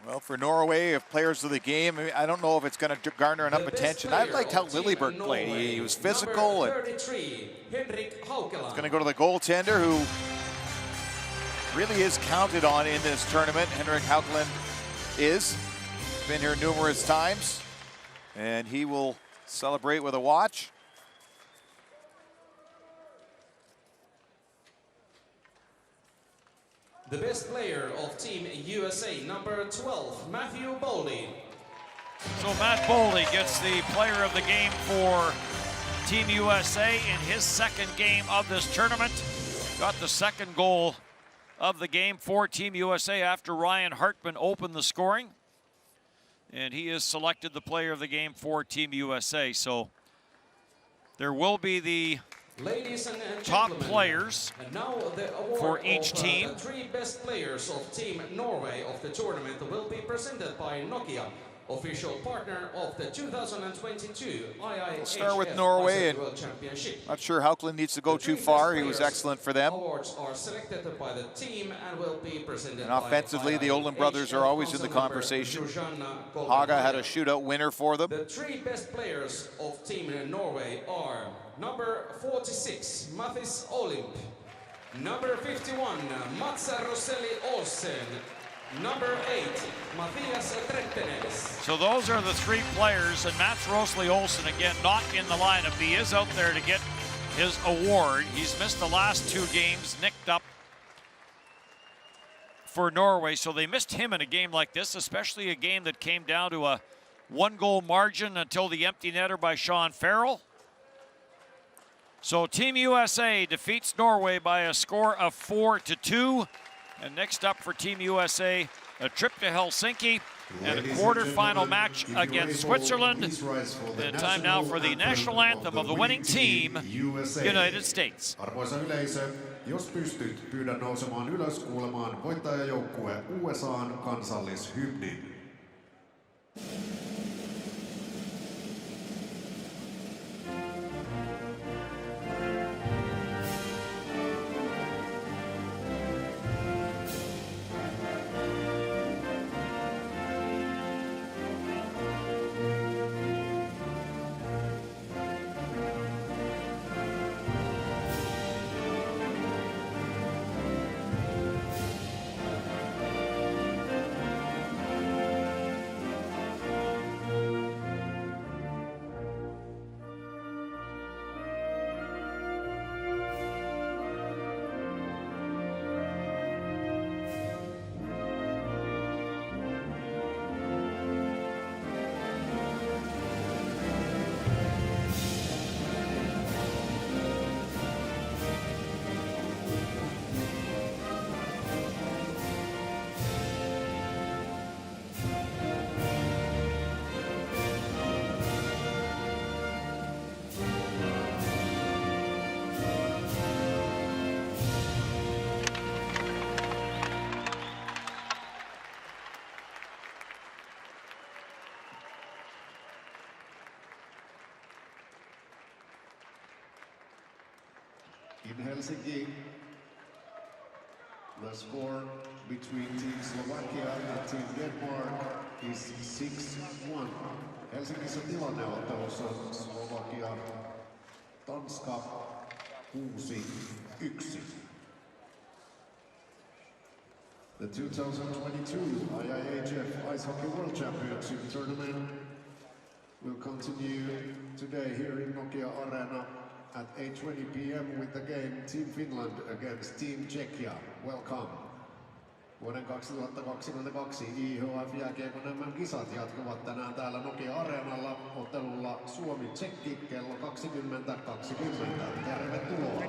Speaker 4: Well, for Norway, if players of the game, I don't know if it's going to garner enough attention. I liked how Lilleberg played. He was physical, and it's going to go to the goaltender, who really is counted on in this tournament. Henrik Haukeland is. Been here numerous times, and he will celebrate with a watch.
Speaker 7: The best player of Team USA, number 12, Matthew Boldy.
Speaker 3: So Matt Boldy gets the player of the game for Team USA in his second game of this tournament. Got the second goal of the game for Team USA after Ryan Hartman opened the scoring. And he is selected the player of the game for Team USA. So there will be the
Speaker 7: Ladies and
Speaker 3: top
Speaker 7: gentlemen,
Speaker 3: players
Speaker 7: and now the award
Speaker 3: for each
Speaker 7: of,
Speaker 3: team.
Speaker 7: The three best players of Team Norway of the tournament will be presented by Nokia, official partner of the 2022 IIHF
Speaker 4: We'll start with Norway, and
Speaker 7: World Championship.
Speaker 4: not sure Haukeland needs to go too far. He was excellent for them.
Speaker 7: Awards are selected by the team and will be presented
Speaker 4: And offensively, the Olin brothers are always in the conversation. Haga had a shootout winner for them.
Speaker 7: The three best players of Team Norway are number 46, Mathis Olymp, number 51, Mats Roseli Olsen, number 8, Mathias Trettenes.
Speaker 3: So those are the three players, and Mats Roseli Olsen, again, not in the lineup. He is out there to get his award. He's missed the last two games, nicked up for Norway, so they missed him in a game like this, especially a game that came down to a one-goal margin until the empty netter by Sean Farrell. So Team USA defeats Norway by a score of 4-2. And next up for Team USA, a trip to Helsinki and a quarterfinal match against Switzerland. And time now for the national anthem of the winning team, United States.
Speaker 2: Arvoisa yleisö, jos pystyt, pyydän nousemaan ylös kuulemaan voittajajoukkue USA:n kansallishymnin. In Helsinki, the score between Team Slovakia and Team Denmark is 6-1. Helsingissä tilanneottelussa Slovakia, Tanska 6-1. The 2022 IIHF Ice Hockey World Championship Tournament will continue today here in Nokia Arena at 8:20 p.m. with the game Team Finland against Team Czechia. Welcome. Vuoden 2022 IIHF jääkiekon MM-kisat jatkuvat tänään täällä Nokia Areenalla ottelulla Suomi-Tsekki kello 20:20. Tervetuloa.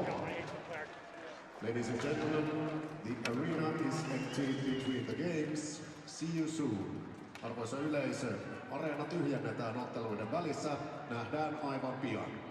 Speaker 2: Ladies and gentlemen, the arena is empty between the games. See you soon. Arvoisa yleisö, areena tyhjennetään otteluiden välissä. Nähdään aivan pian.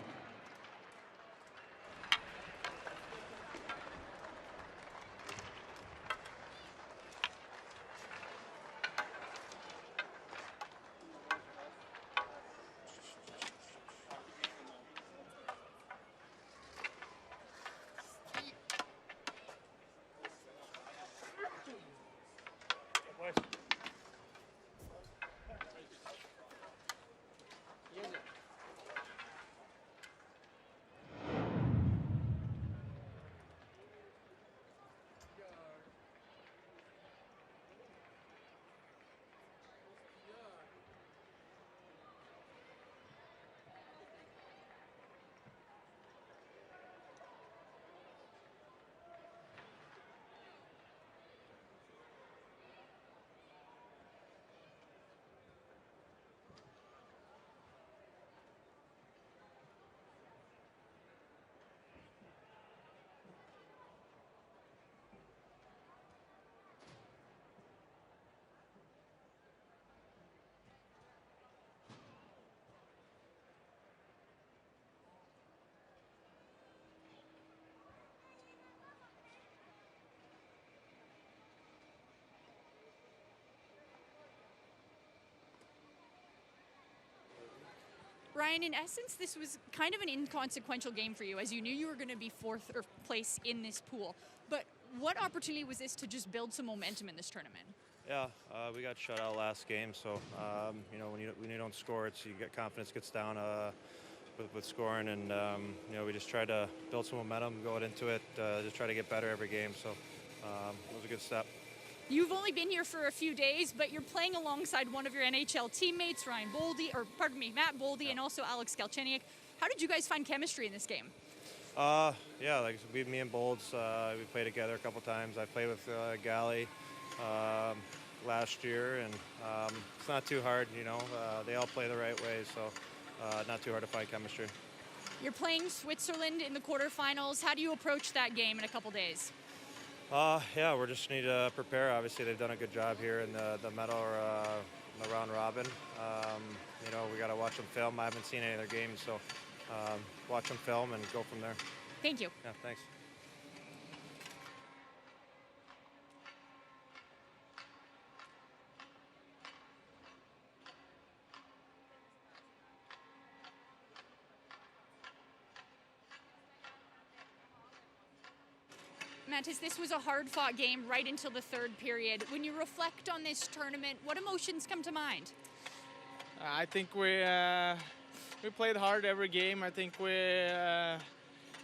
Speaker 9: Ryan, in essence, this was kind of an inconsequential game for you, as you knew you were going to be fourth place in this pool. But what opportunity was this to just build some momentum in this tournament?
Speaker 10: Yeah, we got shut out last game, so you know when you don't score, you get confidence gets down with scoring, and you know we just tried to build some momentum, go into it, just try to get better every game. So it was a good step.
Speaker 9: You've only been here for a few days, but you're playing alongside one of your NHL teammates, Matt Boldy, and also Alex Galchenyuk. How did you guys find chemistry in this game?
Speaker 10: Yeah, like me and Bolds, we played together a couple times. I played with Gally last year, and it's not too hard, you know. They all play the right way, so not too hard to find chemistry.
Speaker 9: You're playing Switzerland in the quarterfinals. How do you approach that game in a couple days?
Speaker 10: Yeah, we just need to prepare. Obviously, they've done a good job here in the medal or the round robin. You know, we got to watch them film. I haven't seen any of their games, so watch them film and go from there.
Speaker 9: Thank you.
Speaker 10: Yeah, thanks.
Speaker 9: Mantis, this was a hard-fought game right until the third period. When you reflect on this tournament, what emotions come to mind?
Speaker 5: I think we played hard every game. I think we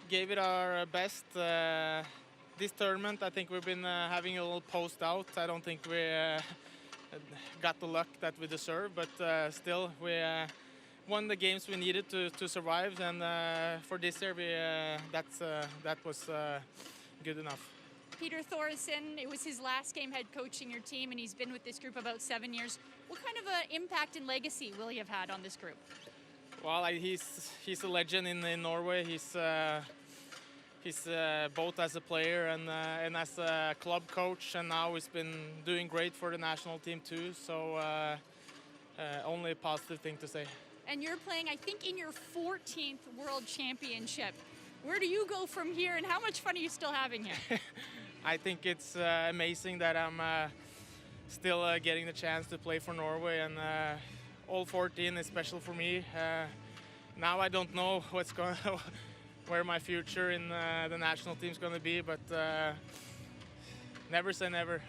Speaker 5: gave it our best. This tournament, I think we've been having a little post out. I don't think we got the luck that we deserve, but still we won the games we needed to survive. And for this year, that was good enough.
Speaker 9: Peter Thoresen, it was his last game head coaching your team, and he's been with this group about 7 years. What kind of an impact and legacy will he have had on this group?
Speaker 5: Well, he's a legend in Norway. He's both as a player and as a club coach, and now he's been doing great for the national team too. So only a positive thing to say.
Speaker 9: And you're playing, I think, in your 14th World Championship. Where do you go from here, and how much fun are you still having here?
Speaker 5: I think it's amazing that I'm still getting the chance to play for Norway, and all 14 is special for me. Now I don't know where my future in the national team is going to be, but never say never.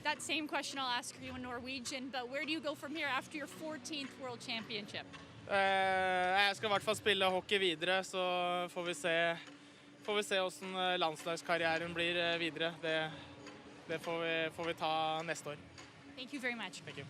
Speaker 9: That same question I'll ask you in Norwegian, but where do you go from here after your 14th World Championship?
Speaker 5: Jeg skal I hvert fall spille hockey videre, så får vi se hvordan landslagskarrieren blir videre. Det får vi ta neste år.
Speaker 9: Thank you very much.
Speaker 5: Thank you.